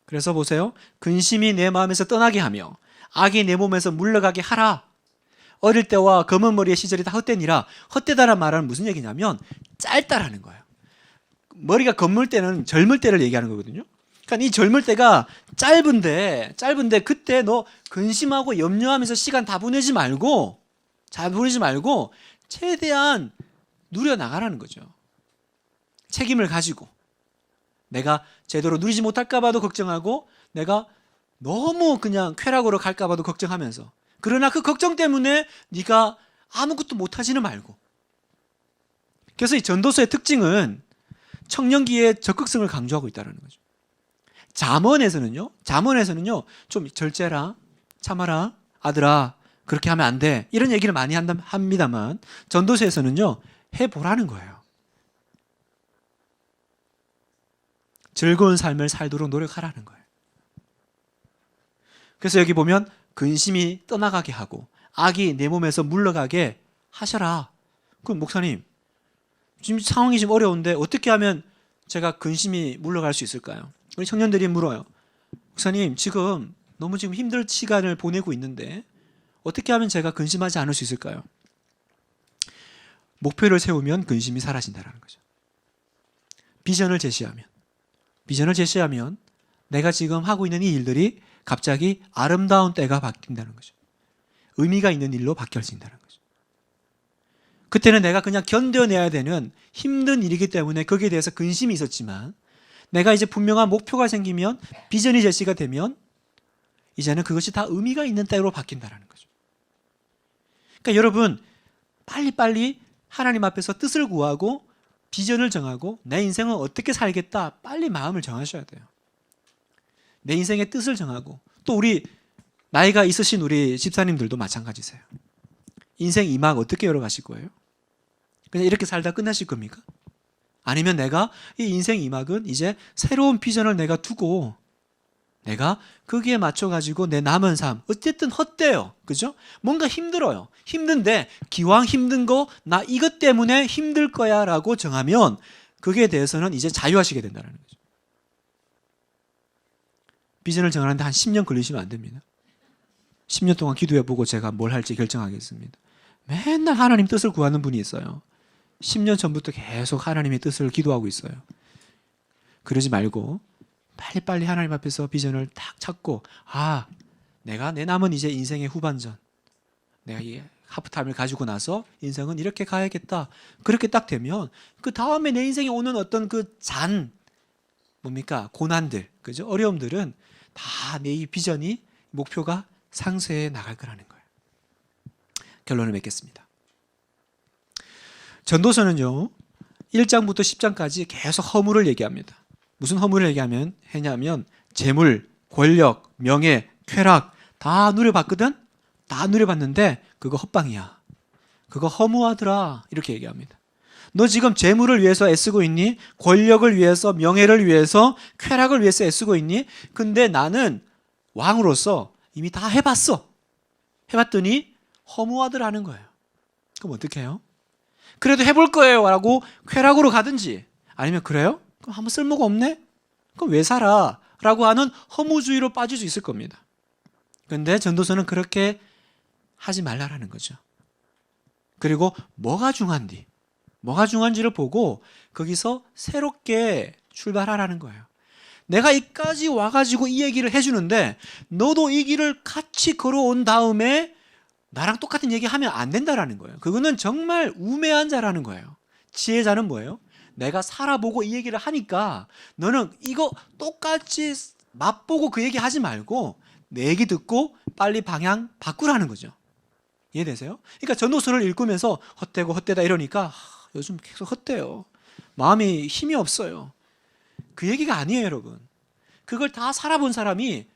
그래서 보세요. 근심이 내 마음에서 떠나게 하며 악이 내 몸에서 물러가게 하라. 어릴 때와 검은 머리의 시절이 다 헛되니라. 헛되다라는 말은 무슨 얘기냐면 짧다라는 거예요. 머리가 검을 때는 젊을 때를 얘기하는 거거든요. 그러니까 이 젊을 때가 짧은데 그때 너 근심하고 염려하면서 시간 다 보내지 말고 최대한 누려 나가라는 거죠. 책임을 가지고 내가 제대로 누리지 못할까 봐도 걱정하고 내가 너무 그냥 쾌락으로 갈까 봐도 걱정하면서, 그러나 그 걱정 때문에 네가 아무것도 못하지는 말고. 그래서 이 전도서의 특징은 청년기의 적극성을 강조하고 있다는 거죠. 잠언에서는요 좀 절제라, 참아라, 아들아 그렇게 하면 안 돼, 이런 얘기를 많이 합니다만 전도서에서는요 해보라는 거예요. 즐거운 삶을 살도록 노력하라는 거예요. 그래서 여기 보면 근심이 떠나가게 하고 악이 내 몸에서 물러가게 하셔라. 그럼 목사님, 지금 상황이 좀 어려운데 어떻게 하면 제가 근심이 물러갈 수 있을까요? 우리 청년들이 물어요. 목사님, 너무 지금 힘든 시간을 보내고 있는데 어떻게 하면 제가 근심하지 않을 수 있을까요? 목표를 세우면 근심이 사라진다는 거죠. 비전을 제시하면 내가 지금 하고 있는 이 일들이 갑자기 아름다운 때가 바뀐다는 거죠. 의미가 있는 일로 바뀌어진다는 거죠. 그때는 내가 그냥 견뎌내야 되는 힘든 일이기 때문에 거기에 대해서 근심이 있었지만 내가 이제 분명한 목표가 생기면 비전이 제시가 되면 이제는 그것이 다 의미가 있는 때로 바뀐다는 거죠. 그러니까 여러분 빨리빨리 하나님 앞에서 뜻을 구하고 비전을 정하고 내 인생은 어떻게 살겠다 빨리 마음을 정하셔야 돼요. 내 인생의 뜻을 정하고 또 우리 나이가 있으신 우리 집사님들도 마찬가지세요. 인생 2막 어떻게 열어가실 거예요? 그냥 이렇게 살다 끝나실 겁니까? 아니면 내가 이 인생 2막은 이제 새로운 비전을 내가 두고 내가 거기에 맞춰가지고 내 남은 삶 어쨌든 헛돼요. 그죠? 뭔가 힘들어요. 힘든데 기왕 힘든 거 나 이것 때문에 힘들 거야 라고 정하면 거기에 대해서는 이제 자유하시게 된다는 거죠. 비전을 정하는데 한 10년 걸리시면 안 됩니다. 10년 동안 기도해보고 제가 뭘 할지 결정하겠습니다. 맨날 하나님 뜻을 구하는 분이 있어요. 10년 전부터 계속 하나님의 뜻을 기도하고 있어요. 그러지 말고 빨리빨리 하나님 앞에서 비전을 딱 찾고 내가 내 남은 이제 인생의 후반전 내가 이 하프타임을 가지고 나서 인생은 이렇게 가야겠다. 그렇게 딱 되면 그 다음에 내 인생에 오는 어떤 뭡니까? 고난들, 그죠? 어려움들은 다 내 이 비전이 목표가 상쇄해 나갈 거라는 거예요. 결론을 맺겠습니다. 전도서는요 1장부터 10장까지 계속 허물을 얘기합니다. 무슨 허물을 했냐면 재물, 권력, 명예, 쾌락 다 누려봤거든? 다 누려봤는데 그거 헛방이야. 그거 허무하더라 이렇게 얘기합니다. 너 지금 재물을 위해서 애쓰고 있니? 권력을 위해서, 명예를 위해서, 쾌락을 위해서 애쓰고 있니? 근데 나는 왕으로서 이미 다 해봤어. 해봤더니 허무하더라는 거예요. 그럼 어떻게 해요? 그래도 해볼 거예요 라고 쾌락으로 가든지 아니면 그래요? 그럼 아무 쓸모가 없네? 그럼 왜 살아? 라고 하는 허무주의로 빠질 수 있을 겁니다. 그런데 전도서는 그렇게 하지 말라라는 거죠. 그리고 뭐가 중요한지를 보고 거기서 새롭게 출발하라는 거예요. 내가 이까지 와가지고 이 얘기를 해주는데 너도 이 길을 같이 걸어온 다음에 나랑 똑같은 얘기 하면 안 된다라는 거예요. 그거는 정말 우매한 자라는 거예요. 지혜자는 뭐예요? 내가 살아보고 이 얘기를 하니까 너는 이거 똑같이 맛보고 그 얘기 하지 말고 내 얘기 듣고 빨리 방향 바꾸라는 거죠. 이해되세요? 그러니까 전도서를 읽으면서 헛되고 헛되다 이러니까 요즘 계속 헛돼요. 마음이 힘이 없어요. 그 얘기가 아니에요, 여러분. 그걸 다 살아본 사람이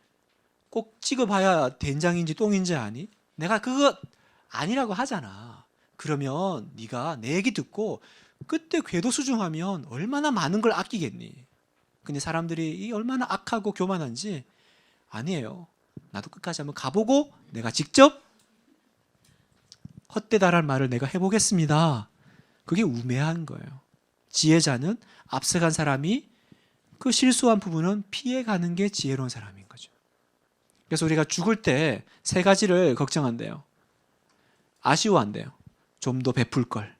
꼭 찍어봐야 된장인지 똥인지 아니? 내가 그거 아니라고 하잖아. 그러면 네가 내 얘기 듣고 그때 궤도 수중하면 얼마나 많은 걸 아끼겠니? 근데 사람들이 얼마나 악하고 교만한지 아니에요. 나도 끝까지 한번 가보고 내가 직접 헛되다란 말을 내가 해보겠습니다. 그게 우매한 거예요. 지혜자는 앞서간 사람이 그 실수한 부분은 피해가는 게 지혜로운 사람인 거죠. 그래서 우리가 죽을 때 세 가지를 걱정한대요. 아쉬워한대요. 좀 더 베풀 걸,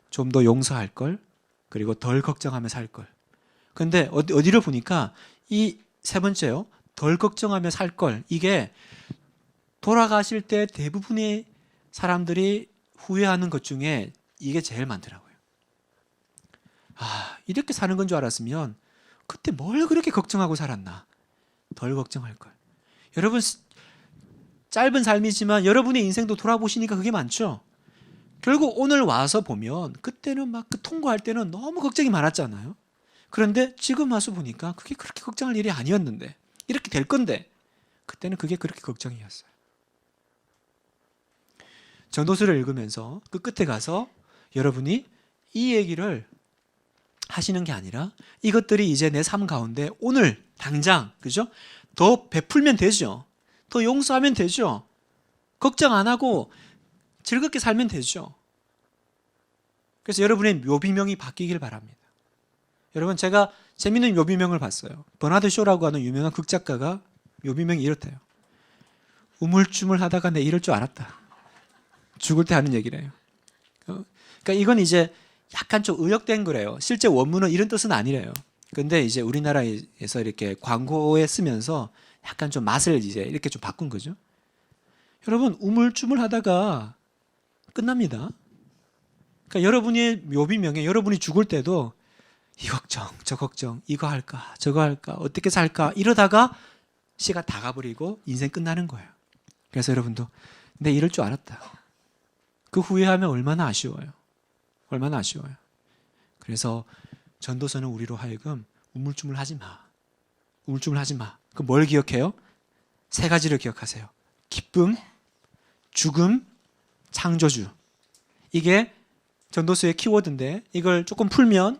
좀 더 용서할 걸, 그리고 덜 걱정하며 살 걸. 근데 어디를 보니까 이 세 번째요. 덜 걱정하며 살 걸. 이게 돌아가실 때 대부분의 사람들이 후회하는 것 중에 이게 제일 많더라고요. 이렇게 사는 건 줄 알았으면 그때 뭘 그렇게 걱정하고 살았나. 덜 걱정할 걸. 여러분 짧은 삶이지만 여러분의 인생도 돌아보시니까 그게 많죠. 결국 오늘 와서 보면 그때는 막 그 통과할 때는 너무 걱정이 많았잖아요. 그런데 지금 와서 보니까 그게 그렇게 걱정할 일이 아니었는데 이렇게 될 건데 그때는 그게 그렇게 걱정이었어요. 전도서를 읽으면서 그 끝에 가서 여러분이 이 얘기를 하시는 게 아니라 이것들이 이제 내 삶 가운데 오늘 당장 그죠? 더 베풀면 되죠. 더 용서하면 되죠. 걱정 안 하고 즐겁게 살면 되죠. 그래서 여러분의 묘비명이 바뀌길 바랍니다. 여러분 제가 재밌는 묘비명을 봤어요. 버나드 쇼라고 하는 유명한 극작가가 묘비명이 이렇대요. 우물쭈물 하다가 내 이럴 줄 알았다. 죽을 때 하는 얘기래요. 그러니까 이건 이제 약간 좀 의역된 거래요. 실제 원문은 이런 뜻은 아니래요. 근데 이제 우리나라에서 이렇게 광고에 쓰면서 약간 좀 맛을 이제 이렇게 좀 바꾼 거죠. 여러분 우물쭈물 하다가 끝납니다. 그러니까 여러분의 묘비명에 여러분이 죽을 때도 이 걱정, 저 걱정, 이거 할까, 저거 할까, 어떻게 살까 이러다가 시가 다 가버리고 인생 끝나는 거예요. 그래서 여러분도 내 이럴 줄 알았다. 그 후회하면 얼마나 아쉬워요. 얼마나 아쉬워요. 그래서 전도서는 우리로 하여금 우물쭈물 하지 마. 우물쭈물 하지 마. 그 뭘 기억해요? 세 가지를 기억하세요. 기쁨, 죽음, 창조주. 이게 전도서의 키워드인데 이걸 조금 풀면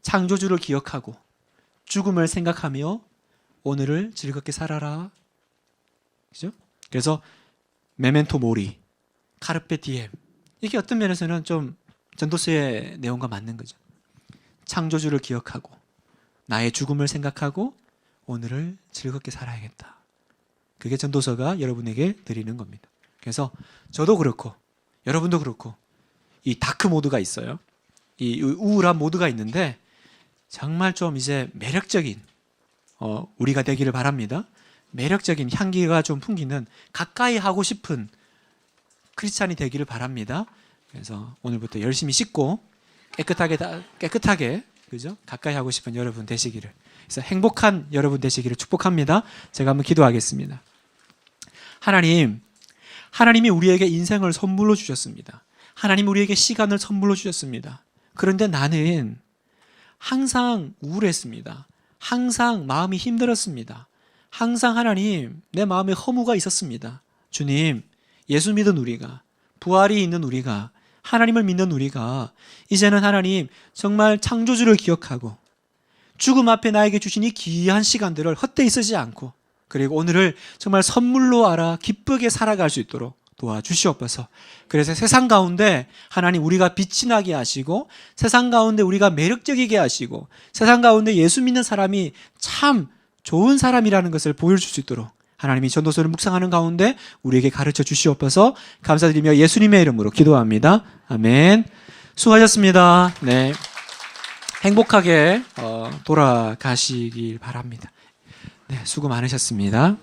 창조주를 기억하고 죽음을 생각하며 오늘을 즐겁게 살아라. 그죠? 그래서 메멘토 모리, 카르페 디엠. 이게 어떤 면에서는 좀 전도서의 내용과 맞는 거죠. 창조주를 기억하고 나의 죽음을 생각하고 오늘을 즐겁게 살아야겠다. 그게 전도서가 여러분에게 드리는 겁니다. 그래서 저도 그렇고 여러분도 그렇고 이 다크 모드가 있어요. 이 우울한 모드가 있는데 정말 좀 이제 매력적인 우리가 되기를 바랍니다. 매력적인 향기가 좀 풍기는 가까이 하고 싶은 크리스찬이 되기를 바랍니다. 그래서 오늘부터 열심히 씻고 깨끗하게 그죠? 가까이 하고 싶은 여러분 되시기를. 그래서 행복한 여러분 되시기를 축복합니다. 제가 한번 기도하겠습니다. 하나님이 우리에게 인생을 선물로 주셨습니다. 하나님 우리에게 시간을 선물로 주셨습니다. 그런데 나는 항상 우울했습니다. 항상 마음이 힘들었습니다. 항상 하나님 내 마음에 허무가 있었습니다. 주님, 예수 믿은 우리가, 부활이 있는 우리가, 하나님을 믿는 우리가 이제는 하나님 정말 창조주를 기억하고 죽음 앞에 나에게 주신 이 귀한 시간들을 헛되이 쓰지 않고 그리고 오늘을 정말 선물로 알아 기쁘게 살아갈 수 있도록 도와주시옵소서. 그래서 세상 가운데 하나님 우리가 빛이 나게 하시고 세상 가운데 우리가 매력적이게 하시고 세상 가운데 예수 믿는 사람이 참 좋은 사람이라는 것을 보여줄 수 있도록 하나님이 전도서를 묵상하는 가운데 우리에게 가르쳐 주시옵소서. 감사드리며 예수님의 이름으로 기도합니다. 아멘. 수고하셨습니다. 네, 행복하게 돌아가시길 바랍니다. 네, 수고 많으셨습니다.